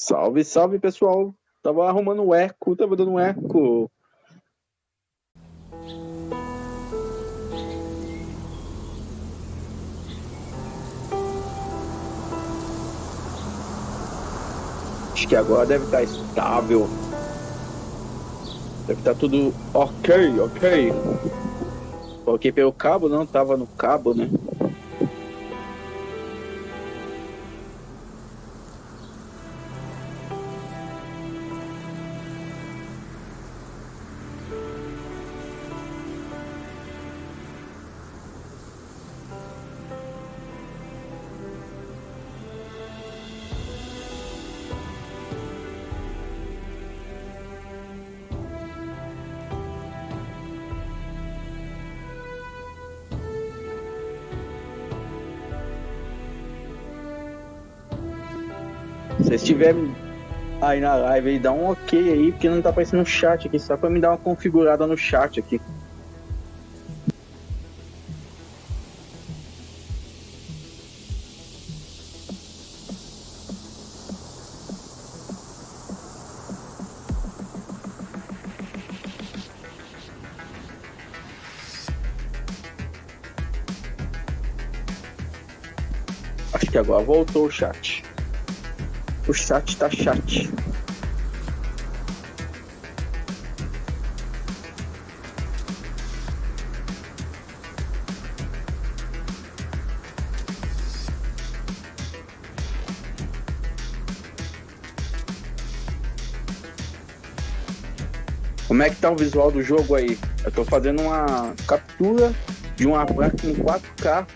Salve, salve, pessoal. Tava arrumando um eco, tava dando um eco. Acho que agora deve estar estável. Deve estar tudo ok. Coloquei pelo cabo, não tava no cabo, né? Se vocês estiverem aí na live aí, dá um ok aí, porque não tá aparecendo no chat aqui, só pra me dar uma configurada no chat aqui. Acho que agora voltou o chat. O chat tá chat. Como é que tá o visual do jogo aí? Eu tô fazendo uma captura de uma placa em 4K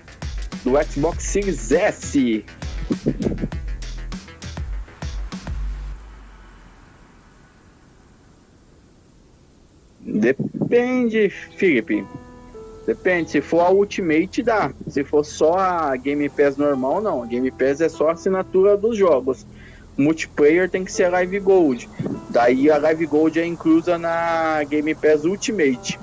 do Xbox Series S. Depende, Felipe. Depende. Se for a Ultimate, dá. Se for só a Game Pass normal, não. A Game Pass é só a assinatura dos jogos. O multiplayer tem que ser a Live Gold. Daí a Live Gold é inclusa na Game Pass Ultimate.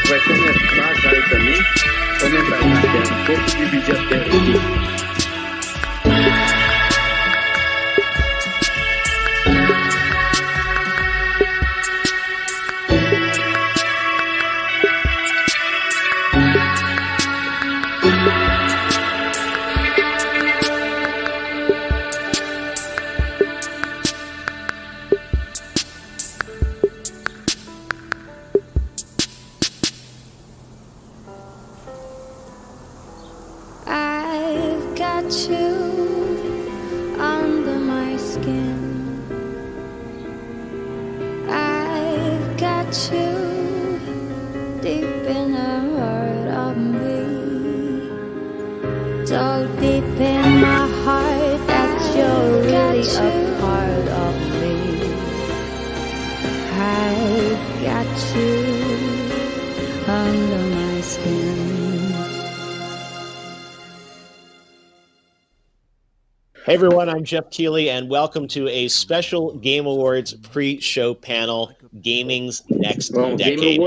Vai começar já aí também. Comentar aí na tela um pouco, dividir a tela aqui. Hey everyone, I'm Jeff Keighley, and welcome to a special Game Awards pre-show panel, Gaming's Next Decade.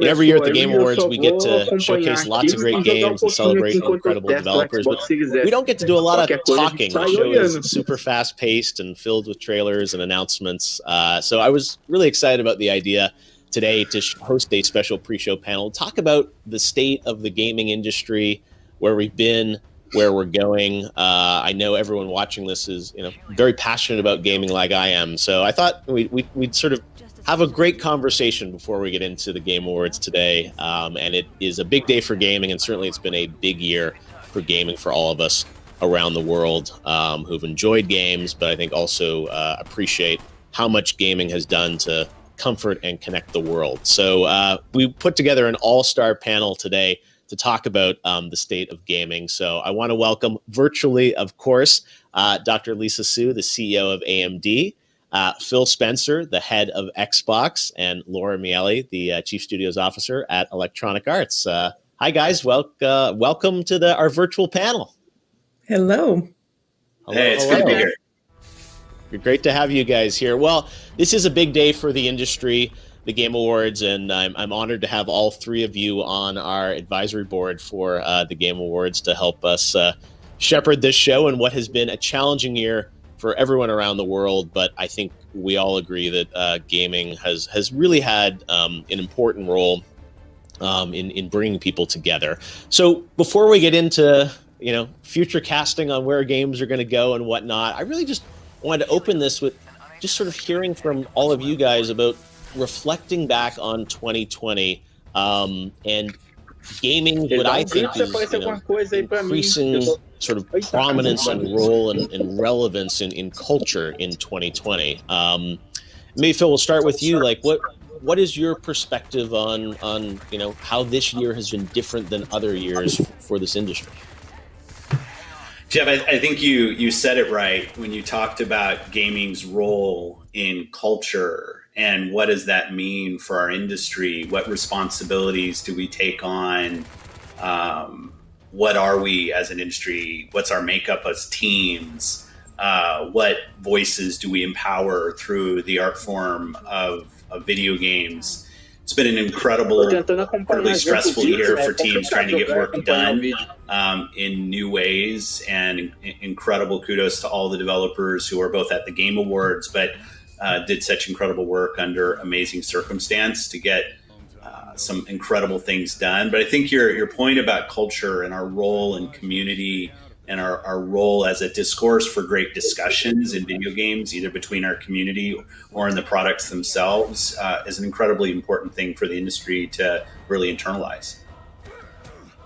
Every year at the Game Awards, we get to showcase lots of great games and celebrate incredible developers, but we don't get to do a lot of talking. The show is super fast-paced and filled with trailers and announcements. So I was really excited about the idea today to host a special pre-show panel, talk about the state of the gaming industry, where we've been, where we're going. I know everyone watching this is, very passionate about gaming like I am. So I thought we'd sort of have a great conversation before we get into the Game Awards today. And it is a big day for gaming, and certainly it's been a big year for gaming for all of us around the world who've enjoyed games, but I think also appreciate how much gaming has done to comfort and connect the world. So we put together an all-star panel today to talk about the state of gaming. So I want to welcome virtually, of course, Dr. Lisa Su, the CEO of AMD, Phil Spencer, the head of Xbox, and Laura Miele, the Chief Studios Officer at Electronic Arts. Hi, guys. Welcome to our virtual panel. Hello. Hey, it's good to be here. Great to have you guys here. Well, this is a big day for the industry, the Game Awards, and I'm honored to have all three of you on our advisory board for the Game Awards to help us shepherd this show in what has been a challenging year for everyone around the world. But I think we all agree that gaming has really had an important role in bringing people together. So before we get into future casting on where games are going to go and whatnot, I really just wanted to open this with just sort of hearing from all of you guys about reflecting back on 2020 and gaming, what I think is increasing sort of prominence and role and relevance in culture in 2020. Maybe Phil, we'll start with you. Like, what is your perspective on how this year has been different than other years for this industry? Jeff, I think you said it right when you talked about gaming's role in culture. And what does that mean for our industry? What responsibilities do we take on? What are we as an industry? What's our makeup as teams? What voices do we empower through the art form of video games? It's been an incredibly stressful year for teams trying to get work done in new ways, and incredible kudos to all the developers who are both at the Game Awards, but did such incredible work under amazing circumstance to get some incredible things done. But I think your point about culture and our role in community and our role as a discourse for great discussions in video games, either between our community or in the products themselves, is an incredibly important thing for the industry to really internalize.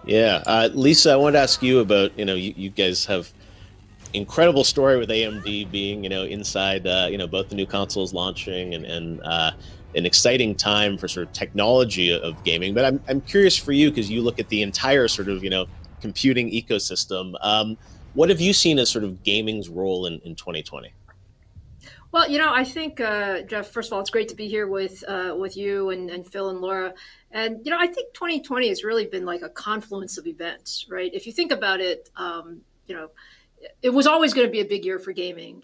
Yeah. Lisa, I wanted to ask you about, you guys have incredible story with AMD being, inside, both the new consoles launching and an exciting time for sort of technology of gaming. But I'm curious for you, because you look at the entire sort of, computing ecosystem. What have you seen as sort of gaming's role in 2020? Well, I think, Jeff, first of all, it's great to be here with you and Phil and Laura. And, I think 2020 has really been like a confluence of events, right? If you think about it, it was always going to be a big year for gaming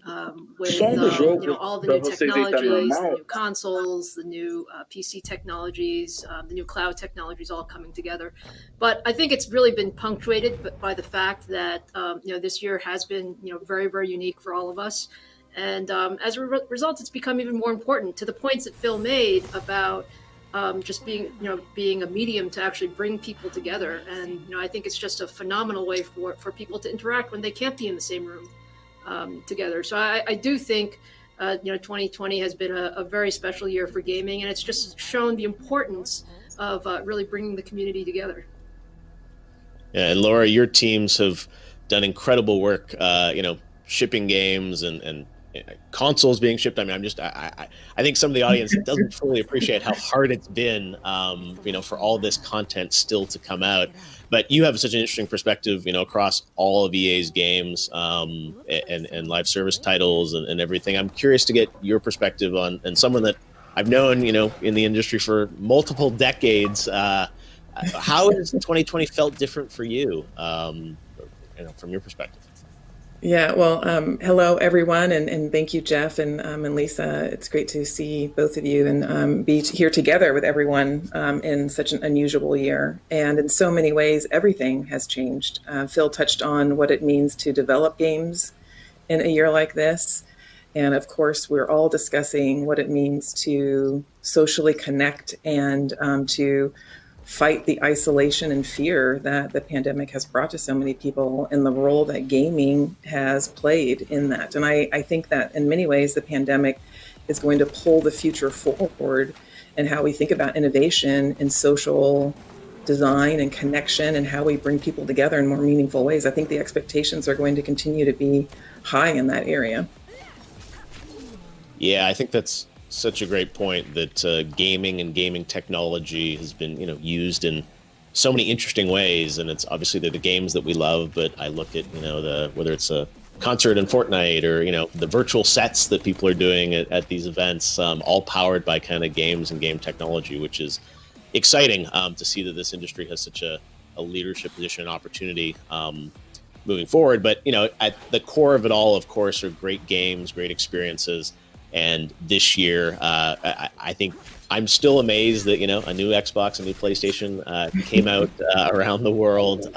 with all the new technologies, the new consoles, the new PC technologies, the new cloud technologies all coming together. But I think it's really been punctuated by the fact that this year has been very, very unique for all of us. And as a result, it's become even more important, to the points that Phil made about just being a medium to actually bring people together. And, I think it's just a phenomenal way for people to interact when they can't be in the same room together. So I do think, 2020 has been a very special year for gaming, and it's just shown the importance of really bringing the community together. Yeah, and Laura, your teams have done incredible work, shipping games and consoles being shipped. I mean, I think some of the audience doesn't fully appreciate how hard it's been, for all this content still to come out. But you have such an interesting perspective, across all of EA's games and live service titles and everything. I'm curious to get your perspective on, and someone that I've known, in the industry for multiple decades. How has 2020 felt different for you, from your perspective? Yeah, well, hello everyone, and thank you, Jeff and Lisa. It's great to see both of you and be here together with everyone in such an unusual year. And in so many ways, everything has changed. Phil touched on what it means to develop games in a year like this. And of course, we're all discussing what it means to socially connect and to fight the isolation and fear that the pandemic has brought to so many people and the role that gaming has played in that. And I think that in many ways, the pandemic is going to pull the future forward and how we think about innovation and social design and connection and how we bring people together in more meaningful ways. I think the expectations are going to continue to be high in that area. Yeah, I think that's such a great point that gaming and gaming technology has been, used in so many interesting ways. And it's obviously they're the games that we love, but I look at, whether it's a concert in Fortnite or, the virtual sets that people are doing at these events, all powered by kind of games and game technology, which is exciting to see that this industry has such a leadership position and opportunity moving forward. But, at the core of it all, of course, are great games, great experiences. And this year, I think I'm still amazed that, a new Xbox, a new PlayStation came out around the world,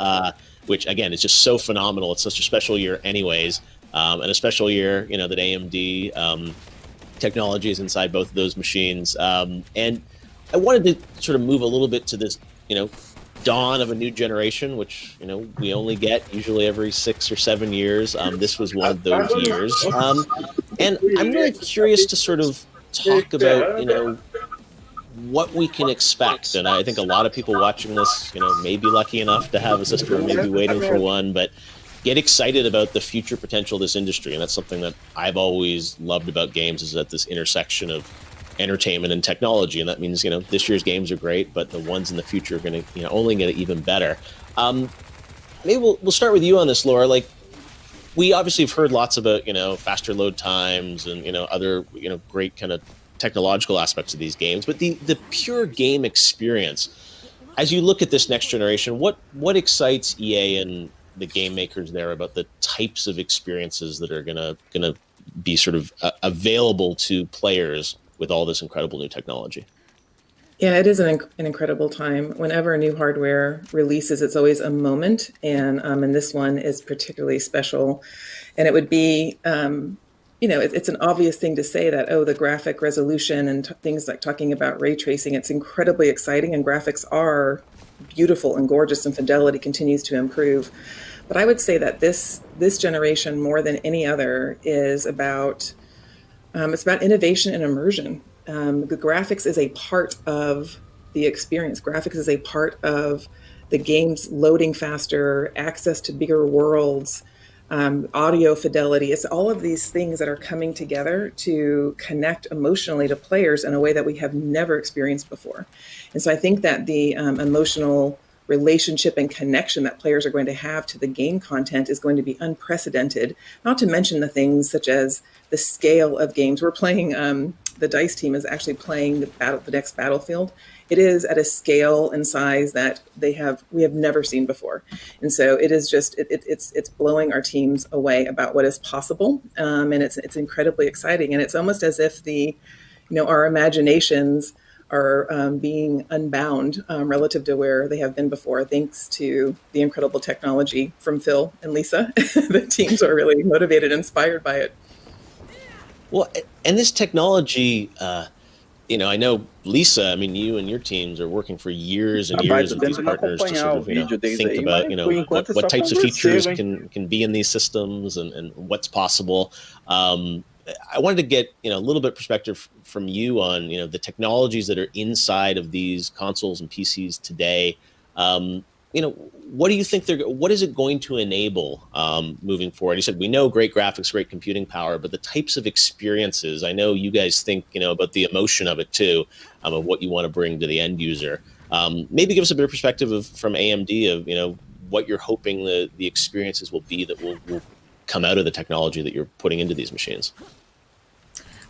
which, again, is just so phenomenal. It's such a special year anyways, and a special year, that AMD technology is inside both of those machines. And I wanted to sort of move a little bit to this, dawn of a new generation, which, we only get usually every 6 or 7 years. This was one of those years. And I'm really curious to sort of talk about, what we can expect. And I think a lot of people watching this, may be lucky enough to have a sister or maybe waiting for one, but get excited about the future potential of this industry. And that's something that I've always loved about games, is at this intersection of entertainment and technology. And that means, this year's games are great, but the ones in the future are going to, only get even better. Maybe we'll start with you on this, Laura. Like, we obviously have heard lots about, faster load times and, other, great kind of technological aspects of these games, but the pure game experience, as you look at this next generation, what excites EA and the game makers there about the types of experiences that are gonna be sort of available to players with all this incredible new technology? Yeah, it is an incredible time. Whenever new hardware releases, it's always a moment, and this one is particularly special. And it would be, it's an obvious thing to say that, the graphic resolution and things like talking about ray tracing, it's incredibly exciting, and graphics are beautiful and gorgeous, and fidelity continues to improve. But I would say that this generation, more than any other, is about it's about innovation and immersion. The graphics is a part of the experience. Graphics is a part of the game's loading faster, access to bigger worlds, audio fidelity. It's all of these things that are coming together to connect emotionally to players in a way that we have never experienced before. And so I think that the emotional relationship and connection that players are going to have to the game content is going to be unprecedented, not to mention the things such as the scale of games. We're playing, the DICE team is actually playing the next Battlefield. It is at a scale and size that we have never seen before. And so it is just, it's blowing our teams away about what is possible. And it's incredibly exciting. And it's almost as if our imaginations are being unbound relative to where they have been before, thanks to the incredible technology from Phil and Lisa. The teams are really motivated and inspired by it. Well, and this technology, I know, Lisa, I mean, you and your teams are working for years and years with these partners to sort of, think about, what types of features can be in these systems and what's possible. I wanted to get, a little bit perspective from you on, the technologies that are inside of these consoles and PCs today. What do you think what is it going to enable moving forward? You said, we know great graphics, great computing power, but the types of experiences, I know you guys think, about the emotion of it too, of what you want to bring to the end user. Maybe give us a bit of perspective from AMD of, what you're hoping the experiences will be that will come out of the technology that you're putting into these machines.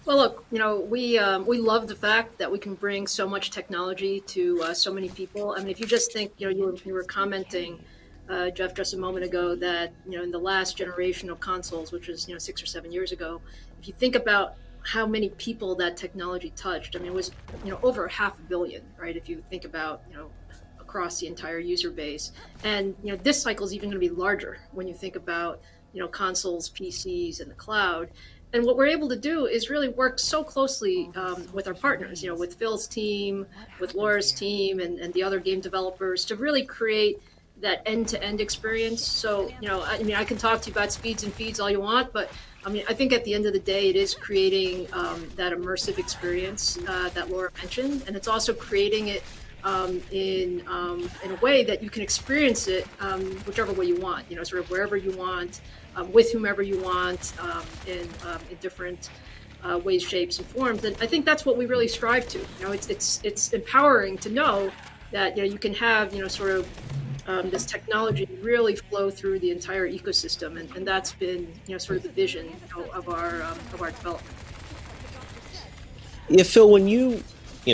Well, look, we love the fact that we can bring so much technology to so many people. I mean, if you just think, you were commenting Jeff, just a moment ago, that in the last generation of consoles, which was 6 or 7 years ago, if you think about how many people that technology touched, I mean, it was over 500 million, right? If you think about across the entire user base, and this cycle is even going to be larger when you think about consoles, PCs, and the cloud. And what we're able to do is really work so closely with our partners, with Phil's team, with Laura's team, and the other game developers to really create that end-to-end experience. So, I mean, I can talk to you about speeds and feeds all you want, but I mean, I think at the end of the day, it is creating that immersive experience that Laura mentioned, and it's also creating it in a way that you can experience it whichever way you want, sort of wherever you want, with whomever you want, in different ways, shapes, and forms. And I think that's what we really strive to. It's empowering to know that you can have sort of this technology really flow through the entire ecosystem, and that's been sort of the vision of our development. Yeah, Phil, when you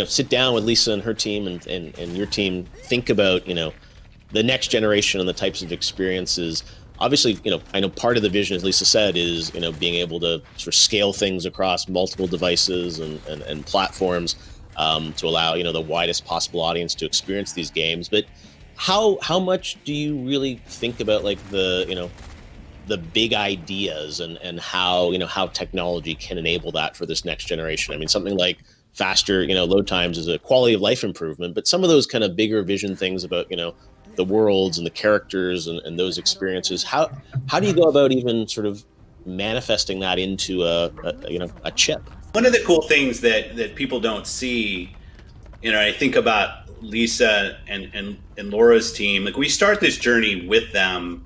sit down with Lisa and her team and your team, think about the next generation and the types of experiences. Obviously, I know part of the vision, as Lisa said, is being able to sort of scale things across multiple devices and platforms to allow the widest possible audience to experience these games. But how much do you really think about like the big ideas and how technology can enable that for this next generation? I mean, something like faster load times is a quality of life improvement, but some of those kind of bigger vision things about the worlds and the characters and those experiences, how do you go about even sort of manifesting that into a chip? One of the cool things that people don't see, I think about Lisa and Laura's team. Like, we start this journey with them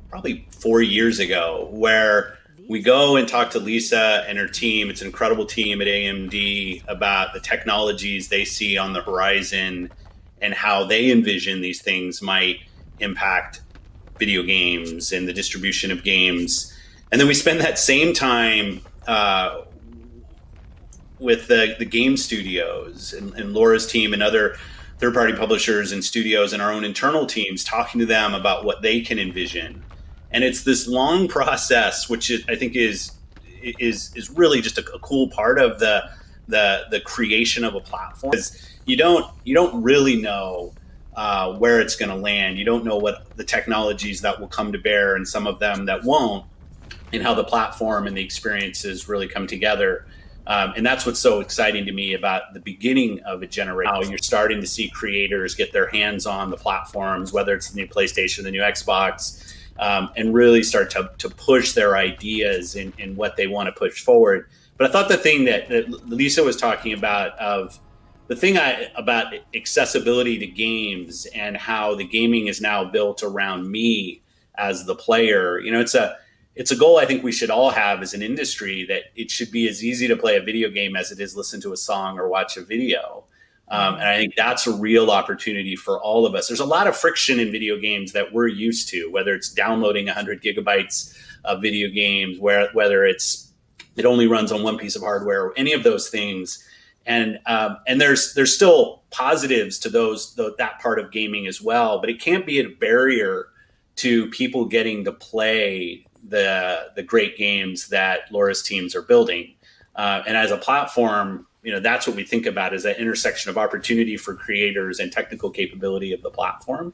probably 4 years ago, where we go and talk to Lisa and her team. It's an incredible team at AMD about the technologies they see on the horizon and how they envision these things might impact video games and the distribution of games. And then we spend that same time with the game studios and Laura's team and other third-party publishers and studios and our own internal teams, talking to them about what they can envision. And it's this long process, which I think is really just a cool part of the creation of a platform. You don't really know where it's going to land. You don't know what the technologies that will come to bear, and some of them that won't, and how the platform and the experiences really come together. And that's what's so exciting to me about the beginning of a generation. How you're starting to see creators get their hands on the platforms, whether it's the new PlayStation, the new Xbox, and really start to push their ideas in what they want to push forward. But I thought the thing that Lisa was talking about, about accessibility to games and how the gaming is now built around me as the player, it's a goal I think we should all have as an industry, that it should be as easy to play a video game as it is listen to a song or watch a video. And I think that's a real opportunity for all of us. There's a lot of friction in video games that we're used to, whether it's downloading 100 gigabytes of video games, whether it only runs on one piece of hardware, or any of those things. And there's still positives to that part of gaming as well, but it can't be a barrier to people getting to play the great games that Laura's teams are building. And as a platform, that's what we think about, is that intersection of opportunity for creators and technical capability of the platform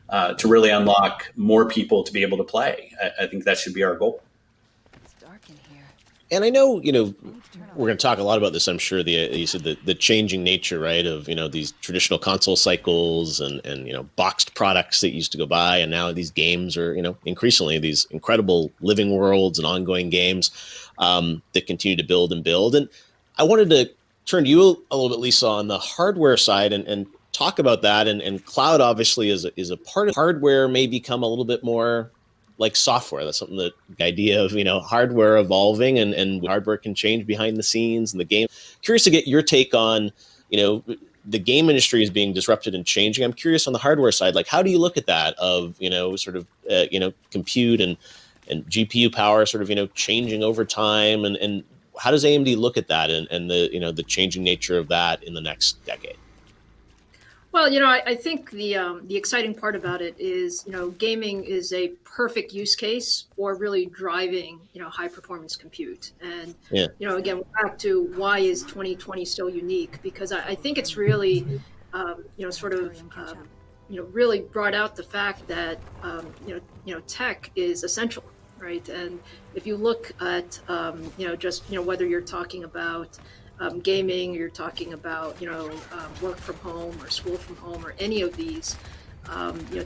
to really unlock more people to be able to play. I think that should be our goal. It's dark in here. And I know, we're going to talk a lot about this, I'm sure, you said the changing nature, right, of, these traditional console cycles and boxed products that used to go by. And now these games are, increasingly these incredible living worlds and ongoing games that continue to build and build. And I wanted to turn to you a little bit, Lisa, on the hardware side and talk about that. And cloud obviously is a part of hardware, may become a little bit more like software. That's something that the idea of, hardware evolving and hardware can change behind the scenes and the game. Curious to get your take on, the game industry is being disrupted and changing. I'm curious on the hardware side, like, how do you look at that of, sort of, compute and GPU power sort of, changing over time, and how does AMD look at that and the, the changing nature of that in the next decade? Well, I think the exciting part about it is, gaming is a perfect use case for really driving, high performance compute. And, Yeah. Again, back to why is 2020 so unique? Because I think it's really, really brought out the fact that, tech is essential, right? And if you look at, whether you're talking about gaming, you're talking about work from home or school from home or any of these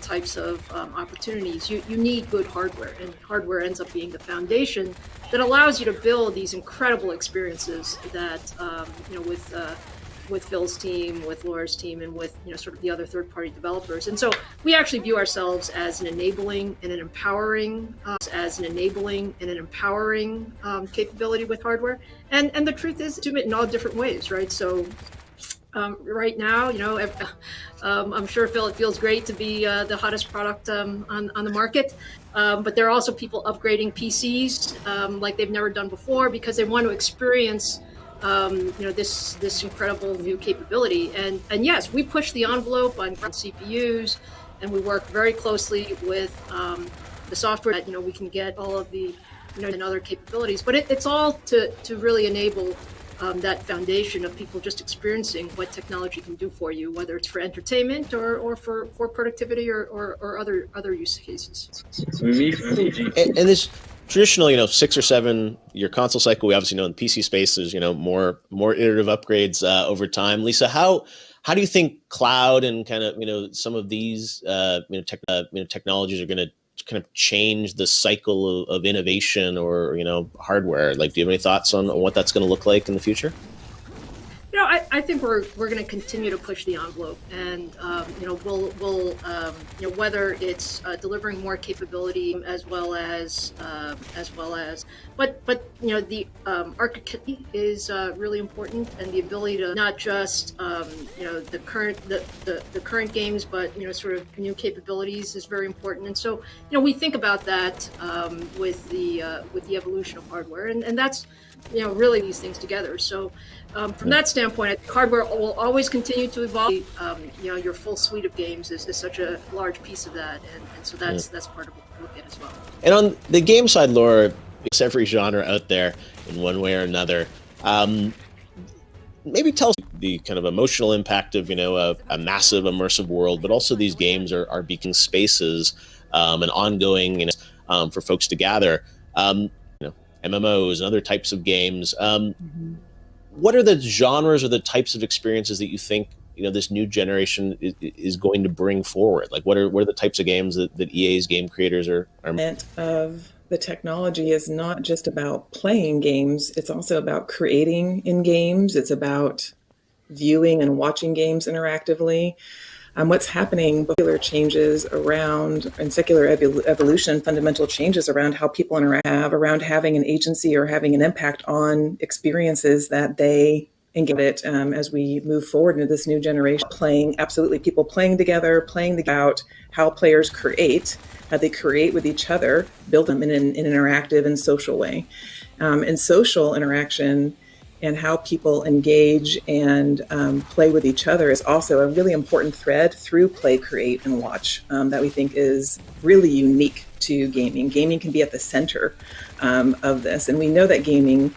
types of opportunities, you need good hardware, and hardware ends up being the foundation that allows you to build these incredible experiences that with Phil's team, with Laura's team, and with sort of the other third-party developers. And so we actually view ourselves as an enabling and an empowering capability with hardware. And the truth is, to it in all different ways, right? So right now, I'm sure, Phil, it feels great to be the hottest product on the market. But there are also people upgrading PCs like they've never done before because they want to experience this incredible new capability. And yes, we push the envelope on CPUs, and we work very closely with the software that we can get all of the and other capabilities. But it's all to really enable that foundation of people just experiencing what technology can do for you, whether it's for entertainment or for productivity or other use cases. And this traditional, 6 or 7 year console cycle, we obviously know in the PC space there's, more iterative upgrades over time. Lisa, how do you think cloud and kind of, some of these, technologies are going to kind of change the cycle of innovation or, hardware? Like, do you have any thoughts on what that's going to look like in the future? I think we're going to continue to push the envelope, and we'll whether it's delivering more capability as well as but the architecture is really important, and the ability to not just the current games, but sort of new capabilities is very important. And so we think about that with the evolution of hardware, and that's really these things together. So from that standpoint, I think hardware will always continue to evolve. Your full suite of games is such a large piece of that, and so that's part of what we look at as well. And on the game side, Laura, it's every genre out there in one way or another. Maybe tell us the kind of emotional impact of a massive immersive world, but also these games are becoming spaces and ongoing for folks to gather. MMOs and other types of games. What are the genres or the types of experiences that you think this new generation is going to bring forward? Like, what are the types of games that EA's game creators are? Of the technology is not just about playing games; it's also about creating in games. It's about viewing and watching games interactively. What's happening, secular changes around, and secular evolution, fundamental changes around how people interact, around having an agency or having an impact on experiences that they engage in as we move forward into this new generation. People playing together, about how players create, how they create with each other, build them in an interactive and social way. And social interaction and how people engage and play with each other is also a really important thread through play, create, and watch that we think is really unique to gaming. Gaming can be at the center of this. And we know that gaming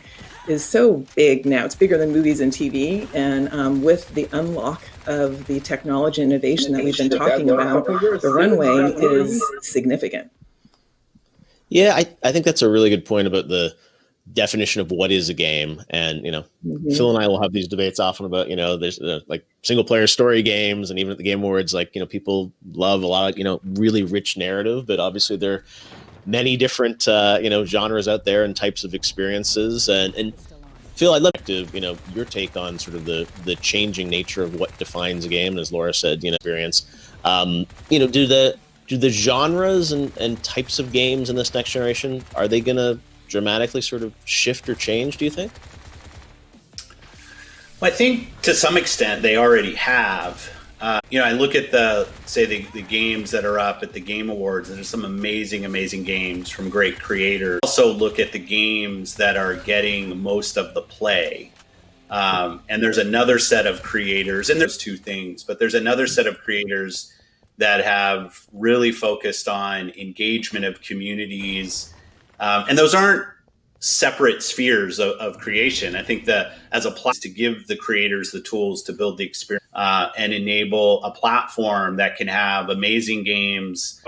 is so big now. It's bigger than movies and TV. And with the unlock of the technology and innovation that we've been talking about, the runway is significant. Yeah, I think that's a really good point about the definition of what is a game. And Phil and I will have these debates often about there's like single player story games, and even at the Game Awards, like people love a lot of really rich narrative, but obviously there are many different genres out there and types of experiences. And Phil, I'd love to your take on sort of the changing nature of what defines a game. As Laura said, experience. Do the genres and types of games in this next generation, are they going to dramatically sort of shift or change, do you think? Well, I think to some extent they already have. I look at the games that are up at the Game Awards, and there's some amazing games from great creators. Also look at the games that are getting most of the play. And there's another set of creators, and there's two things, but there's another set of creators that have really focused on engagement of communities. And those aren't separate spheres of creation. I think that as a platform to give the creators the tools to build the experience and enable a platform that can have amazing games,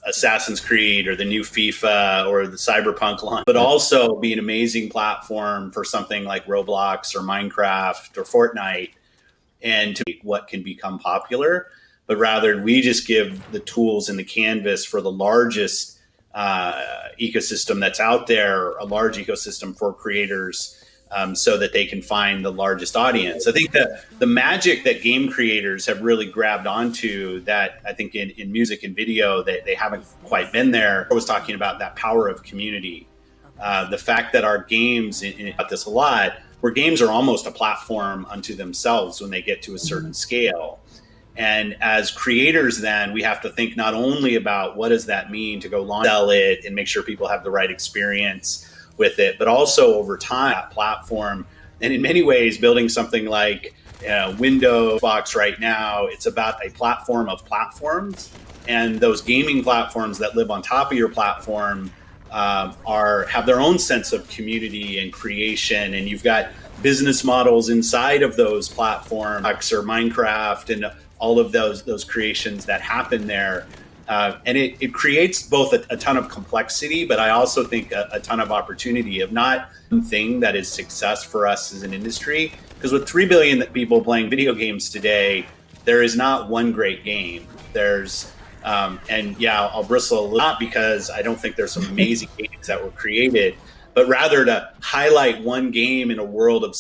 Assassin's Creed or the new FIFA or the Cyberpunk launch, but also be an amazing platform for something like Roblox or Minecraft or Fortnite, and to what can become popular. But rather, we just give the tools and the canvas for the largest ecosystem that's out there, a large ecosystem for creators, so that they can find the largest audience. I think that the magic that game creators have really grabbed onto, that I think in music and video that they haven't quite been there. I was talking about that power of community. The fact that our games, about this a lot, where games are almost a platform unto themselves when they get to a certain scale. And as creators, then we have to think not only about what does that mean to go launch, sell it, and make sure people have the right experience with it, but also over time, that platform. And in many ways, building something like Windows Box right now, it's about a platform of platforms. And those gaming platforms that live on top of your platform have their own sense of community and creation. And you've got business models inside of those platforms, or Minecraft, and all of those creations that happen there. And it creates both a ton of complexity, but I also think a ton of opportunity of not one thing that is success for us as an industry. Because with 3 billion people playing video games today, there is not one great game. There's, and yeah, I'll bristle a little, not because I don't think there's some amazing games that were created, but rather to highlight one game in a world of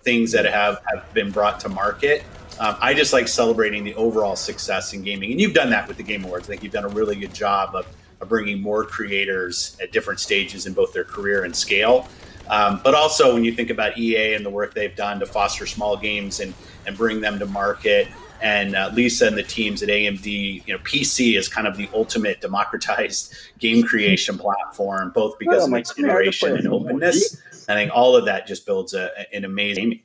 things that have been brought to market. I just like celebrating the overall success in gaming. And you've done that with the Game Awards. I think you've done a really good job of bringing more creators at different stages in both their career and scale. But also when you think about EA and the work they've done to foster small games and bring them to market, and Lisa and the teams at AMD, PC is kind of the ultimate democratized game creation platform, both because of its iteration and openness. I think all of that just builds an amazing.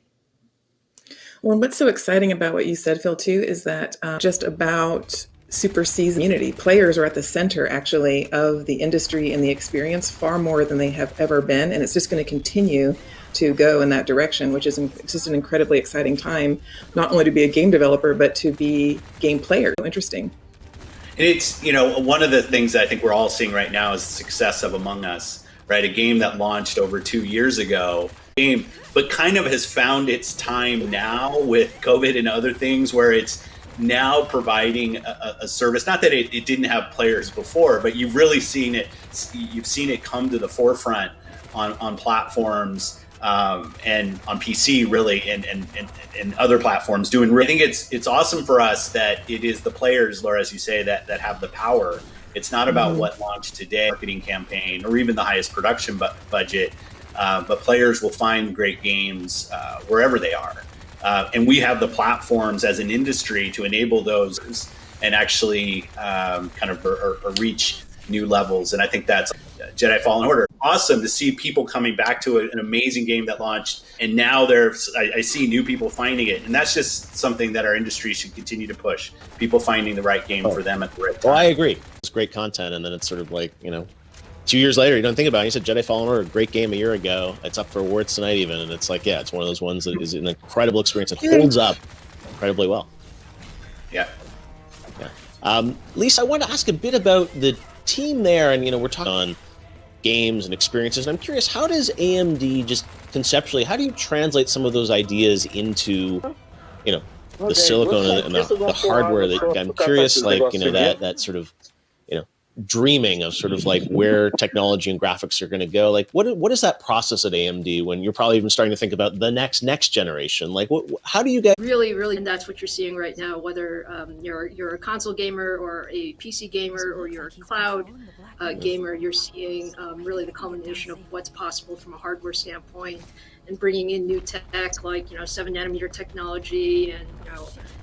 Well, and what's so exciting about what you said, Phil, too, is that just about supersedes community. Players are at the center, actually, of the industry and the experience far more than they have ever been. And it's just going to continue to go in that direction, which is just an incredibly exciting time, not only to be a game developer, but to be game player. So interesting. And it's, one of the things that I think we're all seeing right now is the success of Among Us, right? A game that launched over 2 years ago, but kind of has found its time now with COVID and other things, where it's now providing a service. Not that it didn't have players before, but you've really seen it. You've seen it come to the forefront on platforms and on PC, really, and other platforms doing. I think it's awesome for us that it is the players, Laura, as you say, that have the power. It's not about what launched today, marketing campaign, or even the highest production budget. But players will find great games wherever they are. And we have the platforms as an industry to enable those and actually kind of reach new levels. And I think that's Jedi Fallen Order. Awesome to see people coming back to an amazing game that launched. And now I see new people finding it. And that's just something that our industry should continue to push. People finding the right game for them at the right time. Well, I agree. It's great content. And then it's sort of like, 2 years later, you don't think about it. You said Jedi Fallen Order, a great game a year ago. It's up for awards tonight even. And it's like, yeah, it's one of those ones that is an incredible experience. It holds up incredibly well. Yeah. Lisa, I wanted to ask a bit about the team there. And, we're talking on games and experiences. And I'm curious, how does AMD just conceptually, how do you translate some of those ideas into, the silicone and the hardware? That I'm curious, that sort of, dreaming of sort of like where technology and graphics are going to go. Like, what is that process at AMD when you're probably even starting to think about the next generation? Like, how do you get really, and that's what you're seeing right now, whether you're a console gamer or a PC gamer or you're a cloud gamer, you're seeing really the culmination of what's possible from a hardware standpoint, and bringing in new tech like 7nm technology and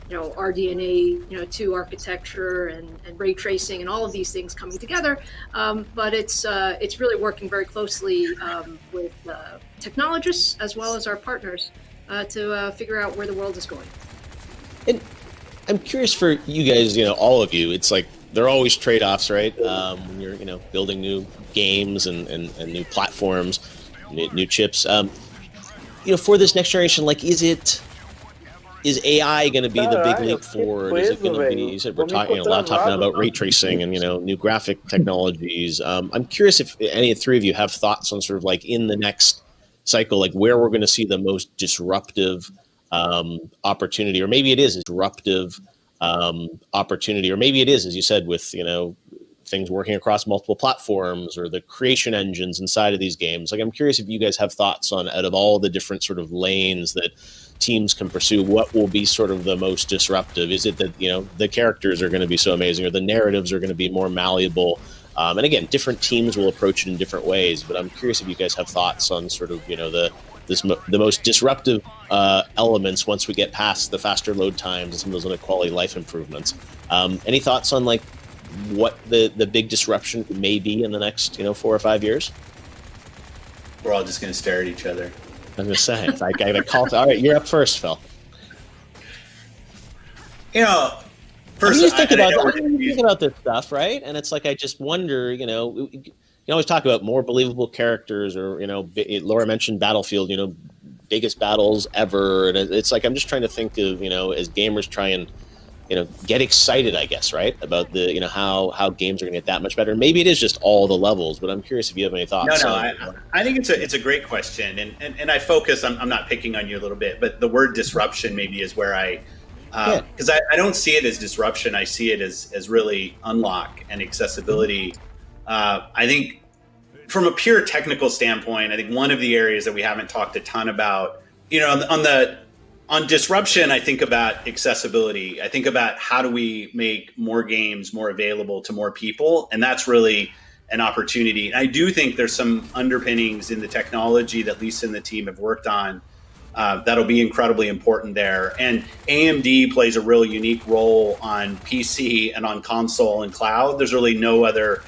RDNA 2 architecture and ray tracing and all of these things coming together. But it's really working very closely with technologists as well as our partners to figure out where the world is going. And I'm curious for you guys, all of you, it's like there are always trade-offs, right? When you're, building new games and new platforms, new chips. For this next generation, like, is AI going to be the big leap forward? Is it going to be? You said we're talking a lot talking about ray tracing and new graphic technologies. I'm curious if any of the three of you have thoughts on sort of like in the next cycle, like where we're going to see the most disruptive opportunity, or maybe it is a disruptive opportunity, or maybe it is, as you said, with things working across multiple platforms or the creation engines inside of these games. Like, I'm curious if you guys have thoughts on, out of all the different sort of lanes that teams can pursue, what will be sort of the most disruptive? Is it that the characters are going to be so amazing, or the narratives are going to be more malleable? And again, different teams will approach it in different ways. But I'm curious if you guys have thoughts on sort of the most disruptive elements once we get past the faster load times and some of those other quality life improvements. Any thoughts on like what the big disruption may be in the next 4 or 5 years? We're all just going to stare at each other. I'm going to say, I got to call. All right, you're up first, Phil. First, you think about this stuff, right? And it's like, I just wonder, you always talk about more believable characters, or, Laura mentioned Battlefield, biggest battles ever. And it's like, I'm just trying to think of, as gamers try and, get excited, I guess, right? About the, how games are going to get that much better. Maybe it is just all the levels, but I'm curious if you have any thoughts. I think it's a great question. And I focus, I'm not picking on you a little bit, but the word disruption maybe is where because I don't see it as disruption. I see it as really unlock and accessibility. I think from a pure technical standpoint, I think one of the areas that we haven't talked a ton about, on disruption, I think about accessibility. I think about how do we make more games more available to more people? And that's really an opportunity. And I do think there's some underpinnings in the technology that Lisa and the team have worked on that'll be incredibly important there. And AMD plays a real unique role on PC and on console and cloud. There's really no other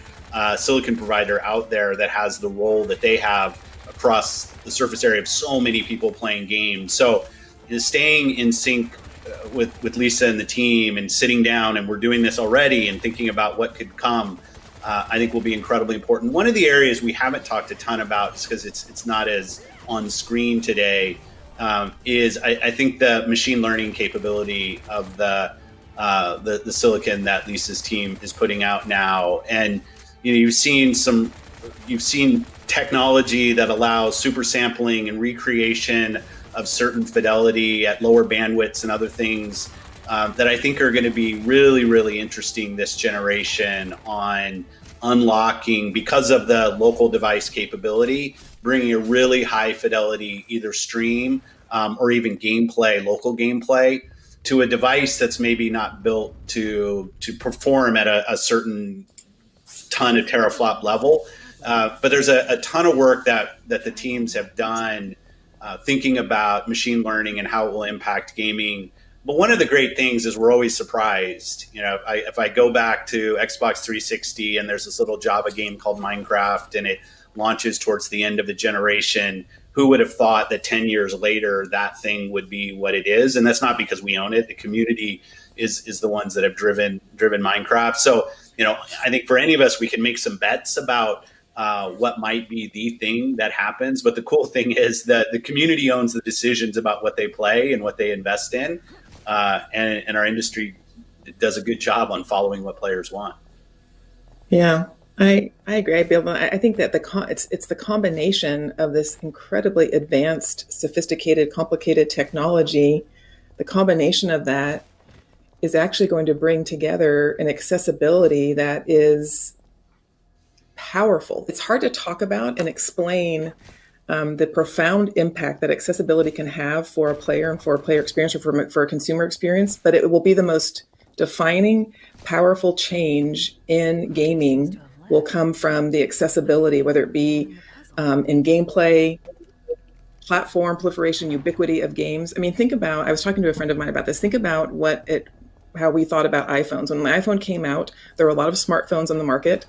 silicon provider out there that has the role that they have across the surface area of so many people playing games. So staying in sync with Lisa and the team and sitting down, and we're doing this already, and thinking about what could come, I think will be incredibly important. One of the areas we haven't talked a ton about, just because it's not as on screen today, is I think the machine learning capability of the silicon that Lisa's team is putting out now. And you've seen technology that allows super sampling and recreation of certain fidelity at lower bandwidths and other things that I think are going to be really, really interesting this generation on unlocking, because of the local device capability, bringing a really high fidelity either stream or even local gameplay to a device that's maybe not built to perform at a certain ton of teraflop level. But there's a ton of work that the teams have done thinking about machine learning and how it will impact gaming. But one of the great things is we're always surprised. If I go back to Xbox 360 and there's this little Java game called Minecraft and it launches towards the end of the generation, who would have thought that 10 years later that thing would be what it is? And that's not because we own it. The community is the ones that have driven Minecraft. So, I think for any of us, we can make some bets about what might be the thing that happens. But the cool thing is that the community owns the decisions about what they play and what they invest in. And our industry does a good job on following what players want. Yeah, I agree, Bill. I think that it's the combination of this incredibly advanced, sophisticated, complicated technology. The combination of that is actually going to bring together an accessibility that is powerful. It's hard to talk about and explain the profound impact that accessibility can have for a player and for a player experience, or for a consumer experience, but it will be the most defining, powerful change in gaming will come from the accessibility, whether it be in gameplay, platform proliferation, ubiquity of games. I mean, I was talking to a friend of mine about this. Think about how we thought about iPhones. When the iPhone came out, there were a lot of smartphones on the market.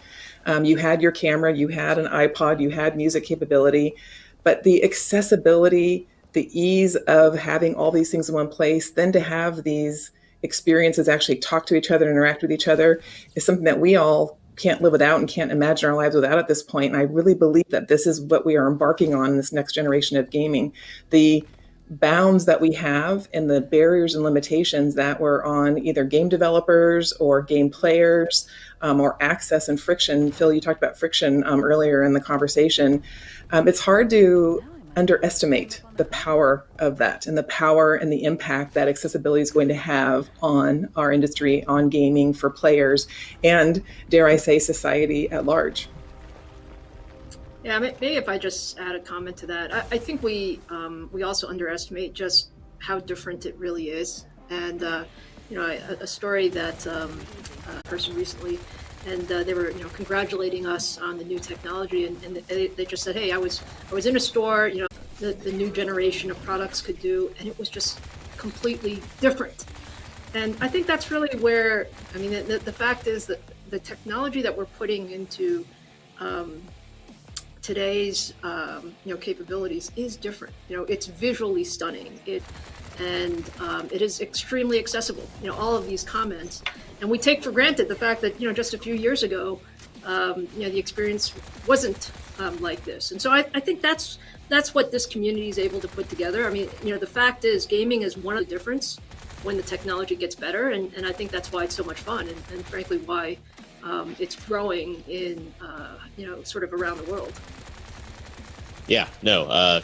You had your camera, you had an iPod, you had music capability, but the accessibility, the ease of having all these things in one place, then to have these experiences actually talk to each other, interact with each other, is something that we all can't live without and can't imagine our lives without at this point. And I really believe that this is what we are embarking on in this next generation of gaming. The bounds that we have and the barriers and limitations that were on either game developers or game players, or access and friction. Phil, you talked about friction earlier in the conversation. It's hard to underestimate the power of that and the power and the impact that accessibility is going to have on our industry, on gaming for players, and dare I say, society at large. Yeah, maybe if I just add a comment to that, I think we also underestimate just how different it really is. And a story that a person recently, and they were congratulating us on the new technology, and they just said, hey, I was in a store, the new generation of products could do, and it was just completely different. And I think that's really where, the fact is that the technology that we're putting into today's capabilities is different. It's visually stunning. It is extremely accessible. All of these comments, and we take for granted the fact that just a few years ago, the experience wasn't like this. And so I think that's what this community is able to put together. The fact is, gaming is one of the difference when the technology gets better, and I think that's why it's so much fun, and frankly why it's growing in sort of around the world. Yeah, no.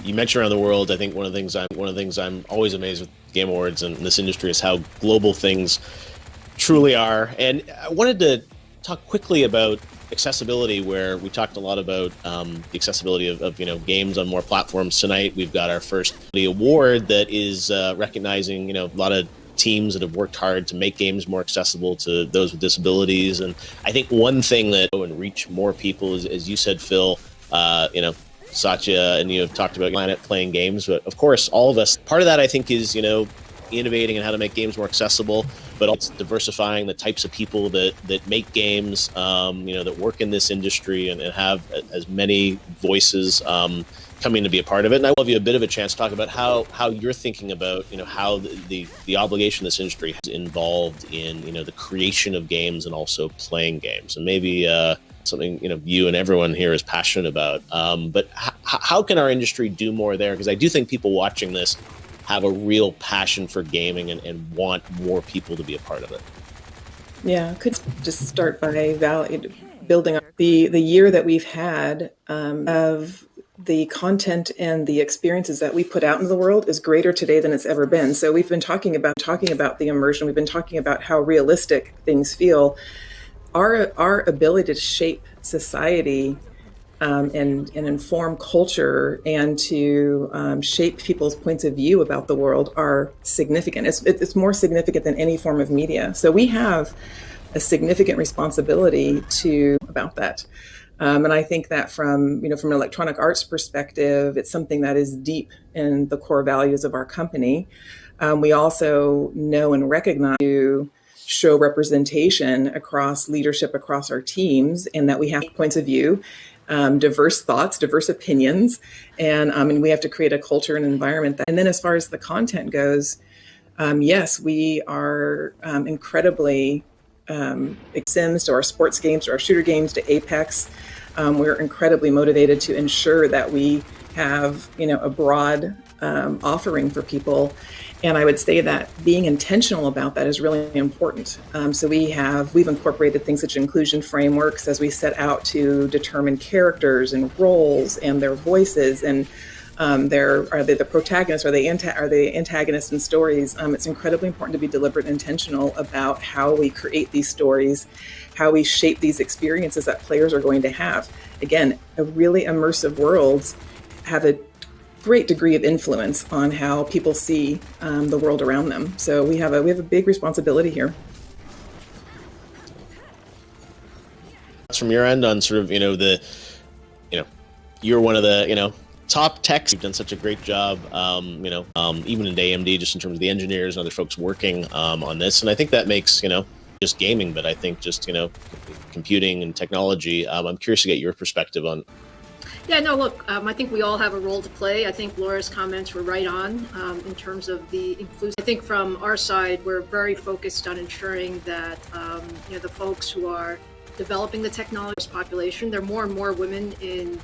You mentioned around the world. I think one of the things I'm always amazed with Game Awards and this industry is how global things truly are. And I wanted to talk quickly about accessibility, where we talked a lot about the accessibility of games on more platforms. Tonight we've got our first award that is recognizing a lot of teams that have worked hard to make games more accessible to those with disabilities. And I think one thing that and reach more people is, as you said, Phil, Satya, and you have talked about Planet playing games, but of course all of us, part of that I think is innovating and how to make games more accessible, but also diversifying the types of people that make games, that work in this industry and have as many voices coming to be a part of it. And I will give you a bit of a chance to talk about how you're thinking about how the obligation of this industry is involved in the creation of games and also playing games, and maybe something you and everyone here is passionate about. But how can our industry do more there? Because I do think people watching this have a real passion for gaming and want more people to be a part of it. Yeah, could just start by building up the year that we've had of the content and the experiences that we put out into the world is greater today than it's ever been. So we've been talking about the immersion. We've been talking about how realistic things feel. Our ability to shape society and inform culture and to shape people's points of view about the world are significant. It's more significant than any form of media. So we have a significant responsibility about that. And I think that from an electronic arts perspective, it's something that is deep in the core values of our company. We also know and recognize to show representation across leadership, across our teams, and that we have points of view, diverse thoughts, diverse opinions, and we have to create a culture and environment that. And then as far as the content goes, yes, we are incredibly Sims to our sports games, to our shooter games, to Apex. We're incredibly motivated to ensure that we have a broad offering for people. And I would say that being intentional about that is really important. So we've incorporated things such as inclusion frameworks as we set out to determine characters and roles and their voices and are they the protagonists, are they antagonists in stories? It's incredibly important to be deliberate and intentional about how we create these stories, how we shape these experiences that players are going to have. Again, a really immersive worlds have a great degree of influence on how people see the world around them. So we have a big responsibility here. From your end on sort of you're one of the top techs. You've done such a great job, even in AMD, just in terms of the engineers and other folks working on this. And I think that makes just gaming, but I think just computing and technology. I'm curious to get your perspective on. Yeah, no, look, I think we all have a role to play. I think Laura's comments were right on in terms of the inclusion. I think from our side, we're very focused on ensuring that the folks who are developing the technology population, there are more and more women in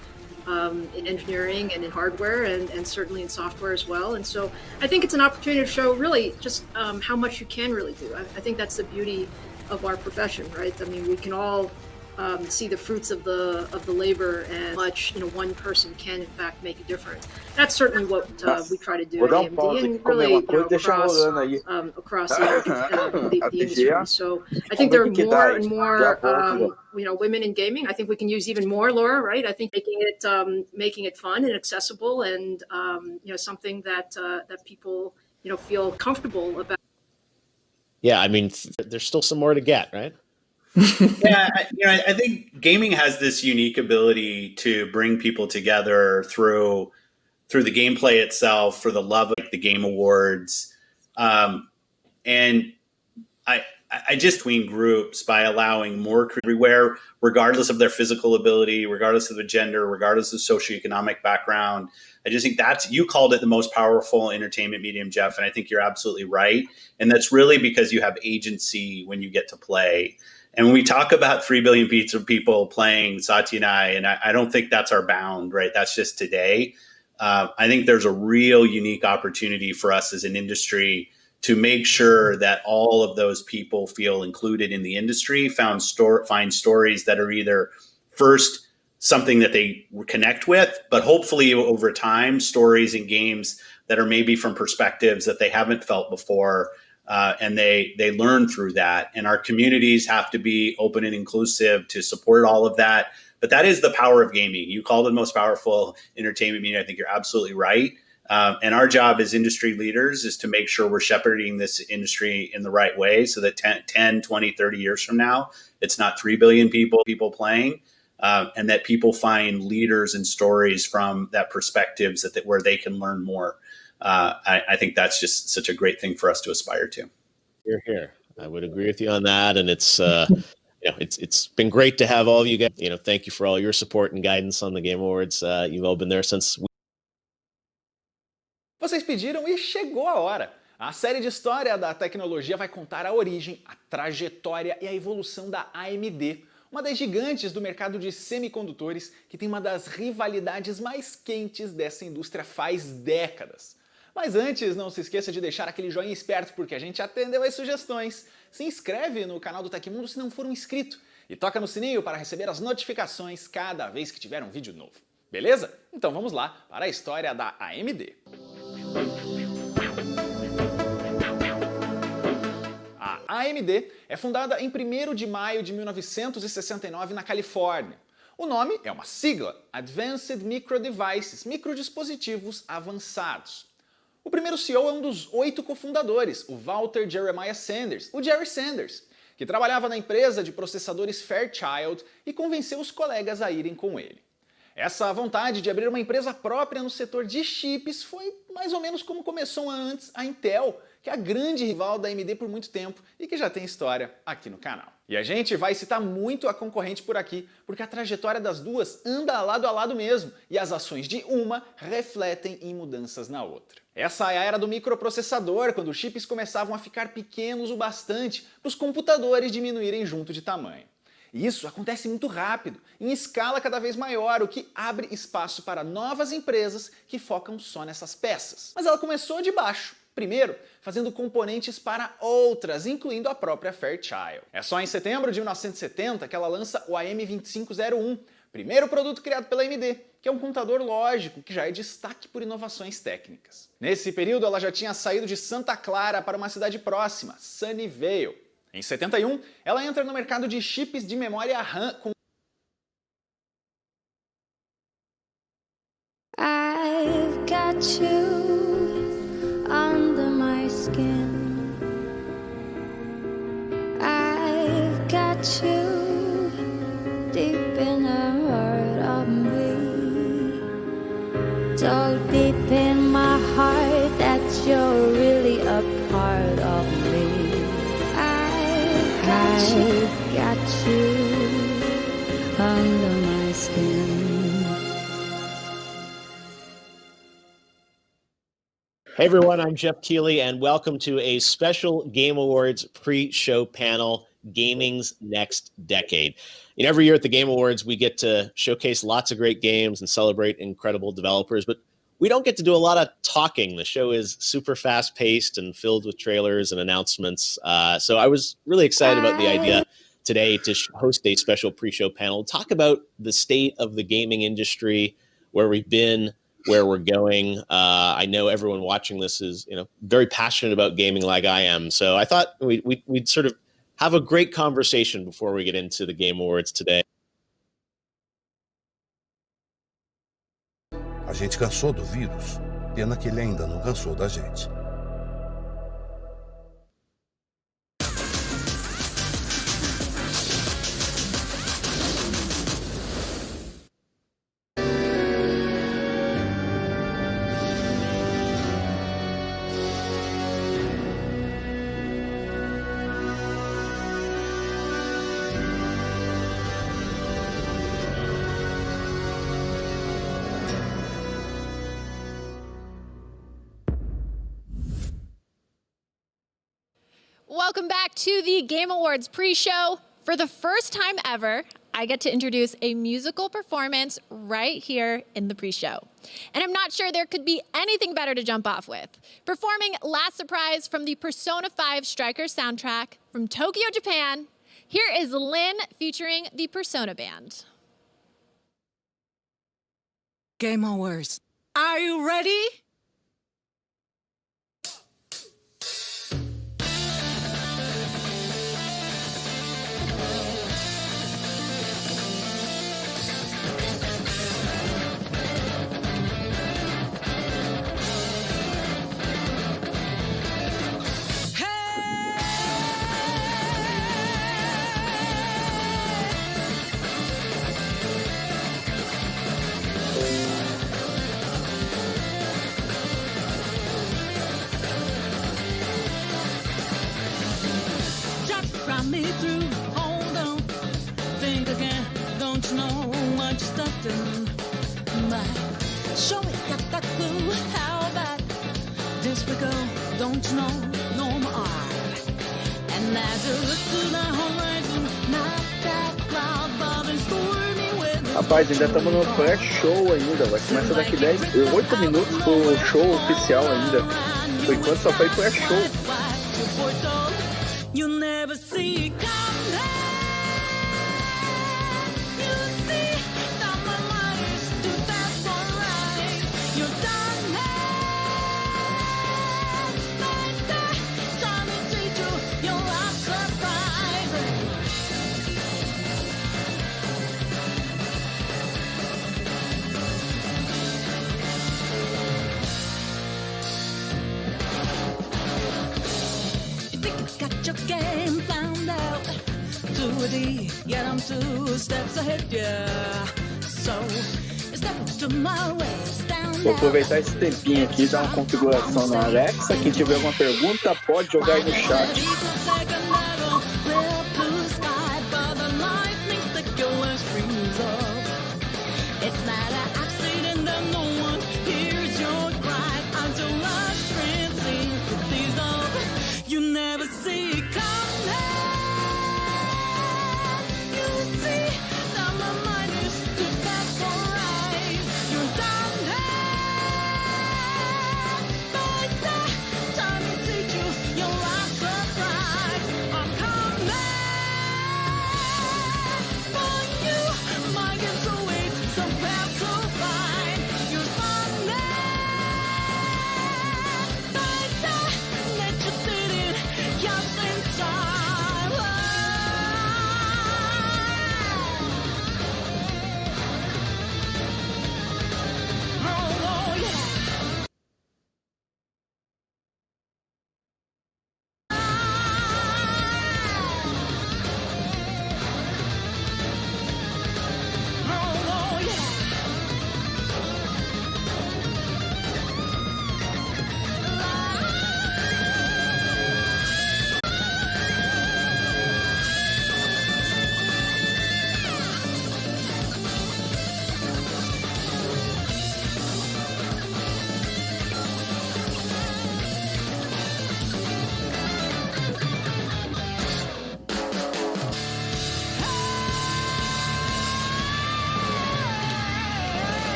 engineering and in hardware and certainly in software as well. And so I think it's an opportunity to show really just how much you can really do. I think that's the beauty of our profession, right? I mean, we can all see the fruits of the labor and much one person can in fact make a difference. That's certainly what we try to do at AMD and really across the industry. So I think there are more and more women in gaming. I think we can use even more, Laura, right? I think making it fun and accessible and something that people feel comfortable about. Yeah, I mean, there's still some more to get, right? Yeah, I think gaming has this unique ability to bring people together through the gameplay itself, for the love of the Game Awards, and I just between groups by allowing more everywhere, regardless of their physical ability, regardless of the gender, regardless of socioeconomic background. I just think you called it the most powerful entertainment medium, Jeff, and I think you're absolutely right. And that's really because you have agency when you get to play. And when we talk about 3 billion people playing, Satya and I don't think that's our bound, right? That's just today. I think there's a real unique opportunity for us as an industry to make sure that all of those people feel included in the industry, find stories that are either first something that they connect with, but hopefully over time, stories and games that are maybe from perspectives that they haven't felt before. And they learn through that. And our communities have to be open and inclusive to support all of that. But that is the power of gaming. You called it the most powerful entertainment medium. I think you're absolutely right. And our job as industry leaders is to make sure we're shepherding this industry in the right way so that 10, 20, 30 years from now, it's not 3 billion people playing, and that people find leaders and stories from that perspectives where they can learn more. I think that's just such a great thing for us to aspire to. You're here. I would agree with you on that. And it's, it's been great to have all of you guys. Thank you for all your support and guidance on the Game Awards. You've all been there since. Vocês pediram e chegou a hora. A série de história da tecnologia vai contar a origem, a trajetória e a evolução da AMD, uma das gigantes do mercado de semicondutores que tem uma das rivalidades mais quentes dessa indústria faz décadas. Mas antes, não se esqueça de deixar aquele joinha esperto porque a gente atendeu as sugestões. Se inscreve no canal do Tecmundo se não for um inscrito e toca no sininho para receber as notificações cada vez que tiver um vídeo novo. Beleza? Então vamos lá para a história da AMD. A AMD é fundada em 1º de maio de 1969 na Califórnia. O nome é uma sigla, Advanced Micro Devices, microdispositivos avançados. O primeiro CEO é um dos 8 cofundadores, o Walter Jeremiah Sanders, o Jerry Sanders, que trabalhava na empresa de processadores Fairchild e convenceu os colegas a irem com ele. Essa vontade de abrir uma empresa própria no setor de chips foi mais ou menos como começou antes a Intel, que é a grande rival da AMD por muito tempo e que já tem história aqui no canal. E a gente vai citar muito a concorrente por aqui, porque a trajetória das duas anda lado a lado mesmo, e as ações de uma refletem em mudanças na outra. Essa é a era do microprocessador, quando os chips começavam a ficar pequenos o bastante para os computadores diminuírem junto de tamanho. E isso acontece muito rápido, em escala cada vez maior, o que abre espaço para novas empresas que focam só nessas peças. Mas ela começou de baixo. Primeiro, fazendo componentes para outras, incluindo a própria Fairchild. É só em setembro de 1970 que ela lança o AM2501, primeiro produto criado pela AMD, que é um computador lógico que já é destaque por inovações técnicas. Nesse período, ela já tinha saído de Santa Clara para uma cidade próxima, Sunnyvale. Em 71, ela entra no mercado de chips de memória RAM com I've got you under my skin. I've got you deep in the heart of me. So deep in my heart that you're really a part of me. I've got you under my skin. Hey everyone, I'm Jeff Keighley, and welcome to a special Game Awards pre-show panel, Gaming's Next Decade. Every year at the Game Awards, we get to showcase lots of great games and celebrate incredible developers, but we don't get to do a lot of talking. The show is super fast-paced and filled with trailers and announcements. So I was really excited about the idea today to host a special pre-show panel, talk about the state of the gaming industry, where we've been, where we're going. I know everyone watching this is, very passionate about gaming like I am. So I thought we'd sort of have a great conversation before we get into the Game Awards today. A gente cansou do vírus. Pena que ele ainda não cansou da gente. Welcome back to the Game Awards pre-show. For the first time ever, I get to introduce a musical performance right here in the pre-show. And I'm not sure there could be anything better to jump off with. Performing Last Surprise from the Persona 5 Strikers soundtrack from Tokyo, Japan, here is Lynn featuring the Persona Band. Game Awards. Are you ready? Me through, hold on, think again, don't you know what you're stuck in? But show me got that clue, how about this we go, don't you know, no more. And as you look to the horizon, not that cloud, but it's stormy with. Rapaz, ainda estamos no pré-show ainda, vai começar daqui 8 minutos pro show oficial ainda. Por enquanto só foi pré-show. You never see coming. You see that my mind is too fast for right. You're done like that. Time to treat you, your last surprise. You think you got your game found out to a D, yet I'm 2 steps ahead, yeah. So, step to my ways down. Vou aproveitar esse tempinho aqui e dar uma configuração no Alexa. Quem tiver alguma pergunta, pode jogar aí no chat. You never see coming. You see that my mind is too fast for right. You're done like that. Time to teach you your last surprise.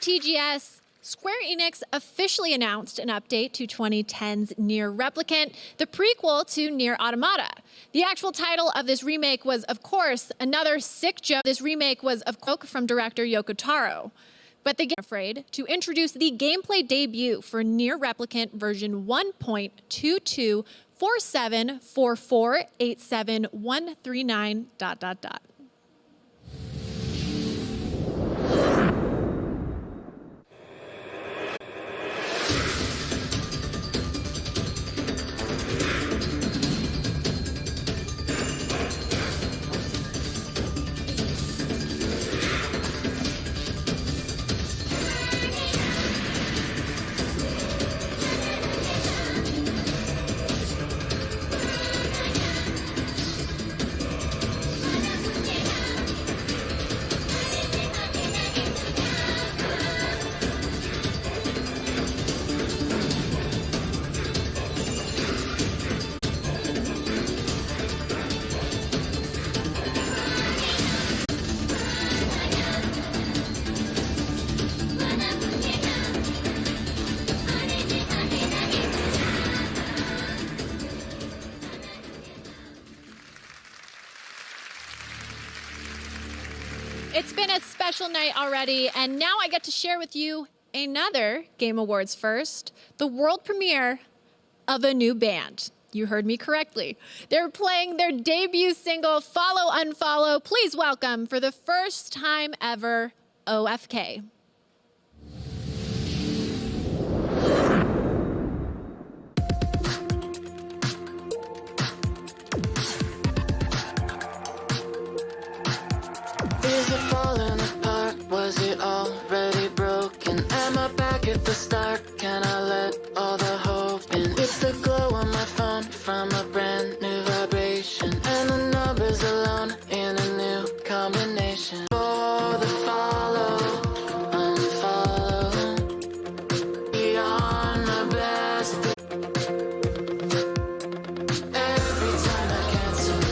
TGS, Square Enix officially announced an update to 2010's Nier Replicant, the prequel to Nier Automata. The actual title of this remake was, of course, another sick joke. This remake was, of course, from director Yoko Taro. But they get afraid to introduce the gameplay debut for Nier Replicant version 1.224744871139. It's been a special night already, and now I get to share with you another Game Awards first, the world premiere of a new band. You heard me correctly. They're playing their debut single, Follow Unfollow. Please welcome, for the first time ever, OFK. Is it falling apart? Was it already broken? Am I back at the start? Can I let all the hope in? It's the glow on my phone from a brand new vibration, and the numbers alone in a new combination. For the follow, unfollow, beyond my best. Every time I cancel you.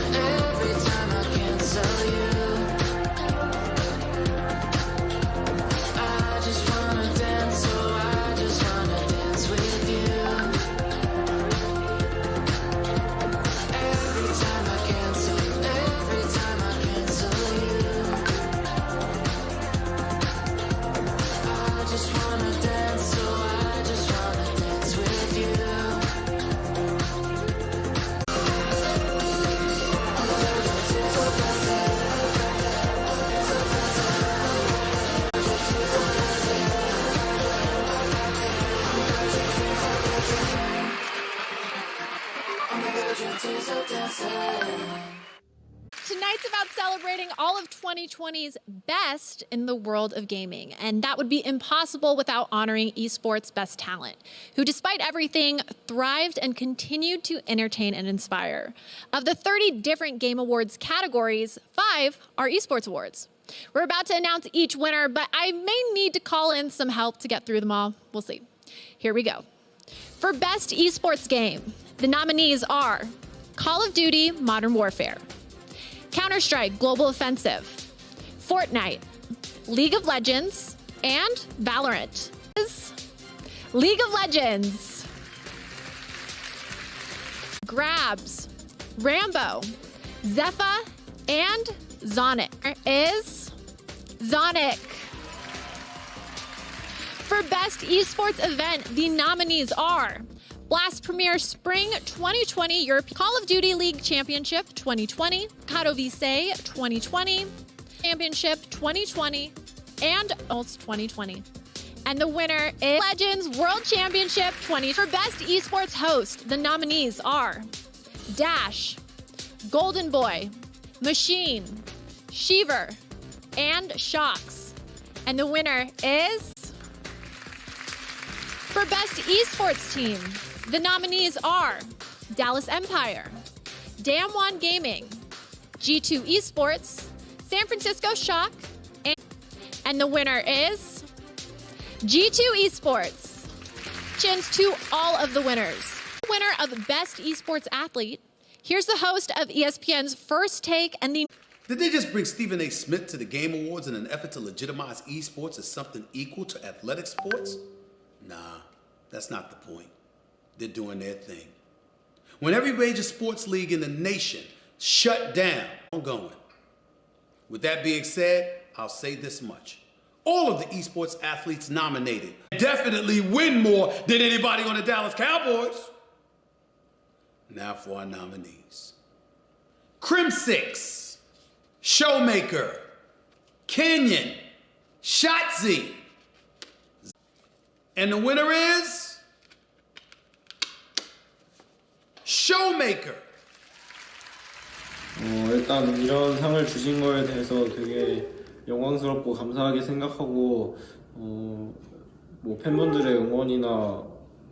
Tonight's about celebrating all of 2020's best in the world of gaming, and that would be impossible without honoring esports' best talent, who despite everything thrived and continued to entertain and inspire. Of the 30 different Game Awards categories, 5 are esports awards. We're about to announce each winner, but I may need to call in some help to get through them all. We'll see. Here we go. For Best Esports Game, the nominees are Call of Duty Modern Warfare, Counter-Strike Global Offensive, Fortnite, League of Legends, and Valorant. League of Legends. Grabs, Rambo, Zephyr, and Zonic. Is Zonic. For Best Esports Event, the nominees are Blast Premier Spring 2020 Europe, Call of Duty League Championship 2020, Katowice 2020, Championship 2020, and Ults 2020. And the winner is Legends World Championship 20. For Best Esports Host, the nominees are Dash, Golden Boy, Machine, Sheaver, and Shocks. And the winner is... For Best Esports Team, the nominees are Dallas Empire, Damwon Gaming, G2 Esports, San Francisco Shock, and the winner is G2 Esports. Congratulations to all of the winners. Winner of Best Esports Athlete, here's the host of ESPN's First Take and the Did they just bring Stephen A. Smith to the Game Awards in an effort to legitimize esports as something equal to athletic sports? Nah, that's not the point. They're doing their thing. When every major sports league in the nation shut down, I'm going. With that being said, I'll say this much. All of the esports athletes nominated definitely win more than anybody on the Dallas Cowboys. Now for our nominees. Crim6, Showmaker, Canyon, Shotzi. And the winner is Showmaker. 일단 이런 상을 주신 거에 대해서 되게 영광스럽고 감사하게 생각하고 뭐 팬분들의 응원이나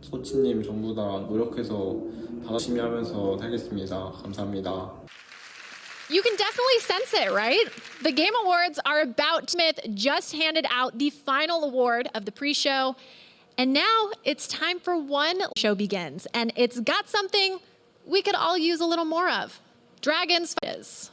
코치님 전부 다 노력해서 다 열심히 하면서 살겠습니다. 감사합니다. You can definitely sense it, right? The Game Awards are about Smith just handed out the final award of the pre-show. And now it's time for one show begins. And it's got something we could all use a little more of. Dragons is.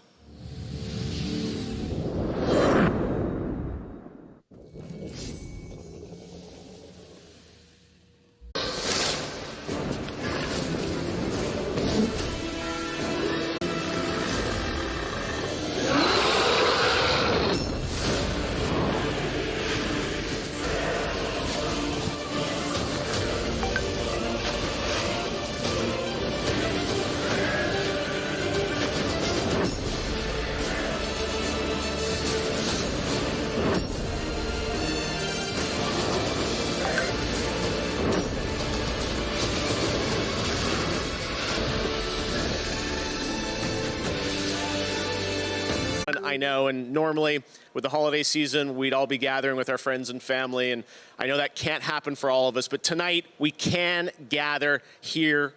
I know, and normally with the holiday season, we'd all be gathering with our friends and family, and I know that can't happen for all of us, but tonight we can gather here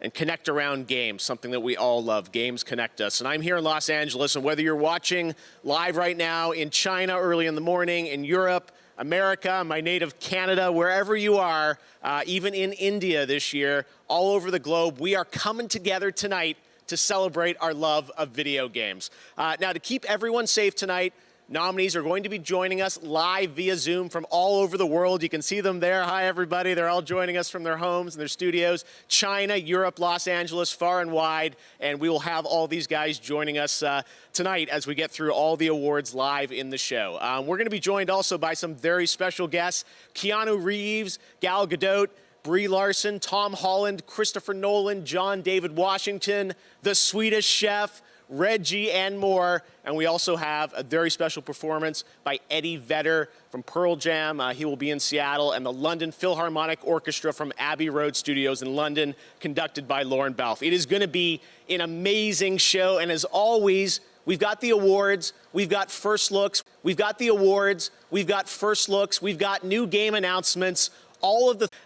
and connect around games, something that we all love. Games connect us. And I'm here in Los Angeles, and whether you're watching live right now in China early in the morning, in Europe, America, my native Canada, wherever you are, even in India this year, all over the globe, we are coming together tonight to celebrate our love of video games. Now, to keep everyone safe tonight, nominees are going to be joining us live via Zoom from all over the world. You can see them there. Hi, everybody. They're all joining us from their homes and their studios. China, Europe, Los Angeles, far and wide. And we will have all these guys joining us tonight as we get through all the awards live in the show. We're going to be joined also by some very special guests. Keanu Reeves, Gal Gadot, Brie Larson, Tom Holland, Christopher Nolan, John David Washington, the Swedish Chef, Reggie, and more. And we also have a very special performance by Eddie Vedder from Pearl Jam. He will be in Seattle, and the London Philharmonic Orchestra from Abbey Road Studios in London, conducted by Lauren Balfe. It is going to be an amazing show, and as always, we've got the awards, we've got first looks, we've got the awards, we've got first looks, we've got new game announcements,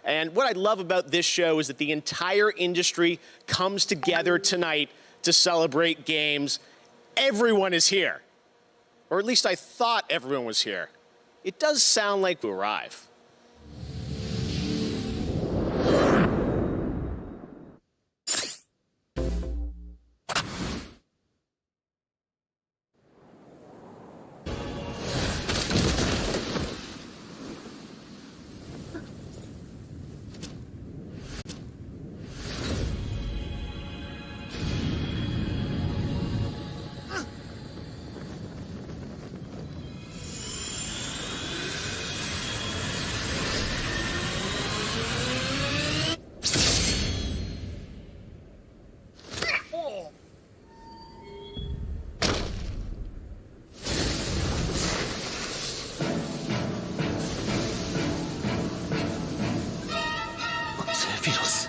and what I love about this show is that the entire industry comes together tonight to celebrate games. Everyone is here, or at least I thought everyone was here. It does sound like we arrive. Zephyros.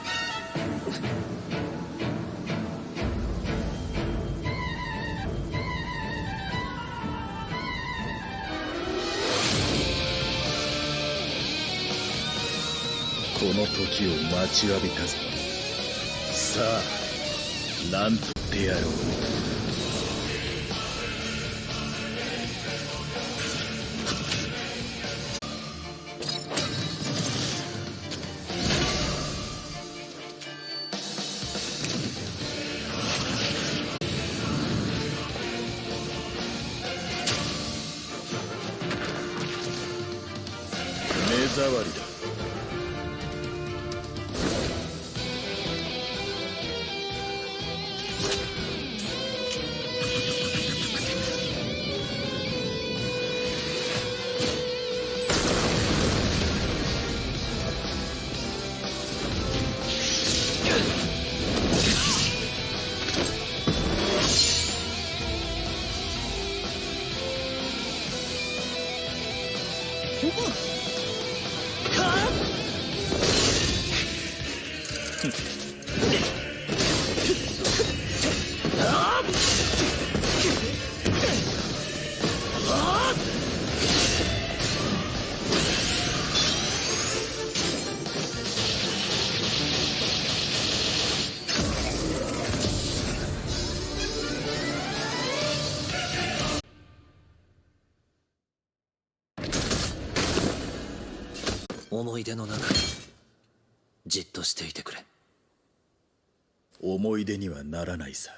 この時を待ちわびたぞ。さあ、なんとってやろう。触りだ。思い出の中にじっとしていてくれ。思い出にはならないさ。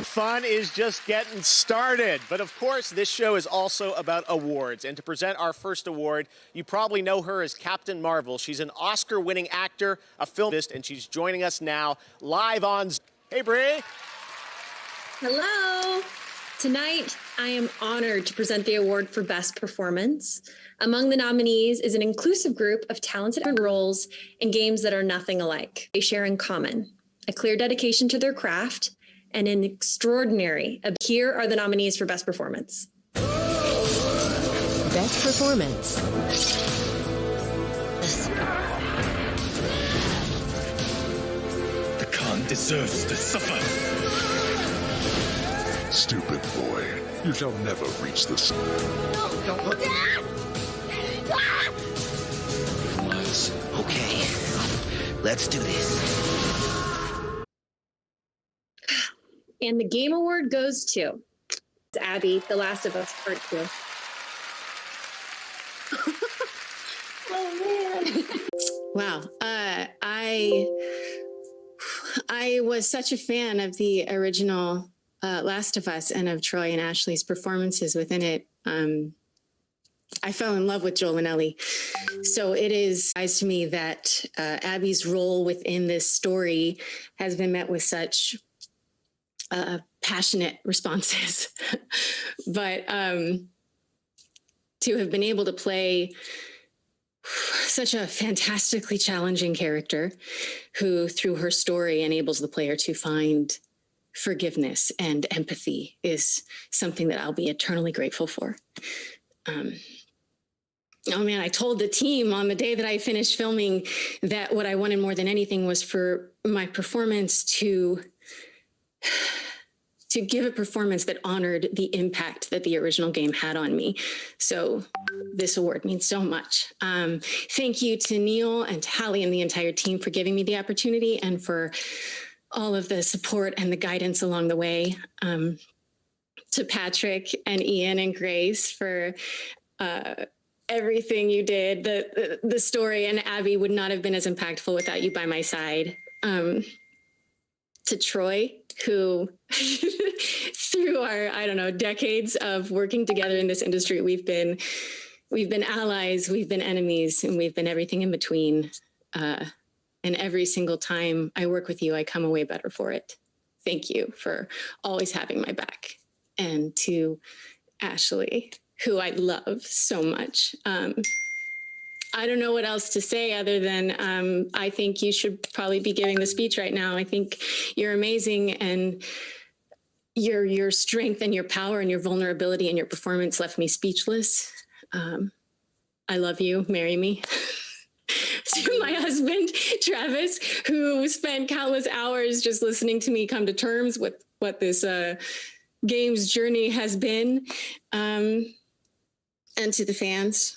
Fun is just getting started. But of course, this show is also about awards. And to present our first award, you probably know her as Captain Marvel. She's an Oscar-winning actor, a filmist, and she's joining us now live on Zoom. Hey, Brie. Hello. Tonight, I am honored to present the award for Best Performance. Among the nominees is an inclusive group of talented roles in games that are nothing alike. They share in common a clear dedication to their craft and an extraordinary. Here are the nominees for Best Performance. Best Performance. The Khan deserves to suffer. Stupid boy, you shall never reach this. No, don't look at was okay. Let's do this. And the Game Award goes to Abby, The Last of Us Part 2. Oh man! Wow, I was such a fan of the original Last of Us and of Troy and Ashley's performances within it. I fell in love with Joel and Ellie. So it is nice to me that Abby's role within this story has been met with such passionate responses. But to have been able to play such a fantastically challenging character who, through her story, enables the player to find forgiveness and empathy is something that I'll be eternally grateful for. Oh man, I told the team on the day that I finished filming that what I wanted more than anything was for my performance to give a performance that honored the impact that the original game had on me. So this award means so much. Thank you to Neil and to Hallie and the entire team for giving me the opportunity and for all of the support and the guidance along the way. To Patrick and Ian and Grace for everything you did. The story and Abby would not have been as impactful without you by my side. To Troy, who through our, decades of working together in this industry, we've been allies, we've been enemies, and we've been everything in between. And every single time I work with you, I come away better for it. Thank you for always having my back. And to Ashley, who I love so much. I don't know what else to say other than I think you should probably be giving the speech right now. I think you're amazing, and your strength and your power and your vulnerability and your performance left me speechless. I love you. Marry me. To my husband, Travis, who spent countless hours just listening to me come to terms with what this game's journey has been. And to the fans,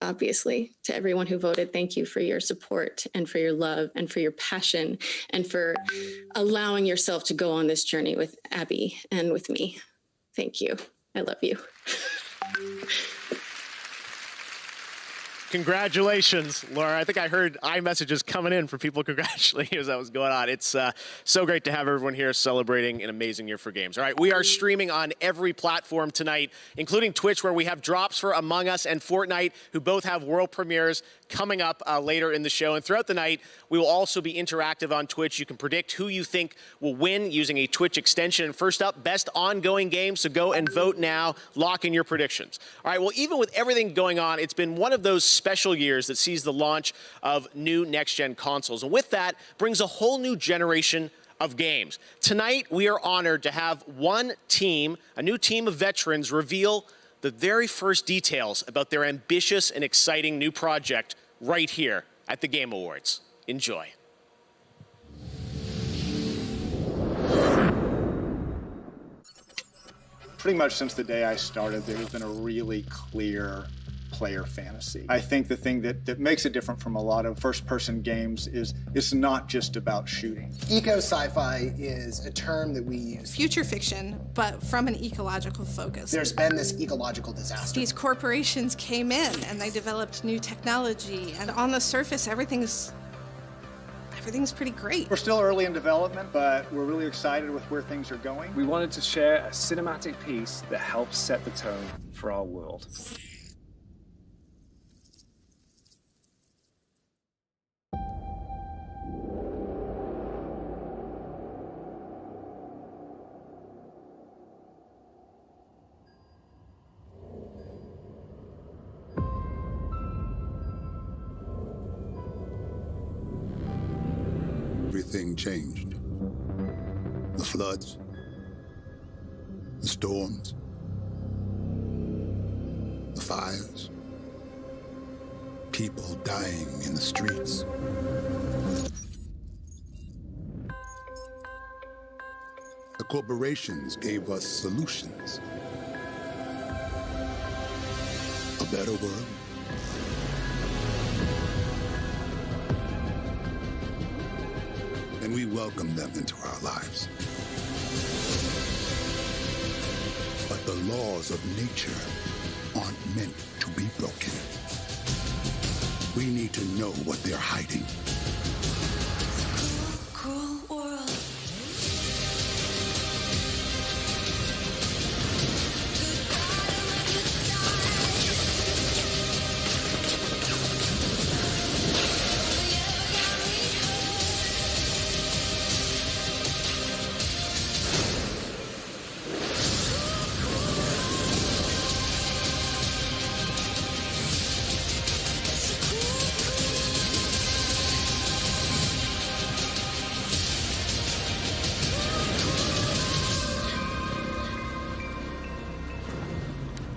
obviously, to everyone who voted, thank you for your support and for your love and for your passion and for allowing yourself to go on this journey with Abby and with me. Thank you. I love you. Congratulations, Laura. I think I heard iMessages coming in for people congratulating you as that was going on. It's so great to have everyone here celebrating an amazing year for games. All right, we are streaming on every platform tonight, including Twitch, where we have drops for Among Us and Fortnite, who both have world premieres coming up later in the show. And throughout the night, we will also be interactive on Twitch. You can predict who you think will win using a Twitch extension. And first up, best ongoing game. So go and vote now. Lock in your predictions. All right, well, even with everything going on, it's been one of those special years that sees the launch of new next-gen consoles. And with that brings a whole new generation of games. Tonight, we are honored to have one team, a new team of veterans, reveal the very first details about their ambitious and exciting new project right here at the Game Awards. Enjoy. Pretty much since the day I started, there's been a really clear player fantasy. I think the thing that makes it different from a lot of first-person games is it's not just about shooting. Eco-sci-fi is a term that we use. Future fiction, but from an ecological focus. There's been this ecological disaster. These corporations came in and they developed new technology, and on the surface, everything's pretty great. We're still early in development, but we're really excited with where things are going. We wanted to share a cinematic piece that helps set the tone for our world. Everything changed. The floods, the storms, the fires, people dying in the streets. The corporations gave us solutions. A better world. And we welcome them into our lives. But the laws of nature aren't meant to be broken. We need to know what they're hiding. Cruel world.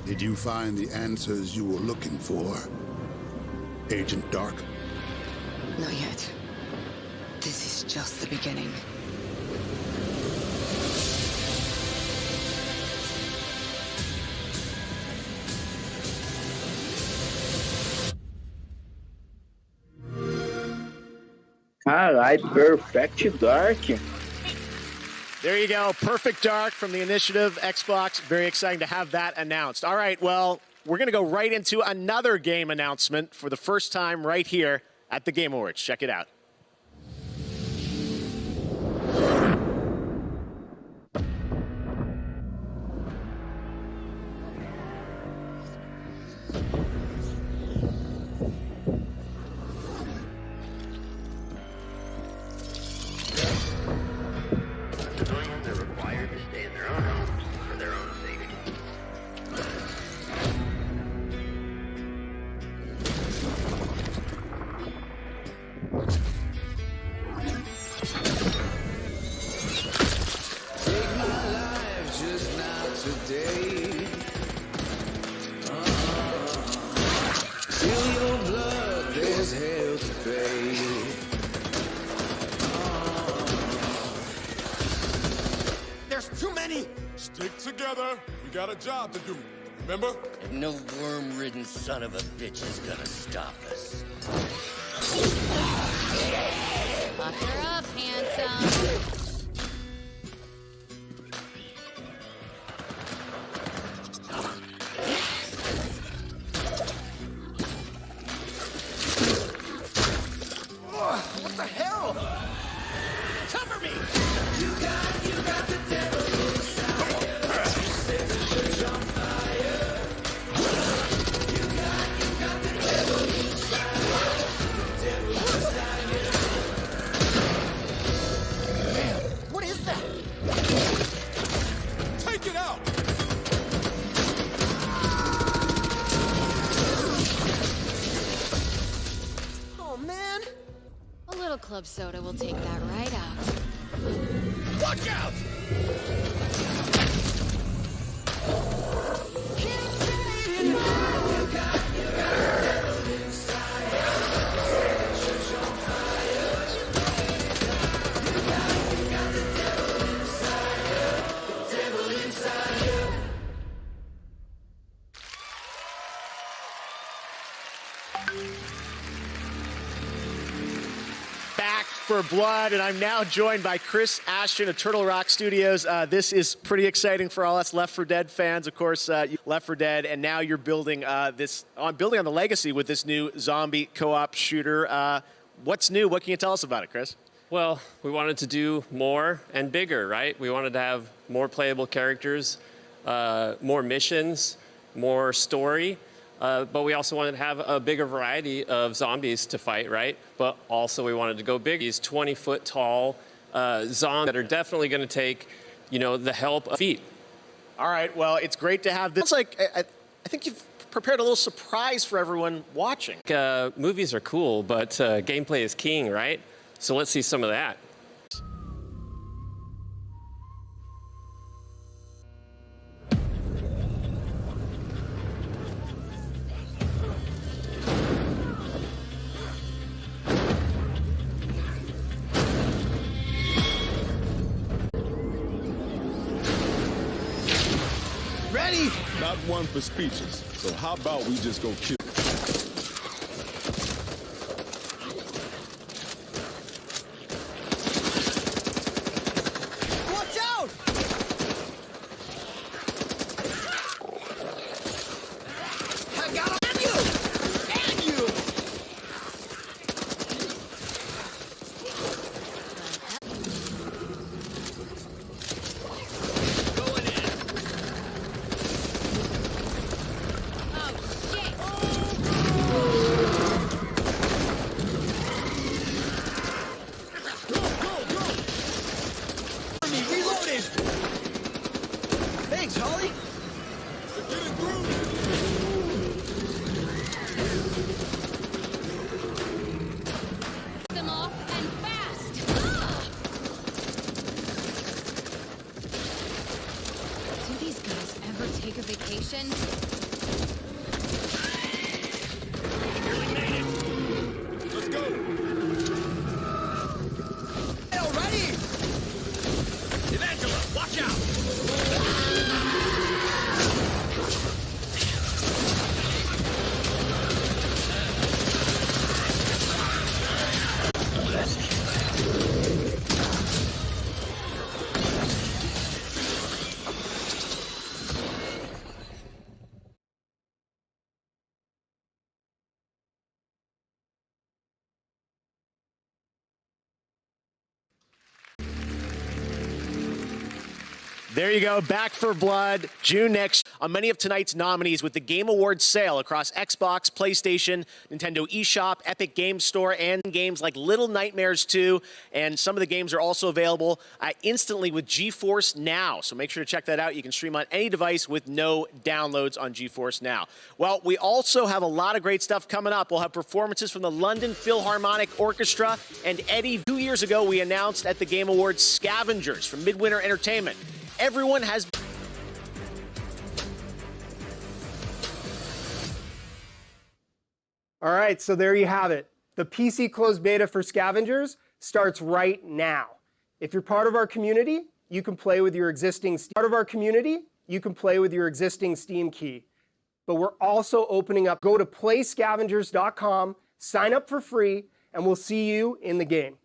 Did you find the answers you were looking for, Agent Dark? Not yet. This is just the beginning. Caralho, Perfect Dark. There you go. Perfect Dark from the Initiative, Xbox. Very exciting to have that announced. All right, well, we're going to go right into another game announcement for the first time right here at the Game Awards. Check it out. Stick together. We got a job to do. Remember? And no worm-ridden son of a bitch is gonna stop us. Butter up, handsome. little club soda will take that right out. Watch out! Back for Blood, and I'm now joined by Chris Ashton of Turtle Rock Studios. This is pretty exciting for all us Left 4 Dead fans. Of course, Left 4 Dead, and now you're building building on the legacy with this new zombie co-op shooter. What's new? What can you tell us about it, Chris? Well, we wanted to do more and bigger, right? We wanted to have more playable characters, more missions, more story. But we also wanted to have a bigger variety of zombies to fight, right? But also we wanted to go big. These 20-foot tall zombies that are definitely going to take, the help of feet. All right, well, it's great to have this. It's like, I think you've prepared a little surprise for everyone watching. Movies are cool, but gameplay is king, right? So let's see some of that. Ready? Not one for speeches, so how about we just go kill? Watch out! I got on you! And you! Thanks, Holly. Them off and fast. Do these guys ever take a vacation? Let's go. Ready? Evangela, watch out! There you go, Back for Blood, June next. On many of tonight's nominees with the Game Awards sale across Xbox, PlayStation, Nintendo eShop, Epic Games Store, and games like Little Nightmares 2. And some of the games are also available instantly with GeForce Now. So make sure to check that out. You can stream on any device with no downloads on GeForce Now. Well, we also have a lot of great stuff coming up. We'll have performances from the London Philharmonic Orchestra and Eddie. 2 years ago, we announced at the Game Awards Scavengers from Midwinter Entertainment. Everyone has... All right, so there you have it. The PC closed beta for Scavengers starts right now. If you're part of our community, you can play with your existing Steam key. But we're also opening up. Go to playscavengers.com, sign up for free, and we'll see you in the game.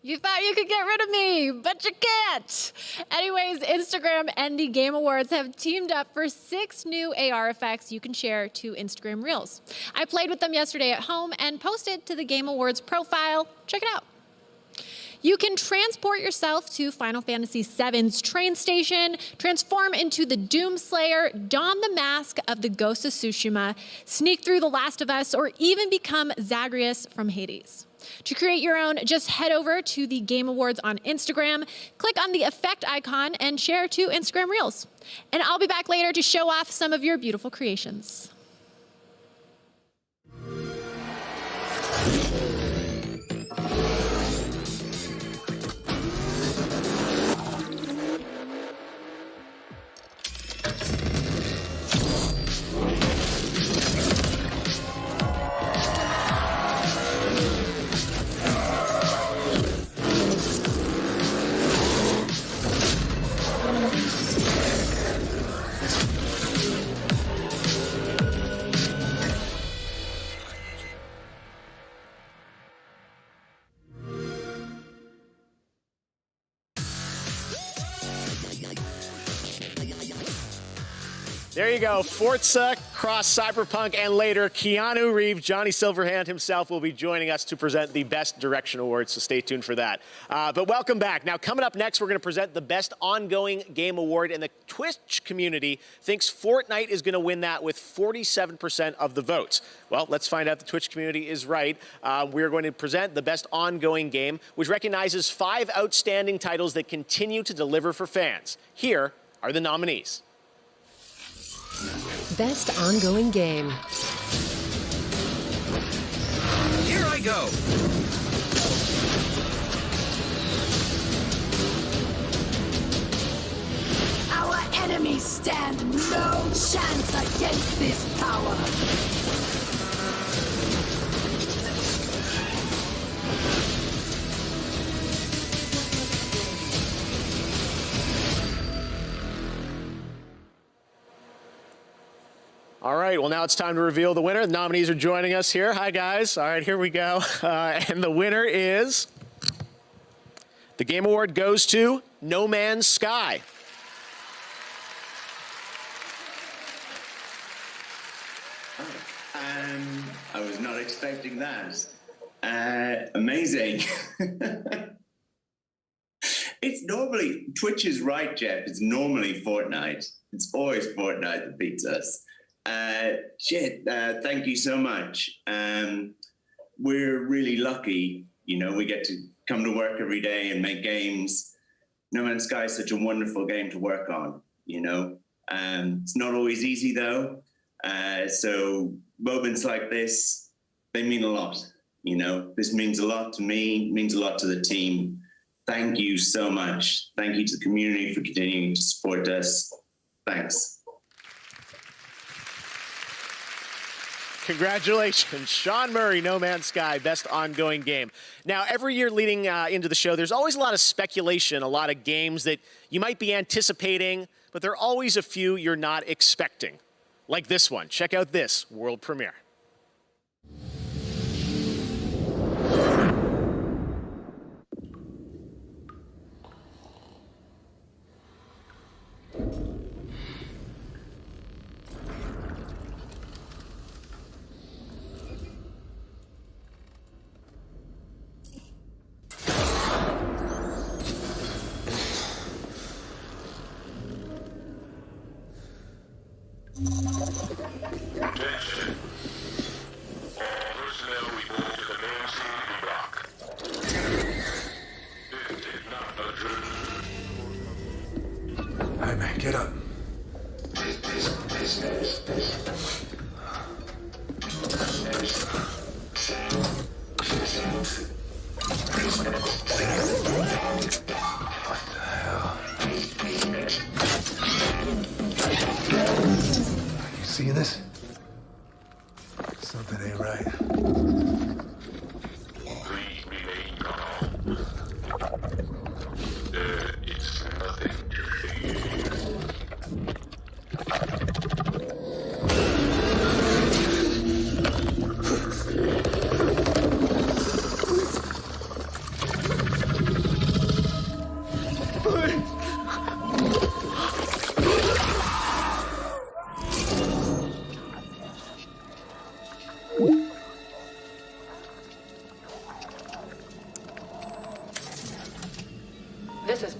You thought you could get rid of me, but you can't. Anyways, Instagram and the Game Awards have teamed up for 6 new AR effects you can share to Instagram Reels. I played with them yesterday at home and posted to the Game Awards profile. Check it out. You can transport yourself to Final Fantasy VII's train station, transform into the Doomslayer, don the mask of the Ghost of Tsushima, sneak through The Last of Us, or even become Zagreus from Hades. To create your own, just head over to the Game Awards on Instagram, click on the effect icon, and share to Instagram Reels. And I'll be back later to show off some of your beautiful creations. There you go, Forza, Cross Cyberpunk, and later, Keanu Reeves, Johnny Silverhand himself will be joining us to present the Best Direction Awards, so stay tuned for that. But welcome back. Now, coming up next, we're going to present the Best Ongoing Game Award, and the Twitch community thinks Fortnite is going to win that with 47% of the votes. Well, let's find out the Twitch community is right. We're going to present the Best Ongoing Game, which recognizes 5 outstanding titles that continue to deliver for fans. Here are the nominees. Best Ongoing Game. Here I go. Our enemies stand no chance against this power. All right, well, now it's time to reveal the winner. The nominees are joining us here. Hi, guys. All right, here we go. And the winner is... the Game Award goes to No Man's Sky. I was not expecting that. Amazing. It's normally... Twitch is right, Jeff. It's normally Fortnite. It's always Fortnite that beats us. Thank you so much. We're really lucky, you know, we get to come to work every day and make games. No Man's Sky is such a wonderful game to work on, you know. It's not always easy though. So moments like this, they mean a lot, you know. This means a lot to me, means a lot to the team. Thank you so much. Thank you to the community for continuing to support us. Thanks. Congratulations, Sean Murray, No Man's Sky, Best Ongoing Game. Now, every year leading into the show, there's always a lot of speculation, a lot of games that you might be anticipating, but there are always a few you're not expecting. Like this one. Check out this world premiere. Attention. All personnel report to the main CBD block. This is not a drill. All right, man, get up. What the hell? You see this? Something ain't right. Please remain calm. It's nothing to fear.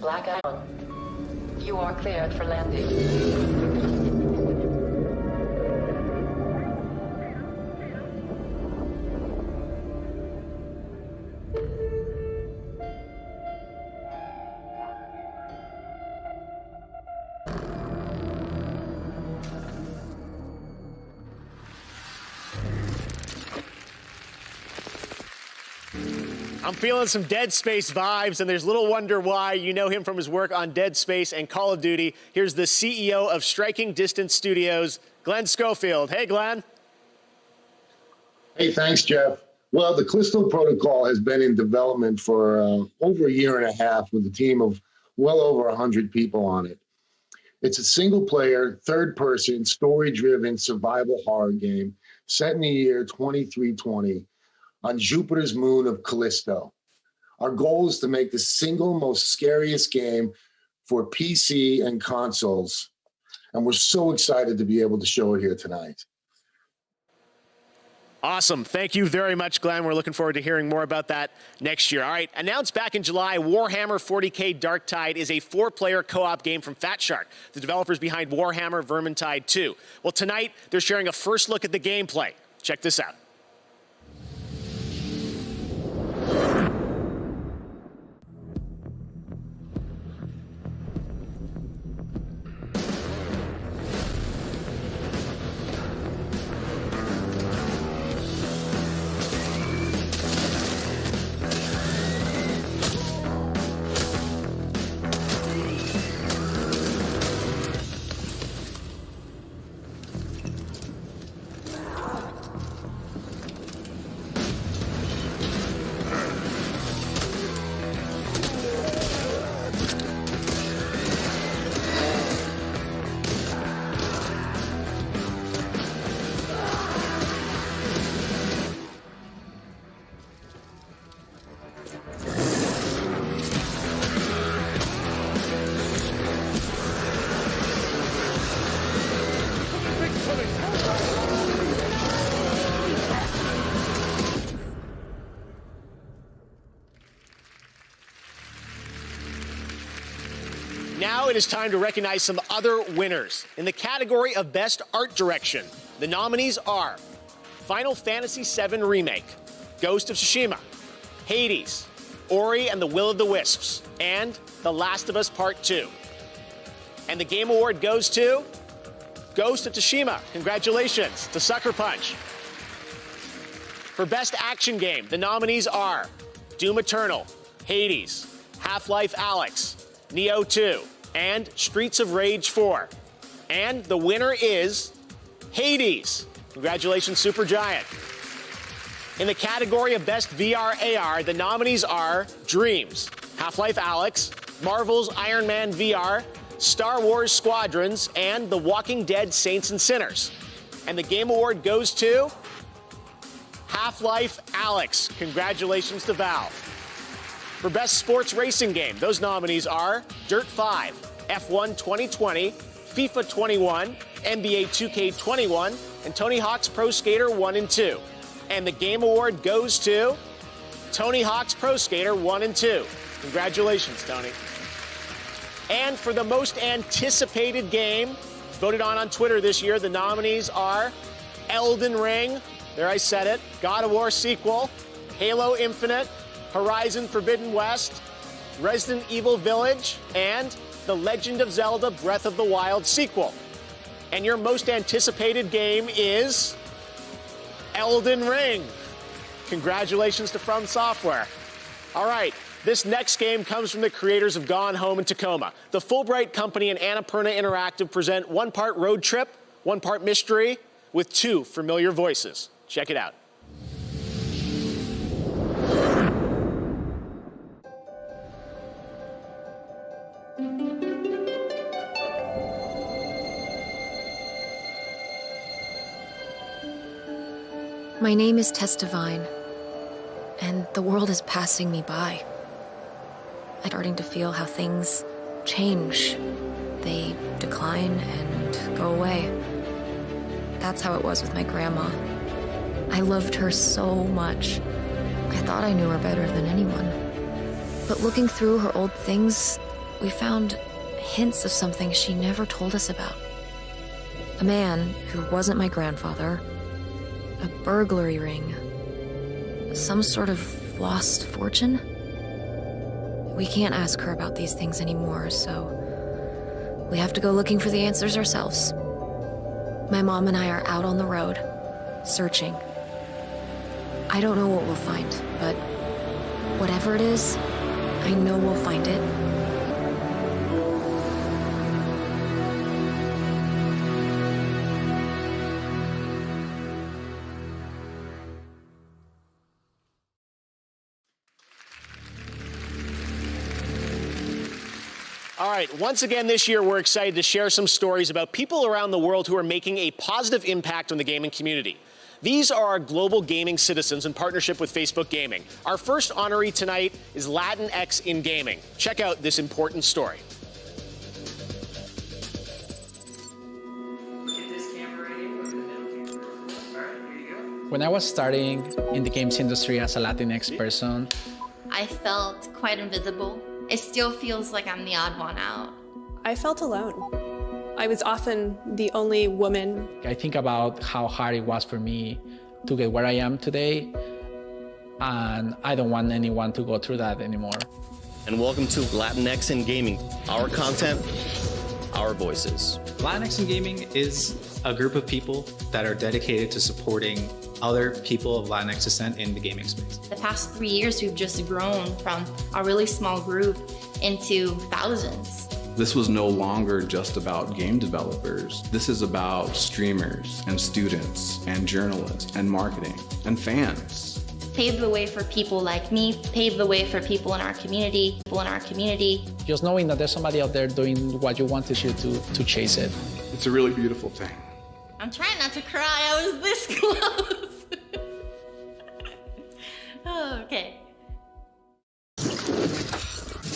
Black Island. You are cleared for landing. I'm feeling some Dead Space vibes, and there's little wonder why. You know him from his work on Dead Space and Call of Duty. Here's the CEO of Striking Distance Studios, Glenn Schofield. Hey, Glenn. Hey, thanks, Jeff. Well, the Callisto Protocol has been in development for over a year and a half with a team of well over 100 people on it. It's a single-player, third-person, story-driven survival horror game set in the year 2320 on Jupiter's moon of Callisto. Our goal is to make the single most scariest game for PC and consoles, and we're so excited to be able to show it here tonight. Awesome. Thank you very much, Glenn. We're looking forward to hearing more about that next year. All right, announced back in July, Warhammer 40K Darktide is a 4-player co-op game from Fat Shark, the developers behind Warhammer Vermintide 2. Well, tonight, they're sharing a first look at the gameplay. Check this out. Now it is time to recognize some other winners. In the category of Best Art Direction, the nominees are Final Fantasy VII Remake, Ghost of Tsushima, Hades, Ori and the Will of the Wisps, and The Last of Us Part 2. And the Game Award goes to Ghost of Tsushima. Congratulations to Sucker Punch. For Best Action Game, the nominees are Doom Eternal, Hades, Half-Life Alyx, Neo 2, and Streets of Rage 4. And the winner is Hades. Congratulations, Supergiant. In the category of Best VR AR, the nominees are Dreams, Half-Life Alyx, Marvel's Iron Man VR, Star Wars Squadrons, and The Walking Dead Saints and Sinners. And the Game Award goes to Half-Life Alyx. Congratulations to Valve. For Best Sports Racing Game, those nominees are Dirt 5, F1 2020, FIFA 21, NBA 2K21, and Tony Hawk's Pro Skater 1 and 2. And the Game Award goes to Tony Hawk's Pro Skater 1 and 2. Congratulations, Tony. And for the most anticipated game, voted on Twitter this year, the nominees are Elden Ring, there I said it, God of War sequel, Halo Infinite, Horizon Forbidden West, Resident Evil Village, and The Legend of Zelda Breath of the Wild sequel. And your most anticipated game is Elden Ring. Congratulations to From Software. All right, this next game comes from the creators of Gone Home and Tacoma. The Fulbright Company and Annapurna Interactive present one part road trip, one part mystery, with two familiar voices. Check it out. My name is Tess Divine, and the world is passing me by. I'm starting to feel how things change. They decline and go away. That's how it was with my grandma. I loved her so much. I thought I knew her better than anyone. But looking through her old things, we found hints of something she never told us about. A man who wasn't my grandfather, a burglary ring, some sort of lost fortune. We can't ask her about these things anymore, so we have to go looking for the answers ourselves. My mom and I are out on the road, searching. I don't know what we'll find, but whatever it is, I know we'll find it. All right, once again this year, we're excited to share some stories about people around the world who are making a positive impact on the gaming community. These are our global gaming citizens in partnership with Facebook Gaming. Our first honoree tonight is Latinx in gaming. Check out this important story. When I was starting in the games industry as a Latinx person, I felt quite invisible. It still feels like I'm the odd one out. I felt alone. I was often the only woman. I think about how hard it was for me to get where I am today, and I don't want anyone to go through that anymore. And welcome to Latinx in Gaming. Our content, our voices. Latinx in Gaming is a group of people that are dedicated to supporting other people of Latinx descent in the gaming space. The past 3 years, we've just grown from a really small group into thousands. This was no longer just about game developers. This is about streamers and students and journalists and marketing and fans. Pave the way for people like me, pave the way for people in our community, Just knowing that there's somebody out there doing what you want to chase it. It's a really beautiful thing. I'm trying not to cry, I was this close. Oh, okay.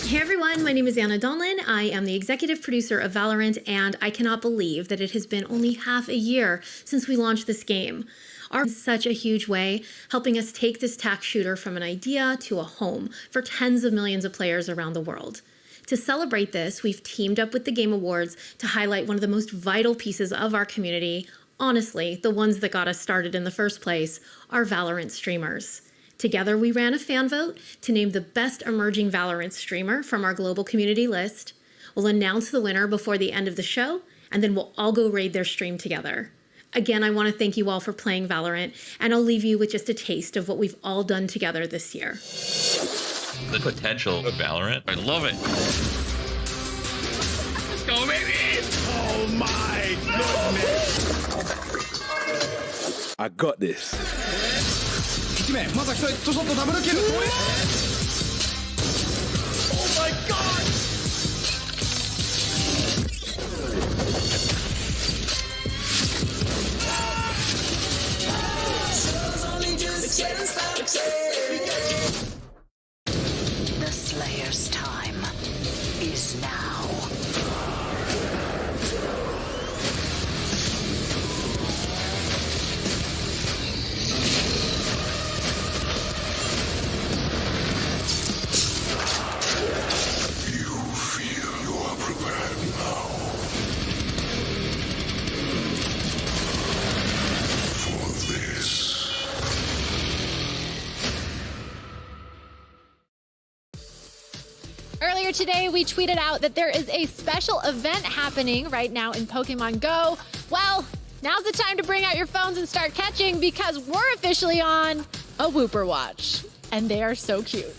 Hey everyone, my name is Anna Donlin. I am the executive producer of Valorant, and I cannot believe that it has been only half a year since we launched this game. In such a huge way, helping us take this tac shooter from an idea to a home for tens of millions of players around the world. To celebrate this, we've teamed up with the Game Awards to highlight one of the most vital pieces of our community, honestly, the ones that got us started in the first place, our Valorant streamers. Together, we ran a fan vote to name the best emerging Valorant streamer from our global community list. We'll announce the winner before the end of the show, and then we'll all go raid their stream together. Again, I want to thank you all for playing Valorant, and I'll leave you with just a taste of what we've all done together this year. The potential of Valorant, I love it. Let's go, baby! Oh my goodness! I got this. Oh my god! The Slayer's time is now. Earlier today, we tweeted out that there is a special event happening right now in Pokemon Go. Well, now's the time to bring out your phones and start catching, because we're officially on a Wooper watch. And they are so cute.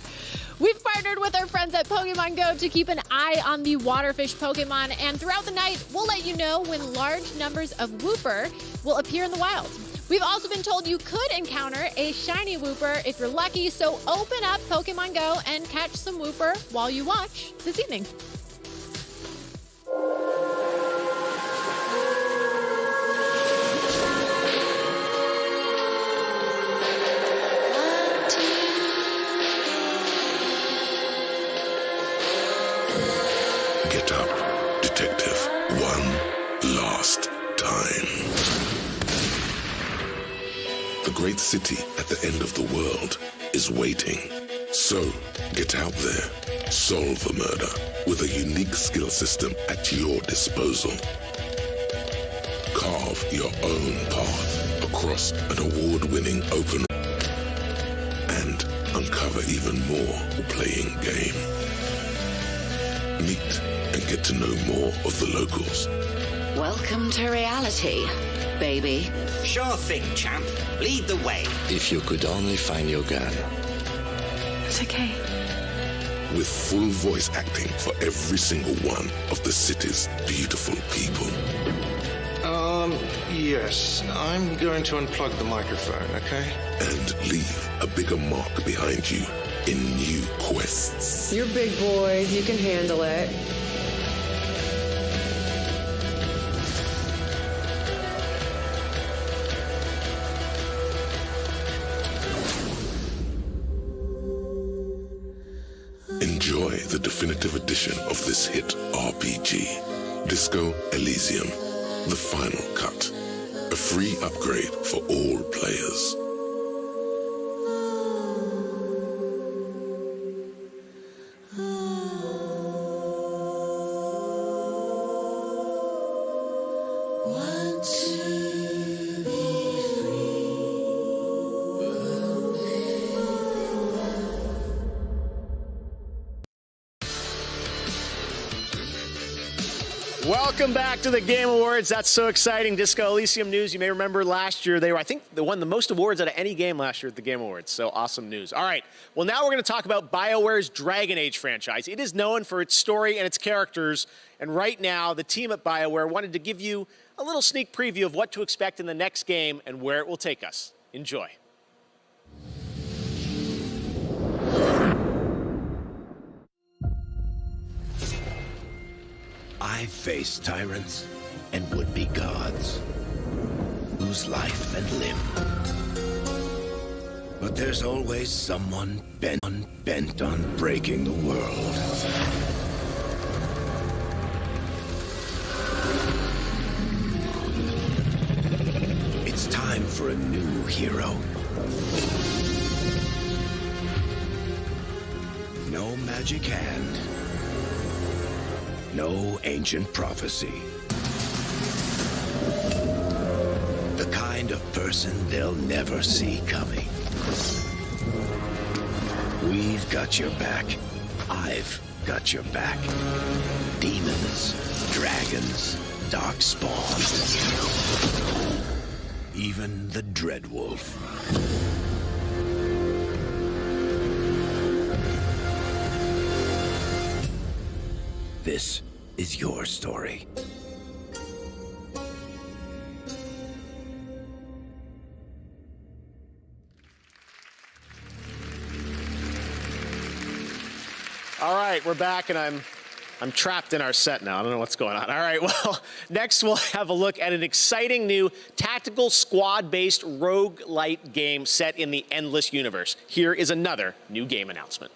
We've partnered with our friends at Pokemon Go to keep an eye on the waterfish Pokemon, and throughout the night, we'll let you know when large numbers of Wooper will appear in the wild. We've also been told you could encounter a shiny Wooper if you're lucky, so open up Pokemon Go and catch some Wooper while you watch this evening. Get up, detective. One last time. The great city at the end of the world is waiting. So, get out there, solve the murder, with a unique skill system at your disposal. Carve your own path across an award-winning open and uncover even more playing game. Meet and get to know more of the locals. Welcome to reality, baby. Sure thing, champ. Lead the way. If you could only find your gun. It's okay. With full voice acting for every single one of the city's beautiful people. Yes. I'm going to unplug the microphone, okay? And leave a bigger mark behind you in new quests. You're big boys. You can handle it. Enjoy the definitive edition of this hit RPG, Disco Elysium, the final cut. A free upgrade for all players. Welcome back to the Game Awards. That's so exciting. Disco Elysium news. You may remember last year I think they won the most awards out of any game last year at the Game Awards. So awesome news. All right. Well, now we're going to talk about BioWare's Dragon Age franchise. It is known for its story and its characters. And right now, the team at BioWare wanted to give you a little sneak preview of what to expect in the next game and where it will take us. Enjoy. I've faced tyrants and would-be gods, lose life and limb. But there's always someone bent on breaking the world. It's time for a new hero. No magic hand. No ancient prophecy. The kind of person they'll never see coming. We've got your back. I've got your back. Demons, dragons, darkspawn. Even the Dreadwolf. This is your story. All right, we're back, and I'm trapped in our set now. I don't know what's going on. All right, well, next we'll have a look at an exciting new tactical squad-based roguelite game set in the Endless universe. Here is another new game announcement.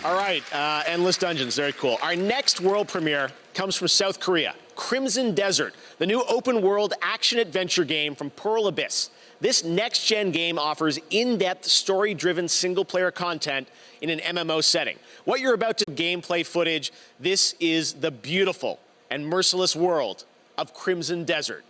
All right, Endless Dungeons, very cool. Our next world premiere comes from South Korea, Crimson Desert, the new open-world action-adventure game from Pearl Abyss. This next-gen game offers in-depth, story-driven single-player content in an MMO setting. What you're about to gameplay footage, this is the beautiful and merciless world of Crimson Desert.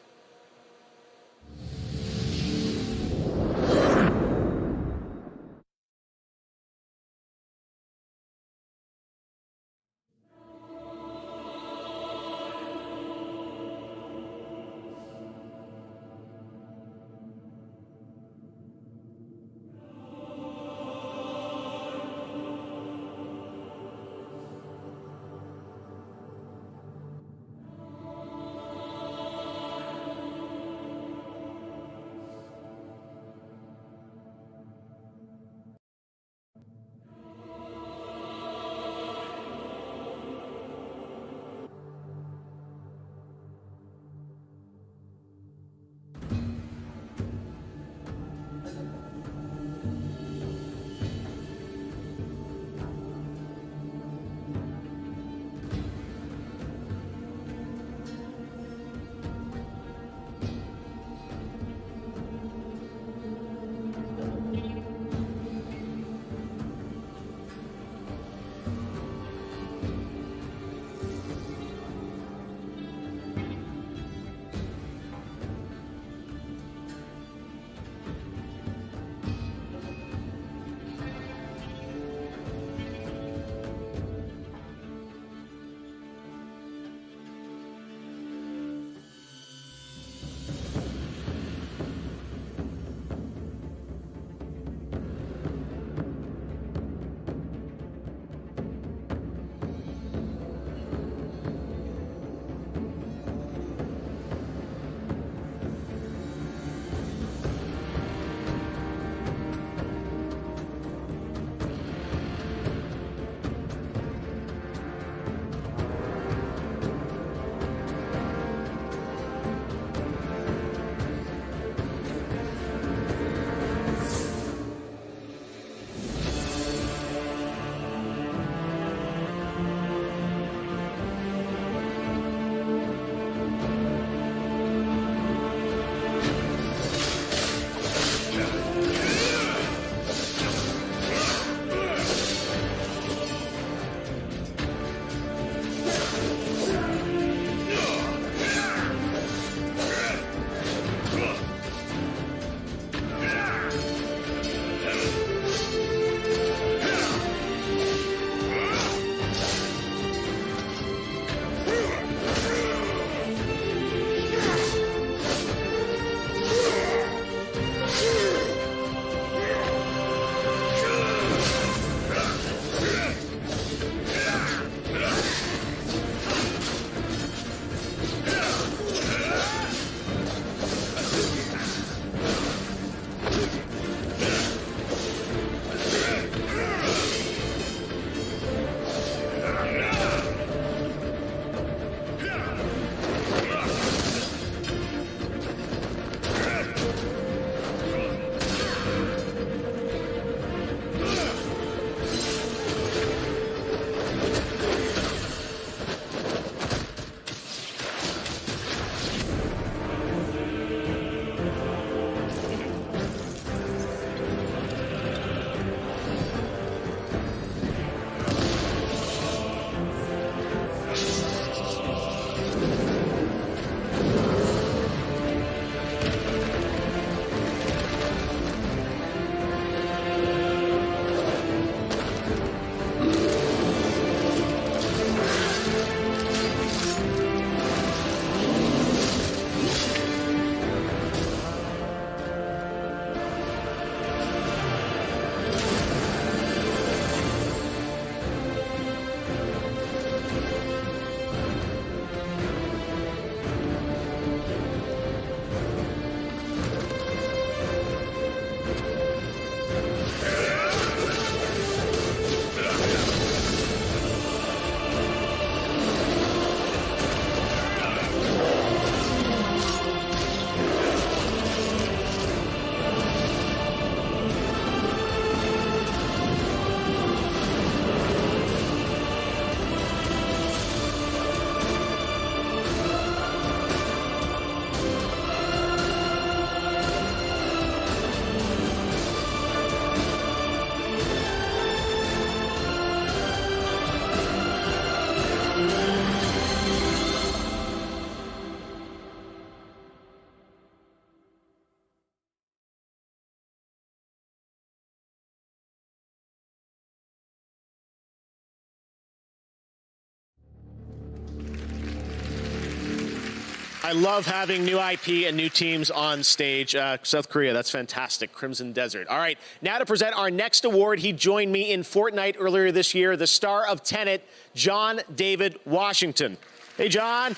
I love having new IP and new teams on stage. South Korea, that's fantastic. Crimson Desert. All right, now to present our next award. He joined me in Fortnite earlier this year, the star of Tenet, John David Washington. Hey, John.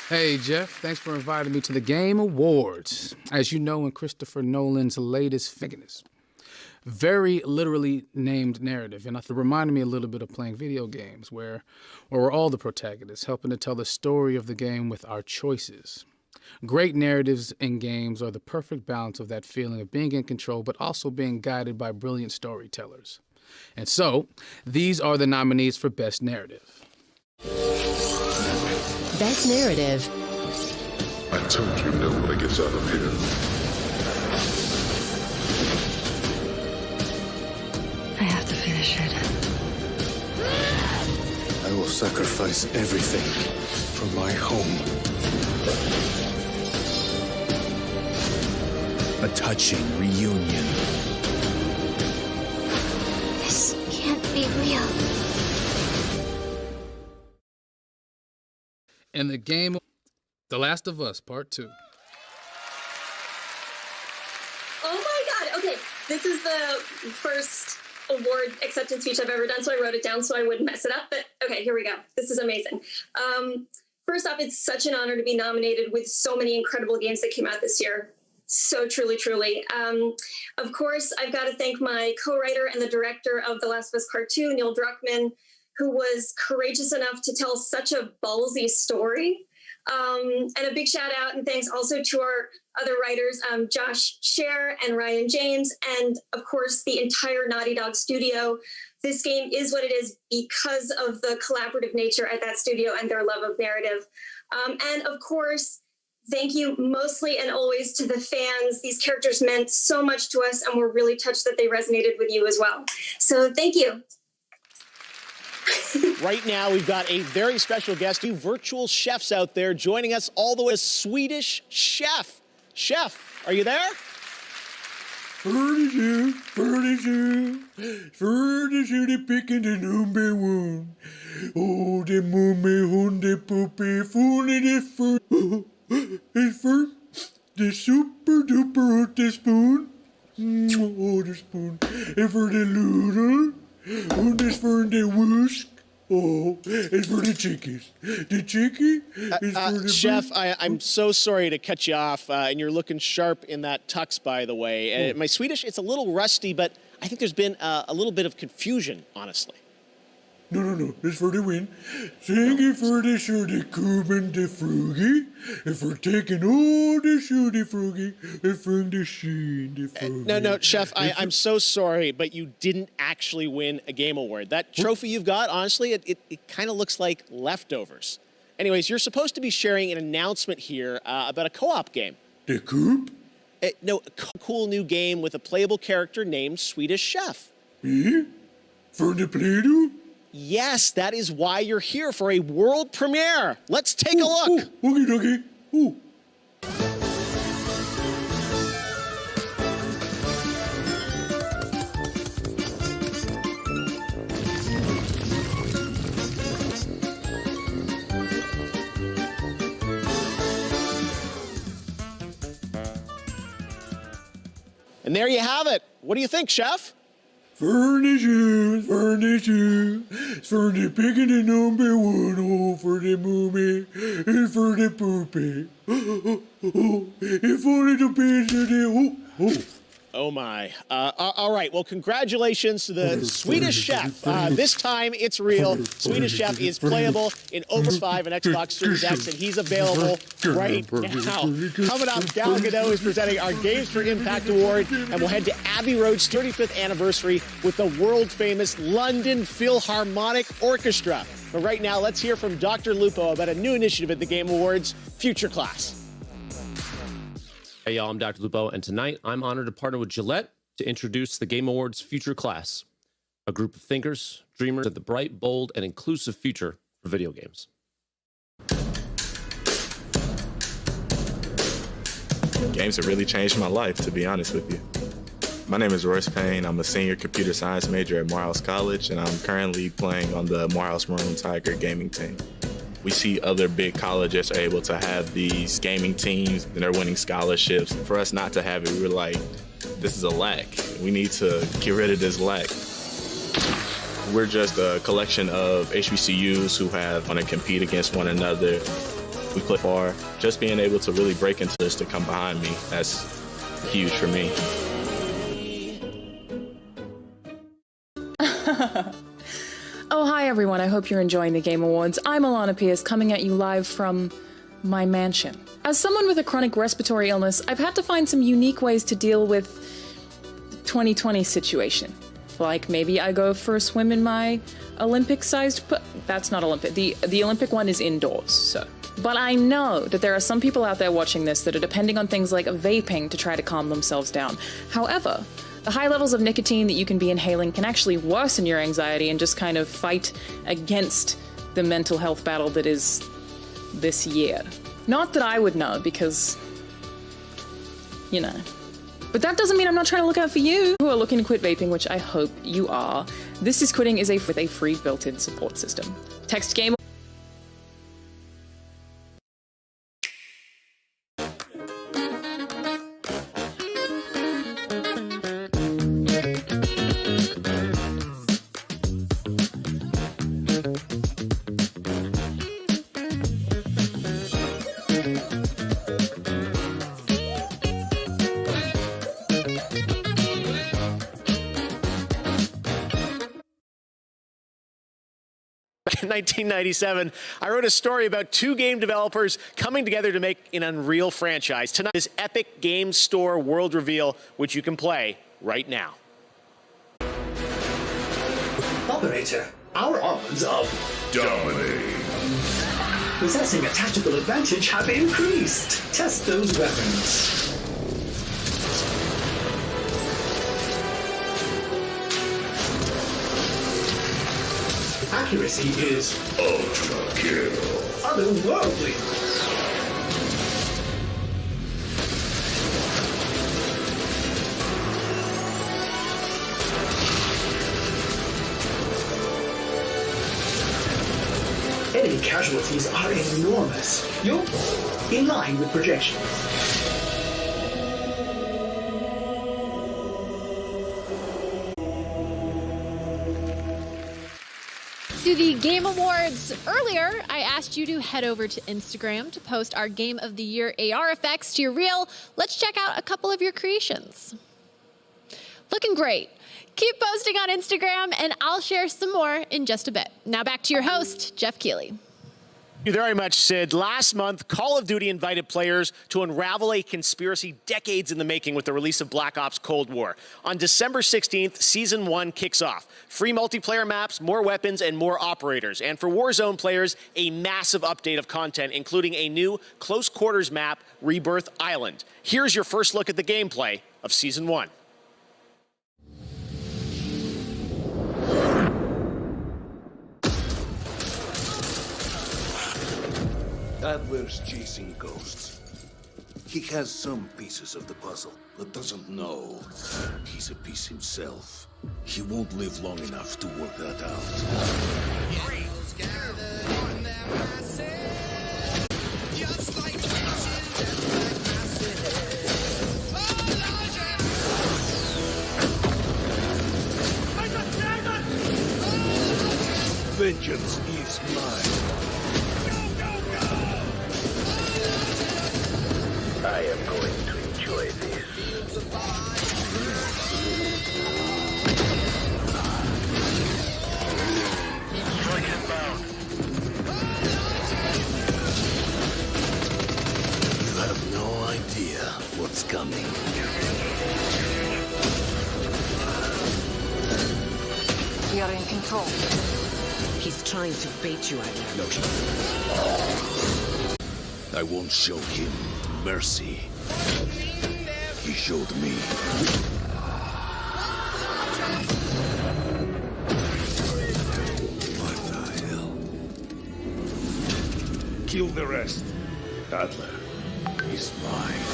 Hey, Jeff. Thanks for inviting me to the Game Awards. As you know, in Christopher Nolan's latest figures, very literally named narrative, and it reminded me a little bit of playing video games where we're all the protagonists, helping to tell the story of the game with our choices. Great narratives in games are the perfect balance of that feeling of being in control, but also being guided by brilliant storytellers. And so, these are the nominees for Best Narrative. Best Narrative. I told you nobody gets out of here. I have to finish it. I will sacrifice everything for my home. A touching reunion. This can't be real. In the game, The Last of Us, Part 2. Oh my God. Okay, this is the first award acceptance speech I've ever done, so I wrote it down so I wouldn't mess it up. But okay, here we go. This is amazing. First off, it's such an honor to be nominated with so many incredible games that came out this year. So truly, truly. Of course, I've got to thank my co-writer and the director of The Last of Us Part 2, Neil Druckmann, who was courageous enough to tell such a ballsy story. And a big shout out and thanks also to our other writers, Josh Scher and Ryan James, and of course, the entire Naughty Dog studio. This game is what it is because of the collaborative nature at that studio and their love of narrative. And of course, thank you mostly and always to the fans. These characters meant so much to us and we're really touched that they resonated with you as well. So thank you. Right now, we've got a very special guest, two virtual chefs out there joining us all the way, a Swedish chef. Chef, are you there? Furniture, the picking the number one. Oh, the mummy, hunde, puppy, funny, the fur. It's for the super duper hot the spoon. Oh, the spoon. And for the noodle. And it's for the whisk. Oh, it's for the chickies. The chickie is for the Chef, I'm so sorry to cut you off, and you're looking sharp in that tux, by the way. My Swedish, it's a little rusty, but I think there's been a little bit of confusion, honestly. No, it's for the win. Thank you for the shorty kuben the frugi, and for taking all the shorty frugi, and from the sheen the frugi. No, Chef, I'm so sorry, but you didn't actually win a game award. That trophy you've got, honestly, it kind of looks like leftovers. Anyways, you're supposed to be sharing an announcement here about a co-op game. The coop? No, a cool new game with a playable character named Swedish Chef. Yeah? For the Play-Doh? Yes, that is why you're here for a world premiere. Let's take a look. Okay. Ooh. And there you have it. What do you think, Chef? Furniture, for the picking the number one, oh, for the mummy, and for the poopy, and for the pizza, Oh my. All right, well, congratulations to the Swedish Chef. This time it's real. Swedish Chef is playable in Opus 5 and Xbox Series X, and he's available right now. Coming up, Gal Gadot is presenting our Games for Impact Award, and we'll head to Abbey Road's 35th anniversary with the world-famous London Philharmonic Orchestra. But right now, let's hear from Dr. Lupo about a new initiative at the Game Awards, Future Class. Hey y'all, I'm Dr. Lupo, and tonight I'm honored to partner with Gillette to introduce the Game Awards Future Class, a group of thinkers, dreamers of the bright, bold, and inclusive future for video games. Games have really changed my life, to be honest with you. My name is Royce Payne. I'm a senior computer science major at Morehouse College, and I'm currently playing on the Morehouse Maroon Tiger gaming team. We see other big colleges are able to have these gaming teams and they're winning scholarships. For us not to have it, we're like, this is a lack. We need to get rid of this lack. We're just a collection of HBCUs who want to compete against one another. We play far. Just being able to really break into this to come behind me, that's huge for me. Oh, hi everyone. I hope you're enjoying the Game Awards. I'm Alana Pierce, coming at you live from my mansion. As someone with a chronic respiratory illness, I've had to find some unique ways to deal with 2020 situation. Like maybe I go for a swim in my Olympic-sized that's not Olympic. The Olympic one is indoors, so. But I know that there are some people out there watching this that are depending on things like vaping to try to calm themselves down. However, the high levels of nicotine that you can be inhaling can actually worsen your anxiety and just kind of fight against the mental health battle that is this year. Not that I would know, because, you know. But that doesn't mean I'm not trying to look out for you who are looking to quit vaping, which I hope you are. This is Quitting is with a free built-in support system. Text game. In 1997, I wrote a story about two game developers coming together to make an Unreal franchise. Tonight is Epic Game Store World Reveal, which you can play right now. Operator, our odds of dominating, possessing a tactical advantage have increased. Test those weapons. Accuracy is ultra kill. Otherworldly. Enemy casualties are enormous. You're in line with projections. To the Game Awards. Earlier, I asked you to head over to Instagram to post our Game of the Year AR effects to your reel. Let's check out a couple of your creations. Looking great. Keep posting on Instagram, and I'll share some more in just a bit. Now back to your host, Jeff Keighley. Thank you very much, Sid. Last month, Call of Duty invited players to unravel a conspiracy decades in the making with the release of Black Ops Cold War. On December 16th, Season 1 kicks off. Free multiplayer maps, more weapons, and more operators. And for Warzone players, a massive update of content, including a new close quarters map, Rebirth Island. Here's your first look at the gameplay of Season 1. Adler's chasing ghosts. He has some pieces of the puzzle, but doesn't know he's a piece himself. He won't live long enough to work that out. Vengeance is mine. I am going to enjoy this. Strike inbound. You have no idea what's coming. We are in control. He's trying to bait you, Adler. I won't show him mercy. He showed me. What the hell? Kill the rest. Adler is mine.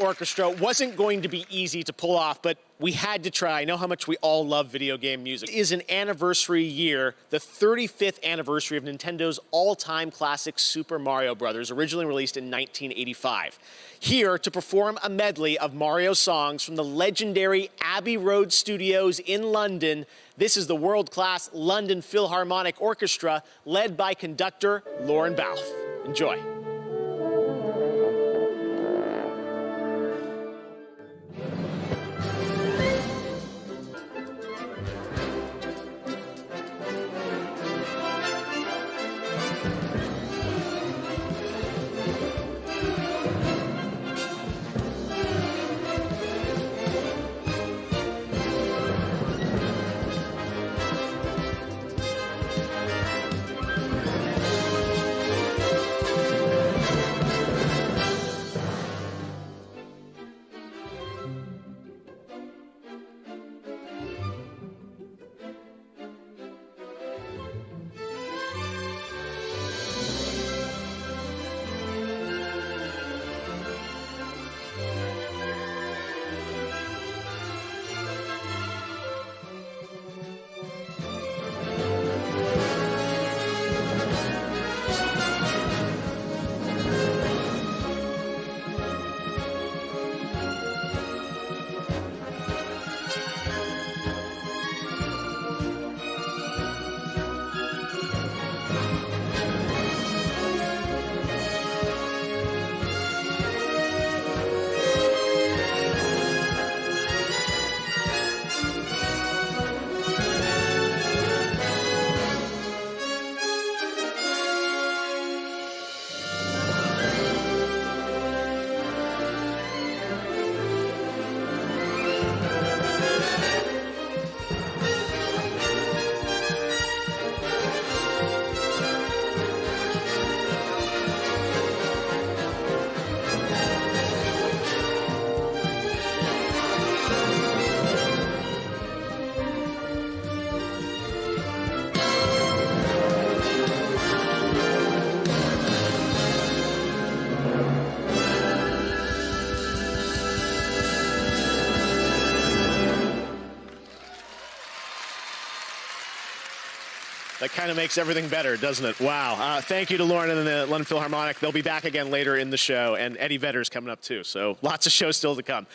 orchestra wasn't going to be easy to pull off, but we had to try. I know how much we all love video game music. It is an anniversary year, the 35th anniversary of Nintendo's all-time classic Super Mario Bros., originally released in 1985. Here to perform a medley of Mario songs from the legendary Abbey Road Studios in London, this is the world-class London Philharmonic Orchestra, led by conductor Lauren Balfe. Enjoy. That kind of makes everything better, doesn't it? Wow. Thank you to Lauren and the London Philharmonic. They'll be back again later in the show, and Eddie Vedder's coming up too, so lots of shows still to come.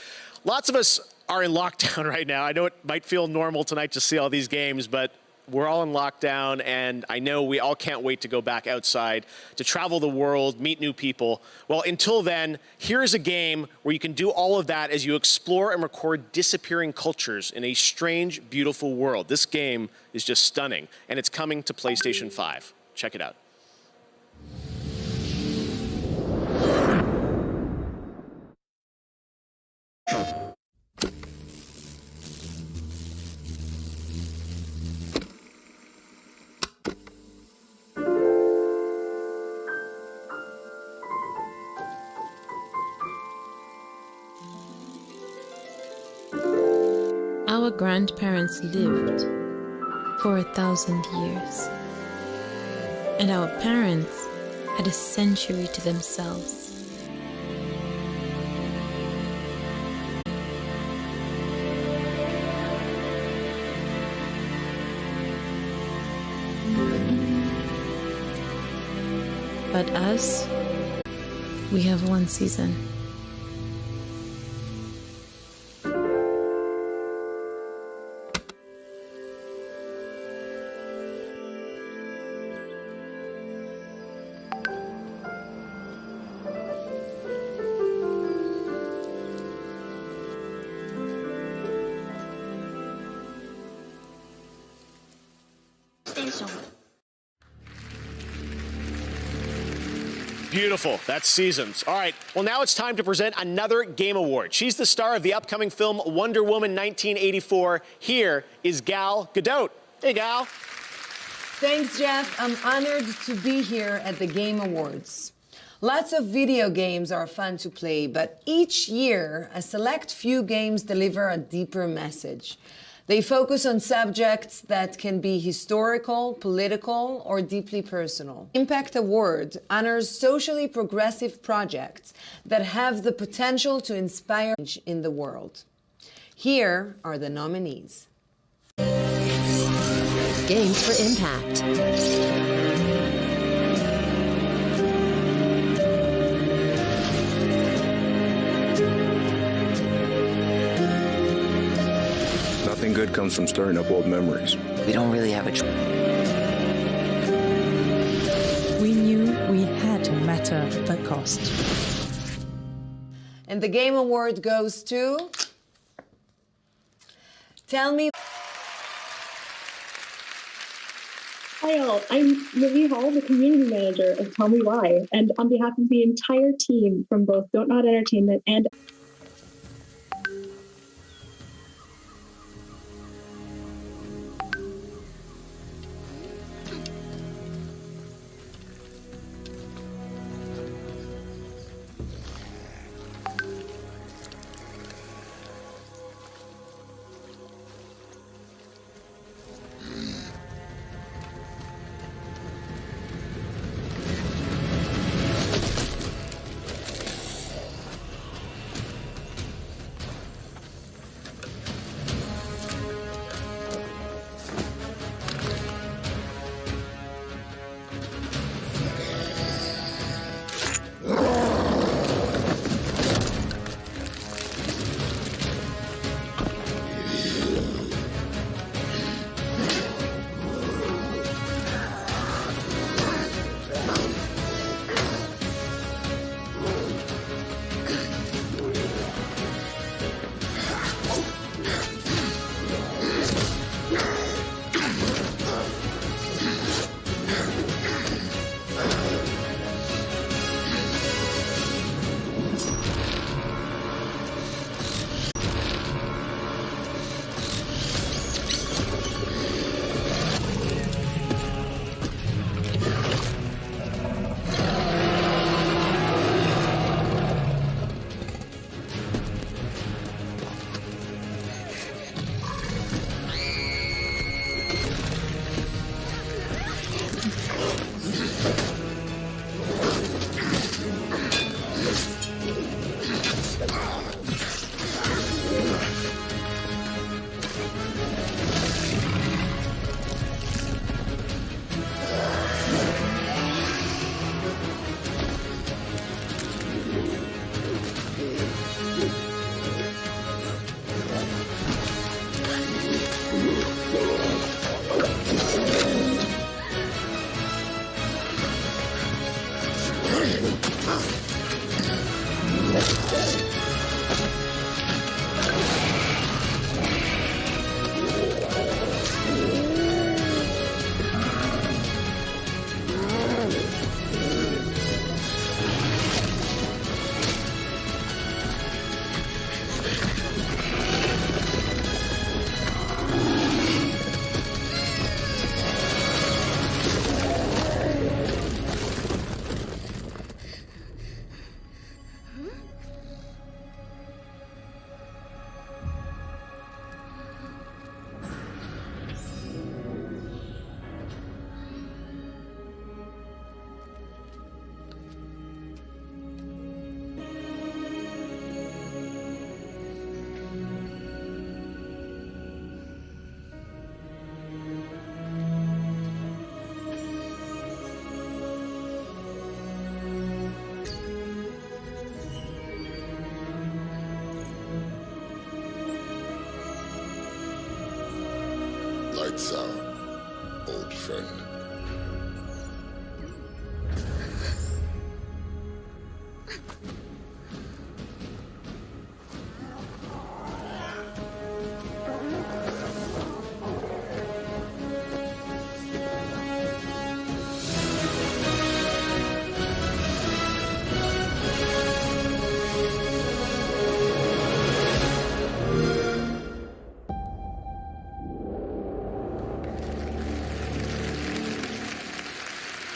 Lots of us are in lockdown right now. I know it might feel normal tonight to see all these games, but we're all in lockdown, and I know we all can't wait to go back outside, to travel the world, meet new people. Well, until then, here's a game where you can do all of that as you explore and record disappearing cultures in a strange, beautiful world. This game is just stunning, and it's coming to PlayStation 5. Check it out. Our grandparents lived for 1,000 years, and our parents had a century to themselves. But us, we have one season. Beautiful. That's Seasons. All right. Well, now it's time to present another Game Award. She's the star of the upcoming film Wonder Woman 1984. Here is Gal Gadot. Hey, Gal. Thanks, Jeff. I'm honored to be here at the Game Awards. Lots of video games are fun to play, but each year, a select few games deliver a deeper message. They focus on subjects that can be historical, political, or deeply personal. Impact Award honors socially progressive projects that have the potential to inspire change in the world. Here are the nominees. Games for Impact. Nothing good comes from stirring up old memories. We don't really have a choice. We knew we had to matter the cost. And the Game Award goes to... Tell Me... Hi all, I'm Livy Hall, the community manager of Tell Me Why, and on behalf of the entire team from both Don't Nod Entertainment and Lights out, old friend.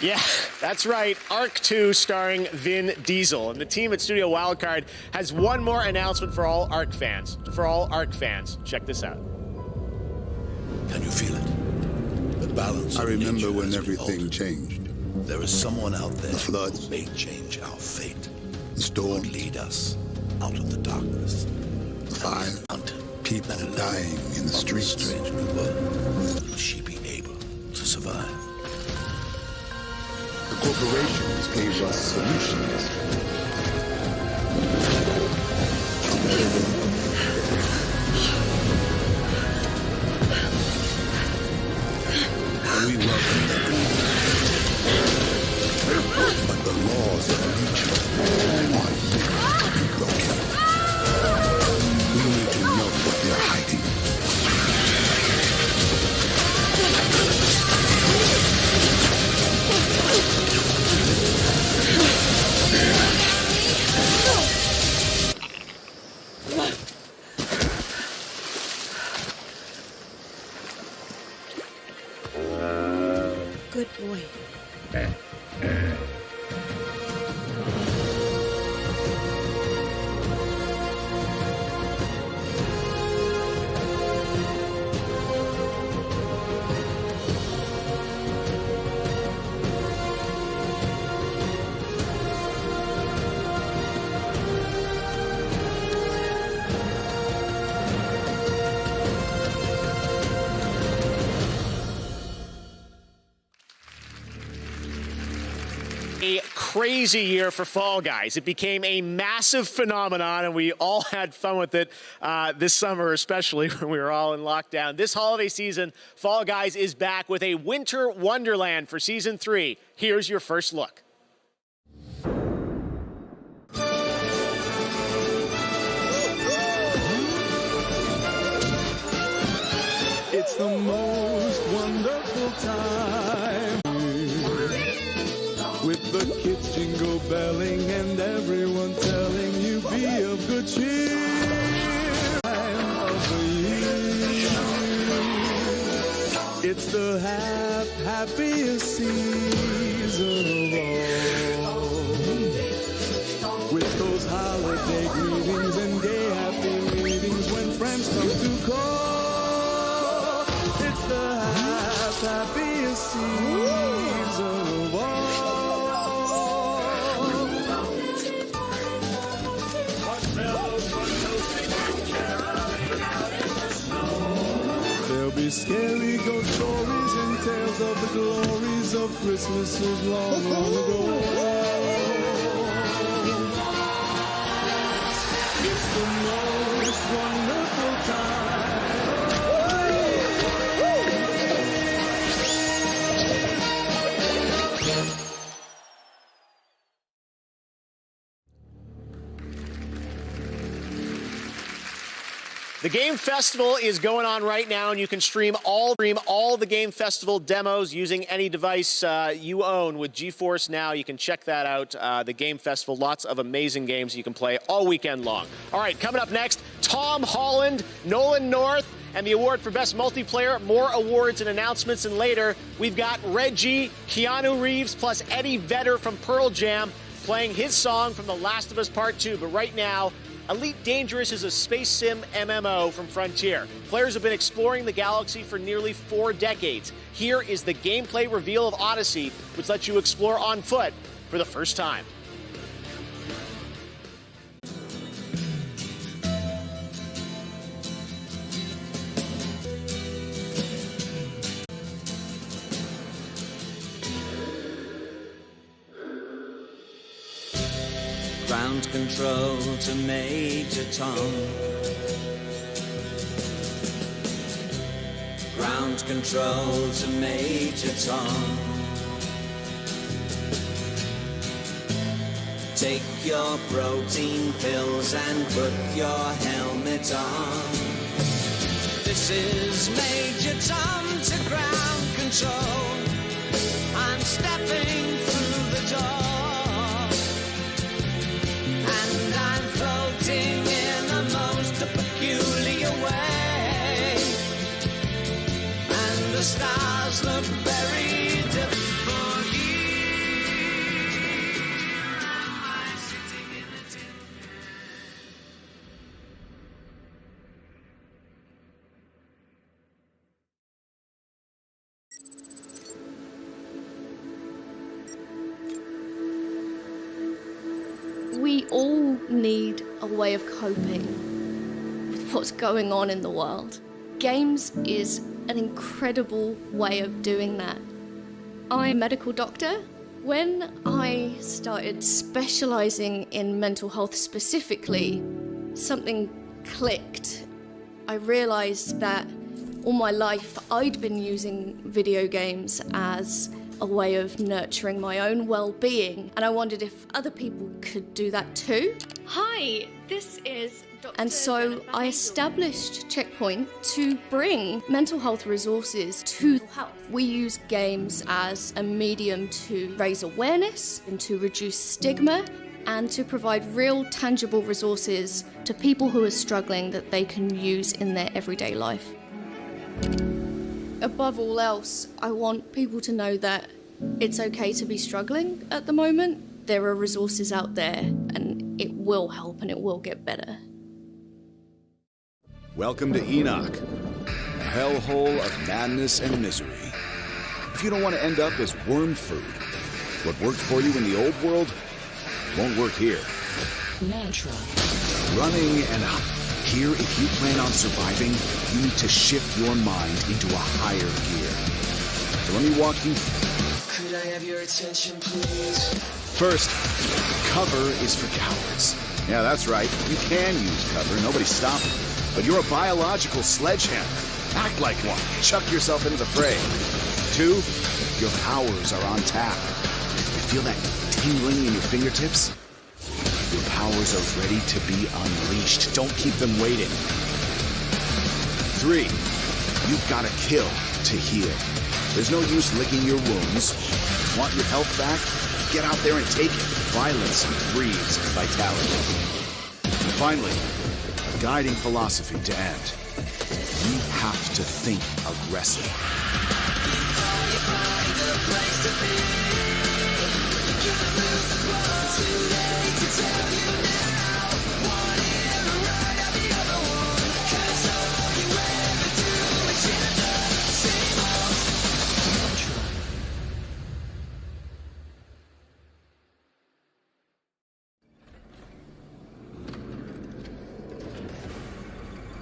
Yeah, that's right. Arc 2 starring Vin Diesel. And the team at Studio Wildcard has one more announcement for all Arc fans. Check this out. Can you feel it? The balance. I remember when everything changed. There is someone out there The floods. who may change our fate. The storm. Lead us out of the darkness. The fire. People dying in the streets. Strange new world. Will she be able to survive? The corporations gave us solutions. We welcome them. But the laws of nature are meant to be broken. We need to know what they're hiding. Good boy. A crazy year for Fall Guys. It became a massive phenomenon, and we all had fun with it this summer, especially when we were all in lockdown. This holiday season, Fall Guys is back with a winter wonderland for Season 3. Here's your first look. It's the most wonderful time with the kids jingle belling and everyone telling you be of good cheer. Time of the year. It's the happiest season of all. With those holiday greetings and gay happy meetings when friends come to call. It's the happiest season of all. There'll be scary ghost stories and tales of the glories of Christmases long, long ago. It's the most wonderful time. The Game Festival is going on right now, and you can stream all the Game Festival demos using any device you own with GeForce Now. You can check that out. The Game Festival, lots of amazing games you can play all weekend long. All right, coming up next, Tom Holland, Nolan North, and the award for Best Multiplayer. More awards and announcements, and later we've got Reggie, Keanu Reeves, plus Eddie Vedder from Pearl Jam playing his song from The Last of Us Part 2. But right now, Elite Dangerous is a space sim MMO from Frontier. Players have been exploring the galaxy for nearly 4 decades. Here is the gameplay reveal of Odyssey, which lets you explore on foot for the first time. Ground control to Major Tom. Ground control to Major Tom. Take your protein pills and put your helmet on. This is Major Tom to ground control. I'm stepping through the door. And I'm floating in the most peculiar way. And the stars look very different. We all need a way of coping with what's going on in the world. Games is an incredible way of doing that. I'm a medical doctor. When I started specializing in mental health specifically, something clicked. I realized that all my life I'd been using video games as a way of nurturing my own well-being, and I wondered if other people could do that too. Hi, this is Dr. And so I established Checkpoint to bring mental health resources to health. We use games as a medium to raise awareness and to reduce stigma and to provide real tangible resources to people who are struggling that they can use in their everyday life. Above all else, I want people to know that it's okay to be struggling at the moment. There are resources out there, and it will help and it will get better. Welcome to Enoch, a hellhole of madness and misery. If you don't want to end up as worm food, what worked for you in the old world won't work here. Mantra. Running and up. Here, if you plan on surviving, you need to shift your mind into a higher gear. So let me walk you. Could I have your attention, please? First, cover is for cowards. Yeah, that's right. You can use cover. Nobody's stopping. But you're a biological sledgehammer. Act like one. Chuck yourself into the fray. 2, your powers are on tap. You feel that tingling in your fingertips? Your powers are ready to be unleashed. Don't keep them waiting. 3, you've got to kill to heal. There's no use licking your wounds. Want your health back? Get out there and take it. Violence breeds vitality. And finally, a guiding philosophy to end. You have to think aggressive.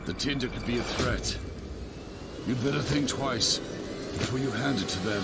The tinder could be a threat. You'd better think twice before you hand it to them.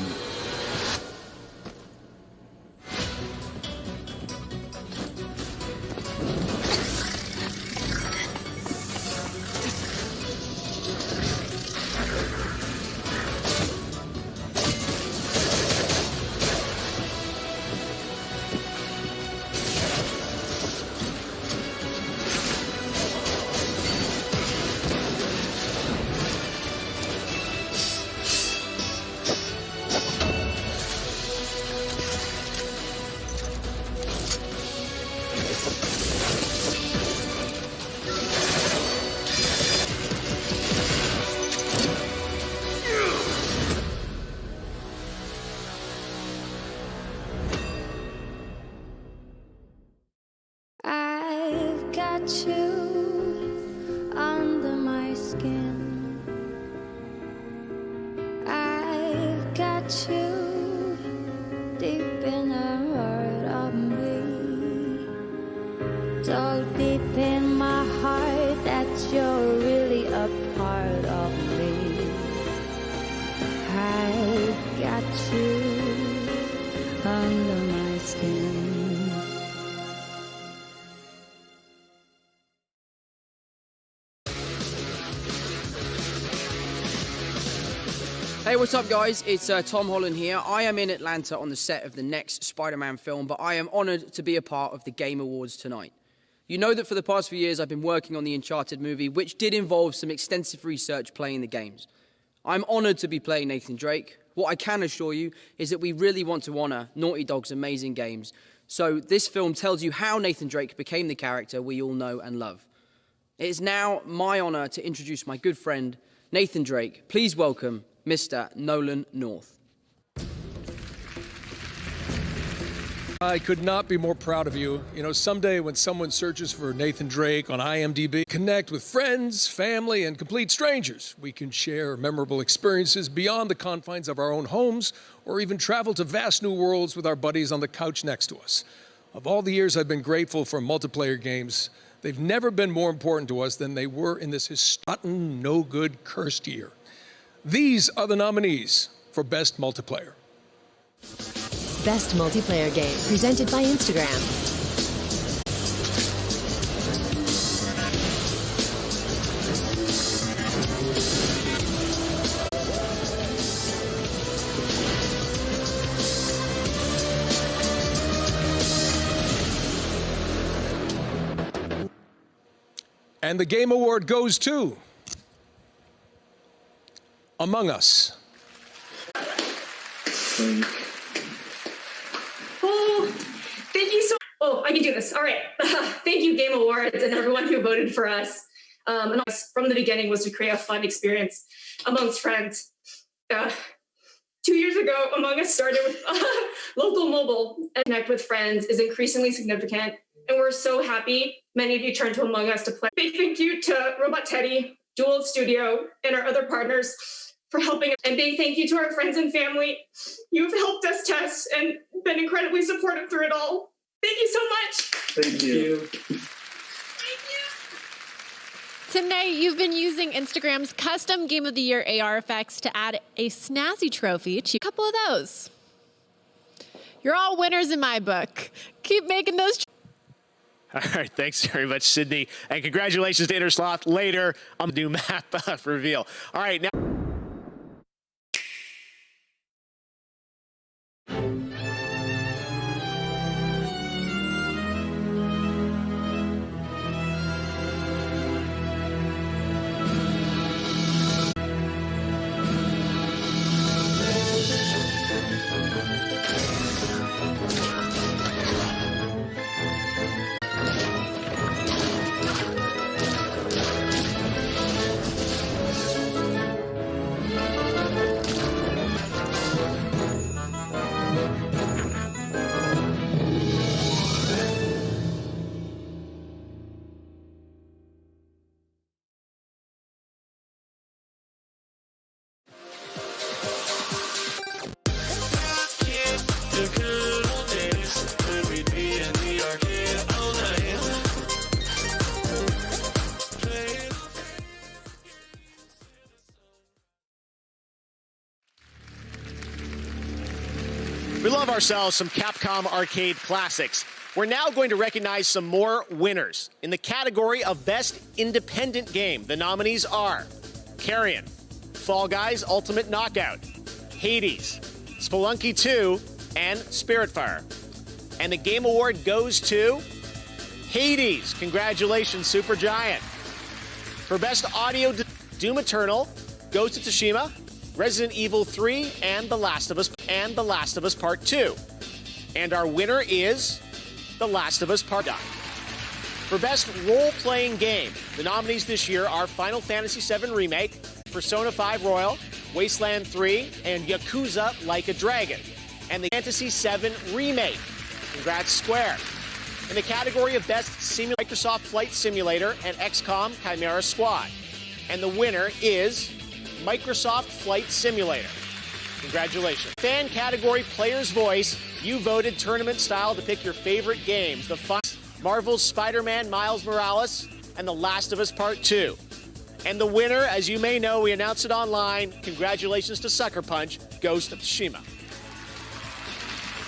You under my skin. I've got you deep in the heart of me. So deep in my heart that you're really a part of me. I've got you under my skin. Hey, what's up, guys? It's Tom Holland here. I am in Atlanta on the set of the next Spider-Man film, but I am honored to be a part of the Game Awards tonight. You know that for the past few years, I've been working on the Uncharted movie, which did involve some extensive research playing the games. I'm honored to be playing Nathan Drake. What I can assure you is that we really want to honor Naughty Dog's amazing games. So this film tells you how Nathan Drake became the character we all know and love. It is now my honor to introduce my good friend, Nathan Drake. Please welcome Mr. Nolan North. I could not be more proud of you. You know, someday when someone searches for Nathan Drake on IMDb, connect with friends, family, and complete strangers. We can share memorable experiences beyond the confines of our own homes, or even travel to vast new worlds with our buddies on the couch next to us. Of all the years I've been grateful for multiplayer games, they've never been more important to us than they were in this rotten, no good, cursed year. These are the nominees for Best Multiplayer. Best Multiplayer Game, presented by Instagram. And the Game Award goes to Among Us. Oh, thank you so. Oh, I can do this. All right. Thank you, Game Awards, and everyone who voted for us. And from the beginning was to create a fun experience amongst friends. 2 years ago, Among Us started with local mobile, and connect with friends is increasingly significant. And we're so happy many of you turned to Among Us to play. Big thank you to Robot Teddy, Dual Studio, and our other partners for helping. And big thank you to our friends and family. You've helped us test and been incredibly supportive through it all. Thank you so much. Thank you. Tonight, you've been using Instagram's custom Game of the Year AR effects to add a snazzy trophy to a couple of those. You're all winners in my book. Keep making those. All right, thanks very much, Sydney. And congratulations to Intersloth later on the new map reveal. All right, now. We love ourselves some Capcom arcade classics. We're now going to recognize some more winners. In the category of Best Independent Game, the nominees are Carrion, Fall Guys Ultimate Knockout, Hades, Spelunky 2, and Spiritfire. And the Game Award goes to Hades. Congratulations, Supergiant. For Best Audio, Doom Eternal, Ghost of Tsushima, Resident Evil 3, and The Last of Us Part 2. And our winner is The Last of Us Part 2. For Best Role-Playing Game, the nominees this year are Final Fantasy VII Remake, Persona 5 Royal, Wasteland 3, and Yakuza Like a Dragon. And the Fantasy VII Remake. Congrats, Square. In the category of Best Microsoft Flight Simulator and XCOM Chimera Squad. And the winner is Microsoft Flight Simulator. Congratulations. Fan category Player's Voice, you voted tournament style to pick your favorite games. The Marvel's Spider-Man Miles Morales and The Last of Us Part 2. And the winner, as you may know, we announced it online. Congratulations to Sucker Punch, Ghost of Tsushima.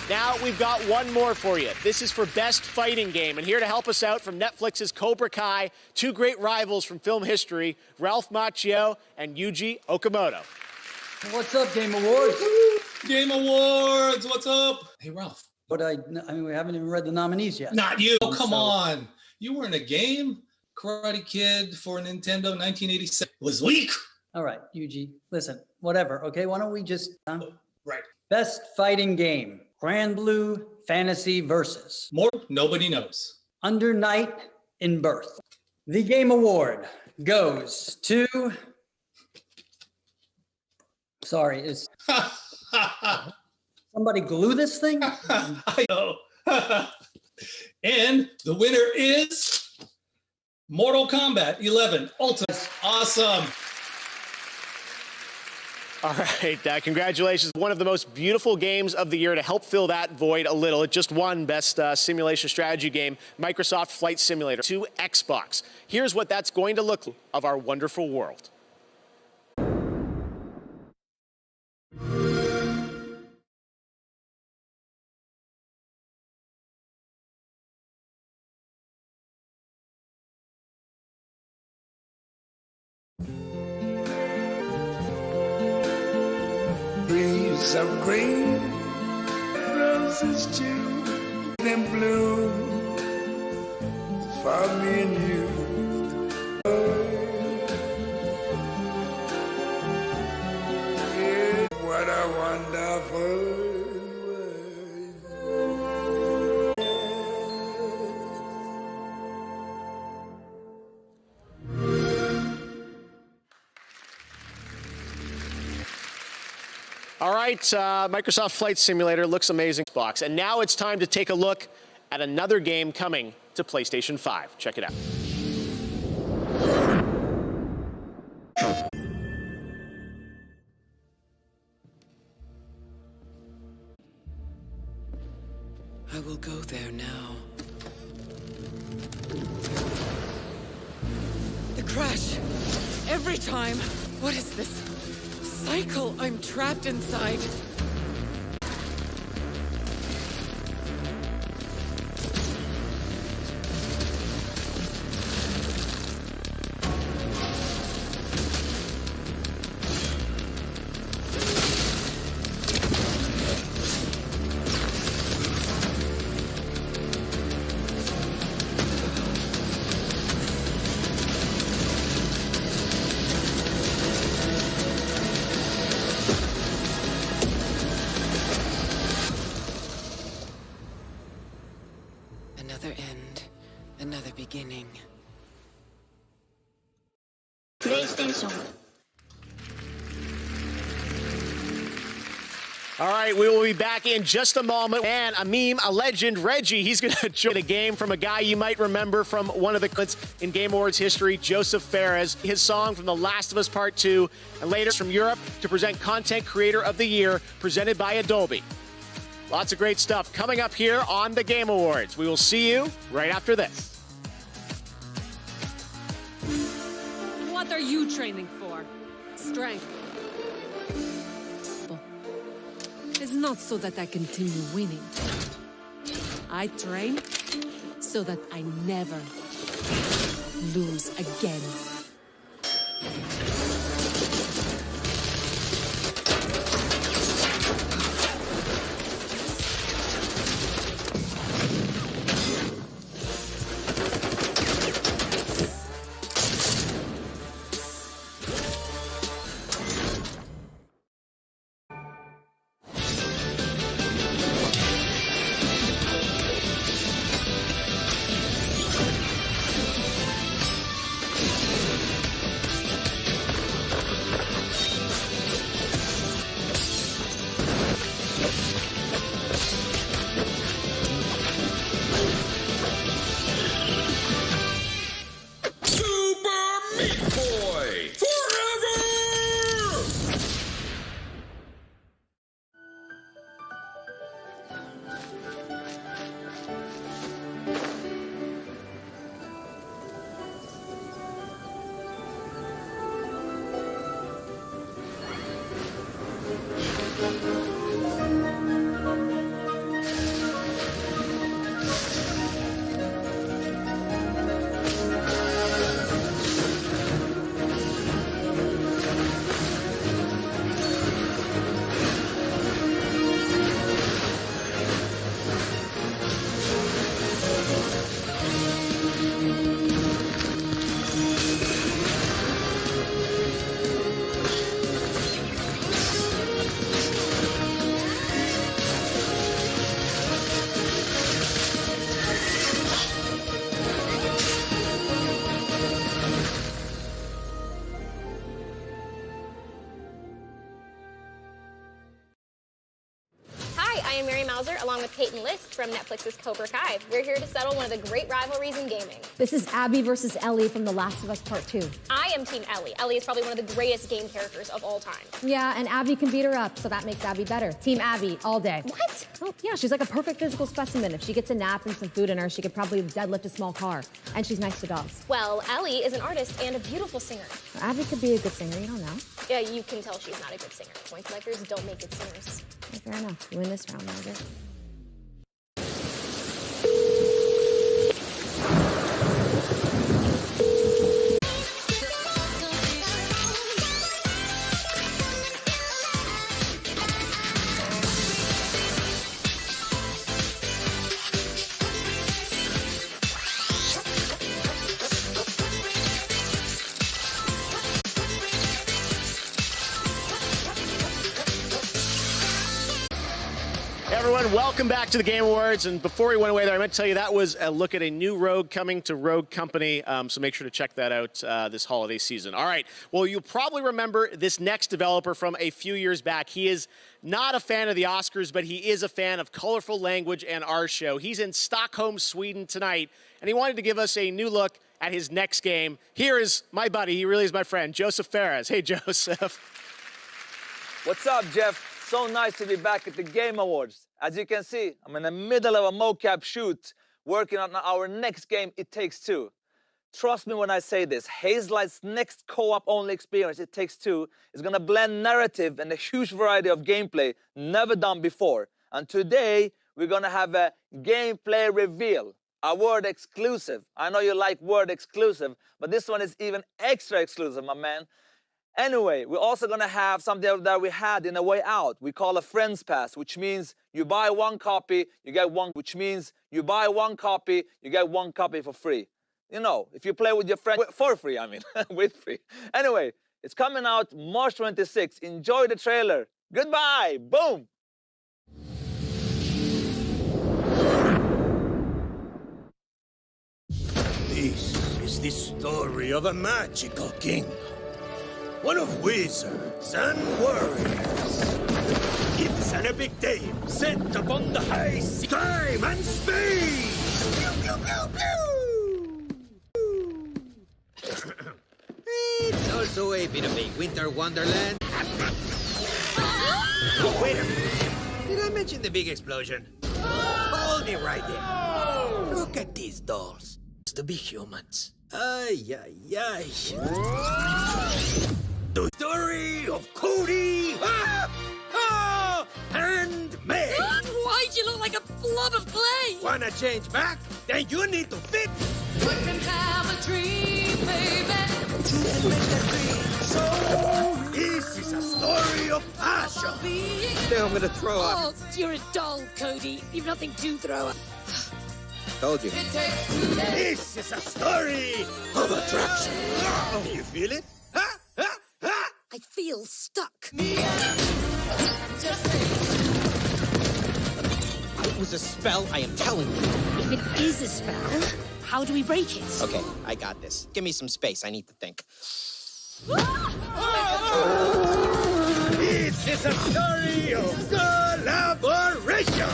Now we've got one more for you. This is for Best Fighting Game. And here to help us out from Netflix's Cobra Kai, two great rivals from film history, Ralph Macchio and Yuji Okamoto. What's up, Game Awards? Game Awards, what's up? Hey, Ralph. But I mean, we haven't even read the nominees yet. Not you. Oh, come on. You were in a game, Karate Kid for Nintendo 1987. It was weak. All right, Yuji, listen, whatever, okay? Why don't we just... Right. Best Fighting Game. Grand Blue Fantasy Versus. More, nobody knows. Under Night in Birth. The Game Award goes to... Sorry, is... Somebody glue this thing? I know. And the winner is Mortal Kombat 11 Ultimate. Awesome. All right, congratulations. One of the most beautiful games of the year to help fill that void a little. It just won Best Simulation Strategy Game, Microsoft Flight Simulator to Xbox. Here's what that's going to look like of our wonderful world. Leaves of green, roses too, and blue for me and you. Yeah, what a wonderful All right, Microsoft Flight Simulator looks amazing. Box. And now it's time to take a look at another game coming to PlayStation 5. Check it out. I will go there now. The crash! Every time! What is this cycle I'm trapped inside? Another end, another beginning. PlayStation. All right, we will be back in just a moment. And a meme, a legend, Reggie, he's going to join a game from a guy you might remember from one of the clips in Game Awards history, Joseph Fares. His song from The Last of Us Part 2, and later from Europe to present Content Creator of the Year, presented by Adobe. Lots of great stuff coming up here on the Game Awards. We will see you right after this. What are you training for? Strength. It's not so that I continue winning. I train so that I never lose again. am Mary Mauser, along with Peyton List from Netflix's Cobra Kai. We're here to settle one of the great rivalries in gaming. This is Abby versus Ellie from The Last of Us Part 2. I am Team Ellie. Ellie is probably one of the greatest game characters of all time. Yeah, and Abby can beat her up, so that makes Abby better. Team Abby, all day. What? Oh, yeah, she's like a perfect physical specimen. If she gets a nap and some food in her, she could probably deadlift a small car. And she's nice to dogs. Well, Ellie is an artist and a beautiful singer. Well, Abby could be a good singer, you don't know. Yeah, you can tell she's not a good singer. Point collectors don't make good singers. Yeah, fair enough. You win this round, Mauser. Everyone, welcome back to the Game Awards. And before we went away there, I meant to tell you that was a look at a new Rogue coming to Rogue Company. So make sure to check that out this holiday season. All right. Well, you'll probably remember this next developer from a few years back. He is not a fan of the Oscars, but he is a fan of colorful language and our show. He's in Stockholm, Sweden tonight, and he wanted to give us a new look at his next game. Here is my buddy. He really is my friend, Joseph Ferraz. Hey, Joseph. What's up, Jeff? So nice to be back at the Game Awards. As you can see, I'm in the middle of a mocap shoot, working on our next game, It Takes Two. Trust me when I say this, Hazelight's next co-op only experience, It Takes Two, is gonna blend narrative and a huge variety of gameplay never done before. And today, we're gonna have a gameplay reveal, a word exclusive. I know you like word exclusive, but this one is even extra exclusive, my man. Anyway, we're also gonna have something that we had in A Way Out. We call a Friends Pass, which means you buy one copy, you get one, which means you buy one copy, you get one copy for free. You know, if you play with your friend, for free, I mean, with free. Anyway, it's coming out March 26th. Enjoy the trailer. Goodbye, boom. This is the story of a magical king. One of wizards and warriors. It's an epic tale set upon the high sea. Time and space! Pew, pew, pew, pew! It's also a bit of a winter wonderland. Oh, wait a minute. Did I mention the big explosion? Hold it right there. Look at these dolls. It's to be humans. Ay, ay, ay. The story of Cody and May. Why'd you look like a blob of clay? Wanna change back? Then you need to fit. We can have a dream, baby. So, this is a story of passion. Now I'm gonna throw up. Oh, you're a doll, Cody. You've nothing to throw up. Told you. This is a story of attraction. Do you feel it? I feel stuck. It was a spell, I am telling you. If it is a spell, how do we break it? Okay, I got this. Give me some space, I need to think. This is a story of collaboration.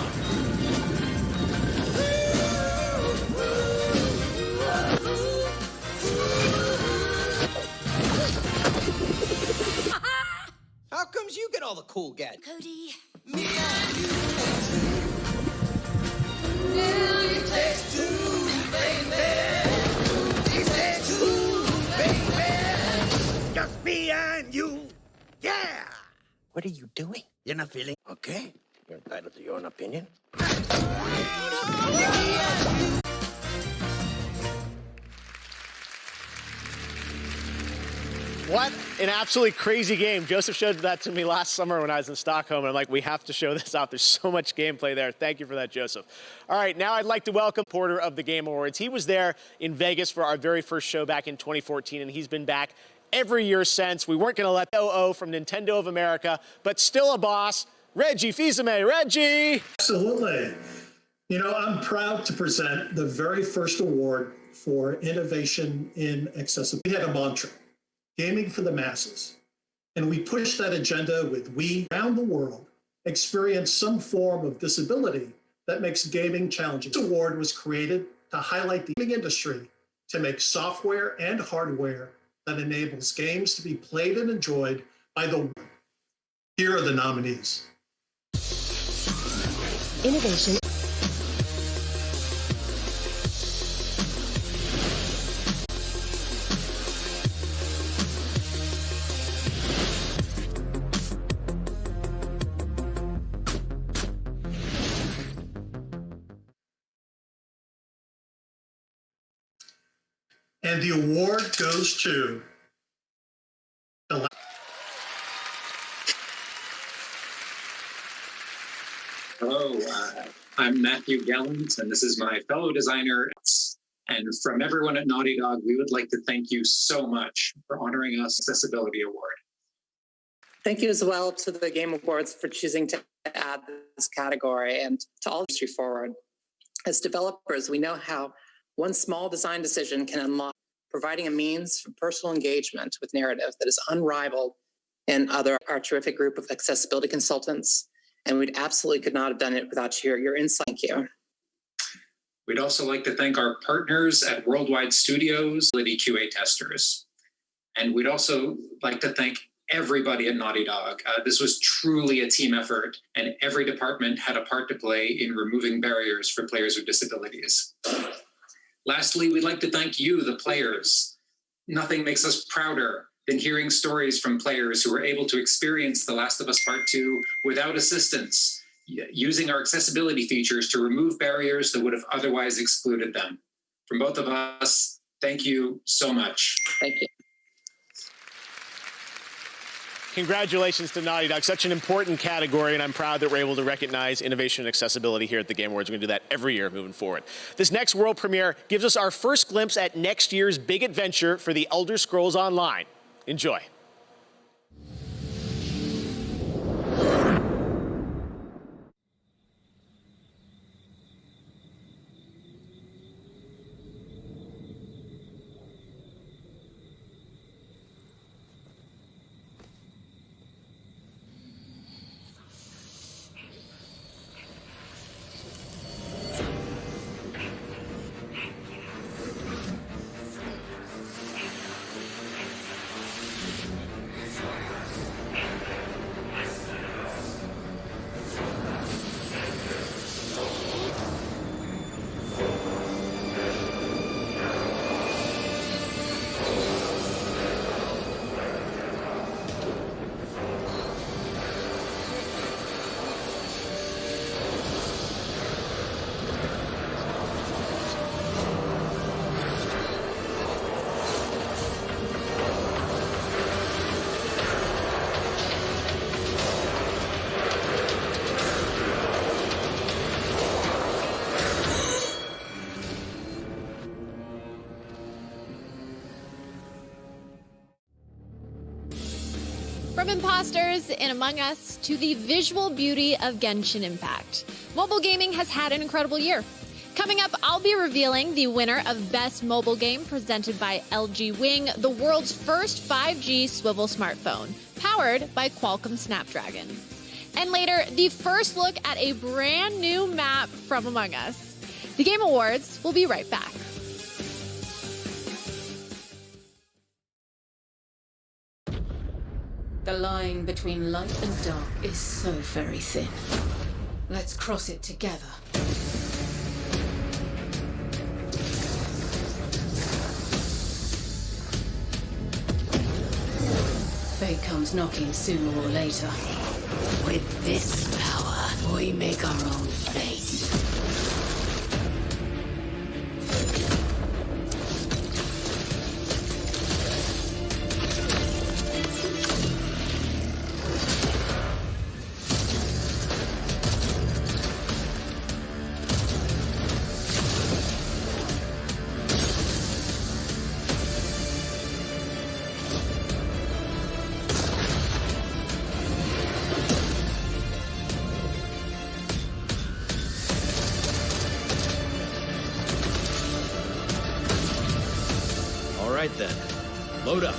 How comes you get all the cool get? Cody. It takes two, baby. It takes two, baby. Just me and you. Yeah. What are you doing? You're not feeling okay? You're entitled to your own opinion. What an absolutely crazy game. Joseph showed that to me last summer when I was in Stockholm, and I'm like, we have to show this off. There's so much gameplay there. Thank you for that, Joseph. All right, now I'd like to welcome Porter of the Game Awards. He was there in Vegas for our very first show back in 2014, and he's been back every year since. We weren't going to let OO from Nintendo of America, but still a boss, Reggie Fils-Aimé. Reggie! Absolutely. You know, I'm proud to present the very first award for innovation in accessibility. We had a mantra. Gaming for the masses. And we pushed that agenda with Wii around the world. experience some form of disability that makes gaming challenging. This award was created to highlight the gaming industry to make software and hardware that enables games to be played and enjoyed by the world. Here are the nominees. Innovation. And the award goes to Hello, I'm Matthew Gallant, and this is my fellow designer. And from everyone at Naughty Dog, we would like to thank you so much for honoring us Accessibility Award. Thank you as well to the Game Awards for choosing to add this category and to all industry forward. As developers, we know how one small design decision can unlock, providing a means for personal engagement with narrative that is unrivaled in our terrific group of accessibility consultants. And we absolutely could not have done it without your insight. Thank you. We'd also like to thank our partners at Worldwide Studios, QA testers. And we'd also like to thank everybody at Naughty Dog. This was truly a team effort, and every department had a part to play in removing barriers for players with disabilities. Lastly, we'd like to thank you, the players. Nothing makes us prouder than hearing stories from players who were able to experience The Last of Us Part 2 without assistance, using our accessibility features to remove barriers that would have otherwise excluded them. From both of us, thank you so much. Thank you. Congratulations to Naughty Dog. Such an important category, and I'm proud that we're able to recognize innovation and accessibility here at the Game Awards. We're going to do that every year moving forward. This next world premiere gives us our first glimpse at next year's big adventure for the Elder Scrolls Online. Enjoy. From imposters in Among Us to the visual beauty of Genshin Impact, mobile gaming has had an incredible year. Coming up, I'll be revealing the winner of Best Mobile Game presented by LG Wing, the world's first 5G swivel smartphone, powered by Qualcomm Snapdragon. And later, the first look at a brand new map from Among Us. The Game Awards will be right back. The line between light and dark is so very thin. Let's cross it together. Fate comes knocking sooner or later. With this power, we make our own fate. Then, load up.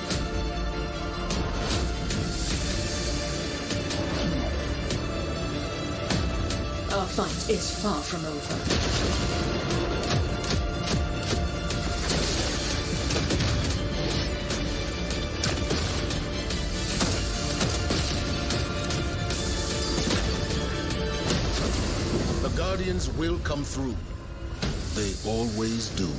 Our fight is far from over. The Guardians will come through. They always do.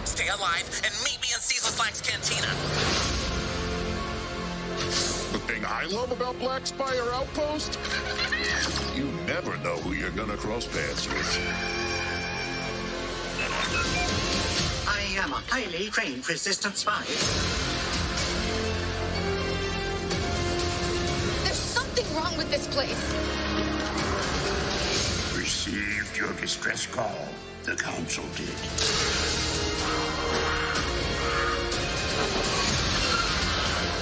Stay alive and meet me in Cecil Slack's cantina. The thing I love about Black Spire Outpost? You never know who you're gonna cross paths with. I am a highly trained resistance spy. There's something wrong with this place. Received your distress call. The Council did.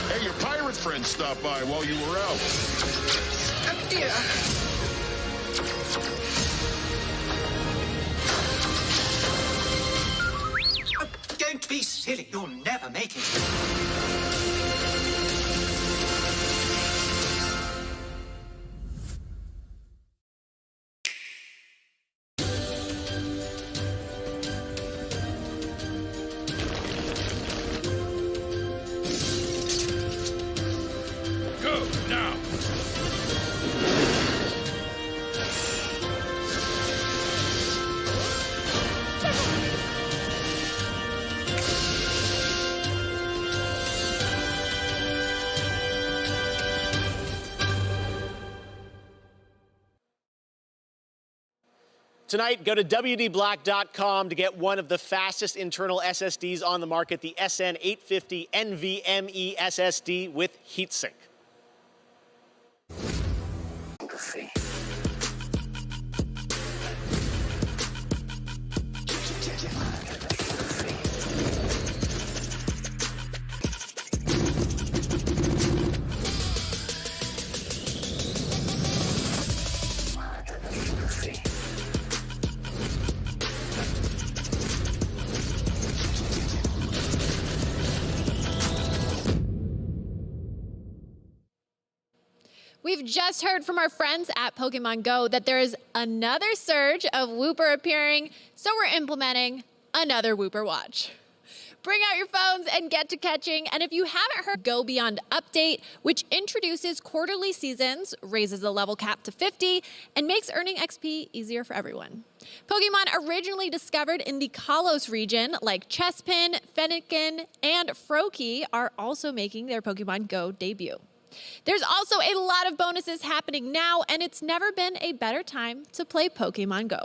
Hey, your pirate friend stopped by while you were out. Oh dear. Don't be silly. You'll never make it. Go now. Tonight, go to WDBlack.com to get one of the fastest internal SSDs on the market, the SN850 NVMe SSD with heatsink. We've just heard from our friends at Pokemon Go that there is another surge of Wooper appearing, so we're implementing another Wooper Watch. Bring out your phones and get to catching. And if you haven't heard, Go Beyond Update, which introduces quarterly seasons, raises the level cap to 50, and makes earning XP easier for everyone. Pokemon originally discovered in the Kalos region, like Chespin, Fennekin, and Froakie, are also making their Pokemon Go debut. There's also a lot of bonuses happening now, and it's never been a better time to play Pokemon Go.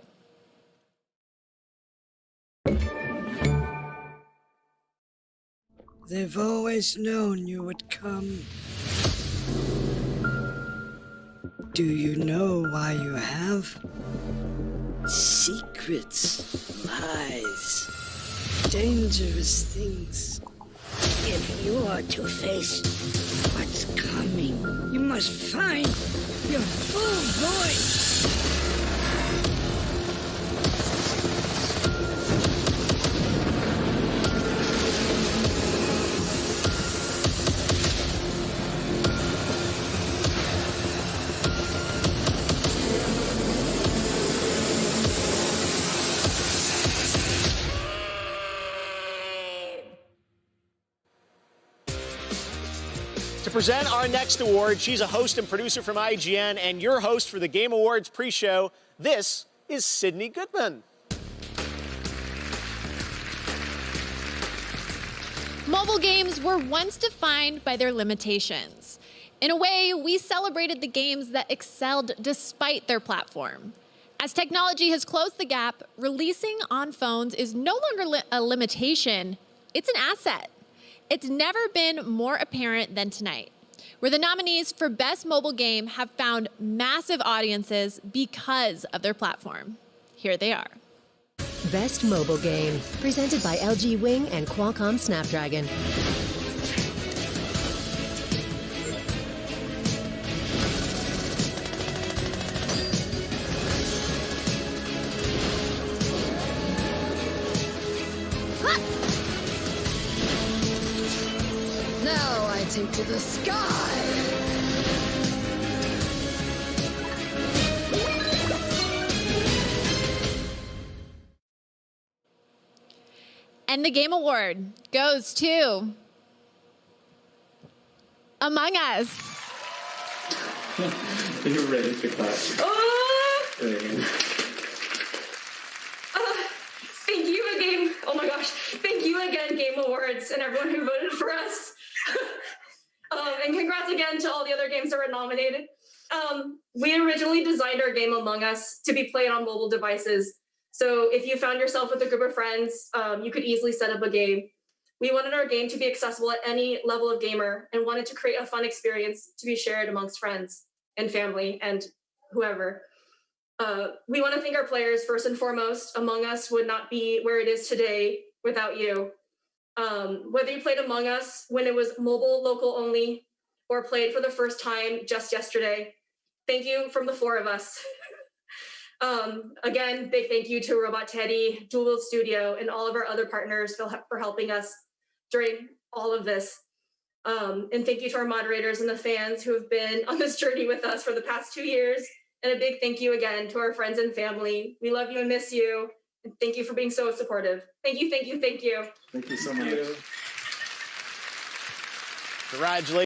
They've always known you would come. Do you know why you have? Secrets, lies, dangerous things. If you are to face what's coming, you must find your full voice. To present our next award, she's a host and producer from IGN and your host for the Game Awards pre-show. This is Sydney Goodman. Mobile games were once defined by their limitations. In a way, we celebrated the games that excelled despite their platform. As technology has closed the gap, releasing on phones is no longer a limitation, it's an asset. It's never been more apparent than tonight, where the nominees for Best Mobile Game have found massive audiences because of their platform. Here they are. Best Mobile Game, presented by LG Wing and Qualcomm Snapdragon. take to the sky. And the Game Award goes to Among Us. You're ready to clap. Thank you again. Oh my gosh. Thank you again, Game Awards, and everyone who voted for us. And congrats again to all the other games that were nominated. We originally designed our game Among Us to be played on mobile devices. So if you found yourself with a group of friends, you could easily set up a game. We wanted our game to be accessible at any level of gamer and wanted to create a fun experience to be shared amongst friends and family and whoever. We want to thank our players first and foremost. Among Us would not be where it is today without you. Whether you played Among Us when it was mobile, local only, or played for the first time just yesterday, thank you from the four of us. Again, big thank you to Robot Teddy, Dual Wield Studio, and all of our other partners for helping us during all of this. And thank you to our moderators and the fans who have been on this journey with us for the past 2 years. And a big thank you again to our friends and family. We love you and miss you. And thank you for being so supportive. Thank you, thank you, thank you. Thank you so much. Congratulations.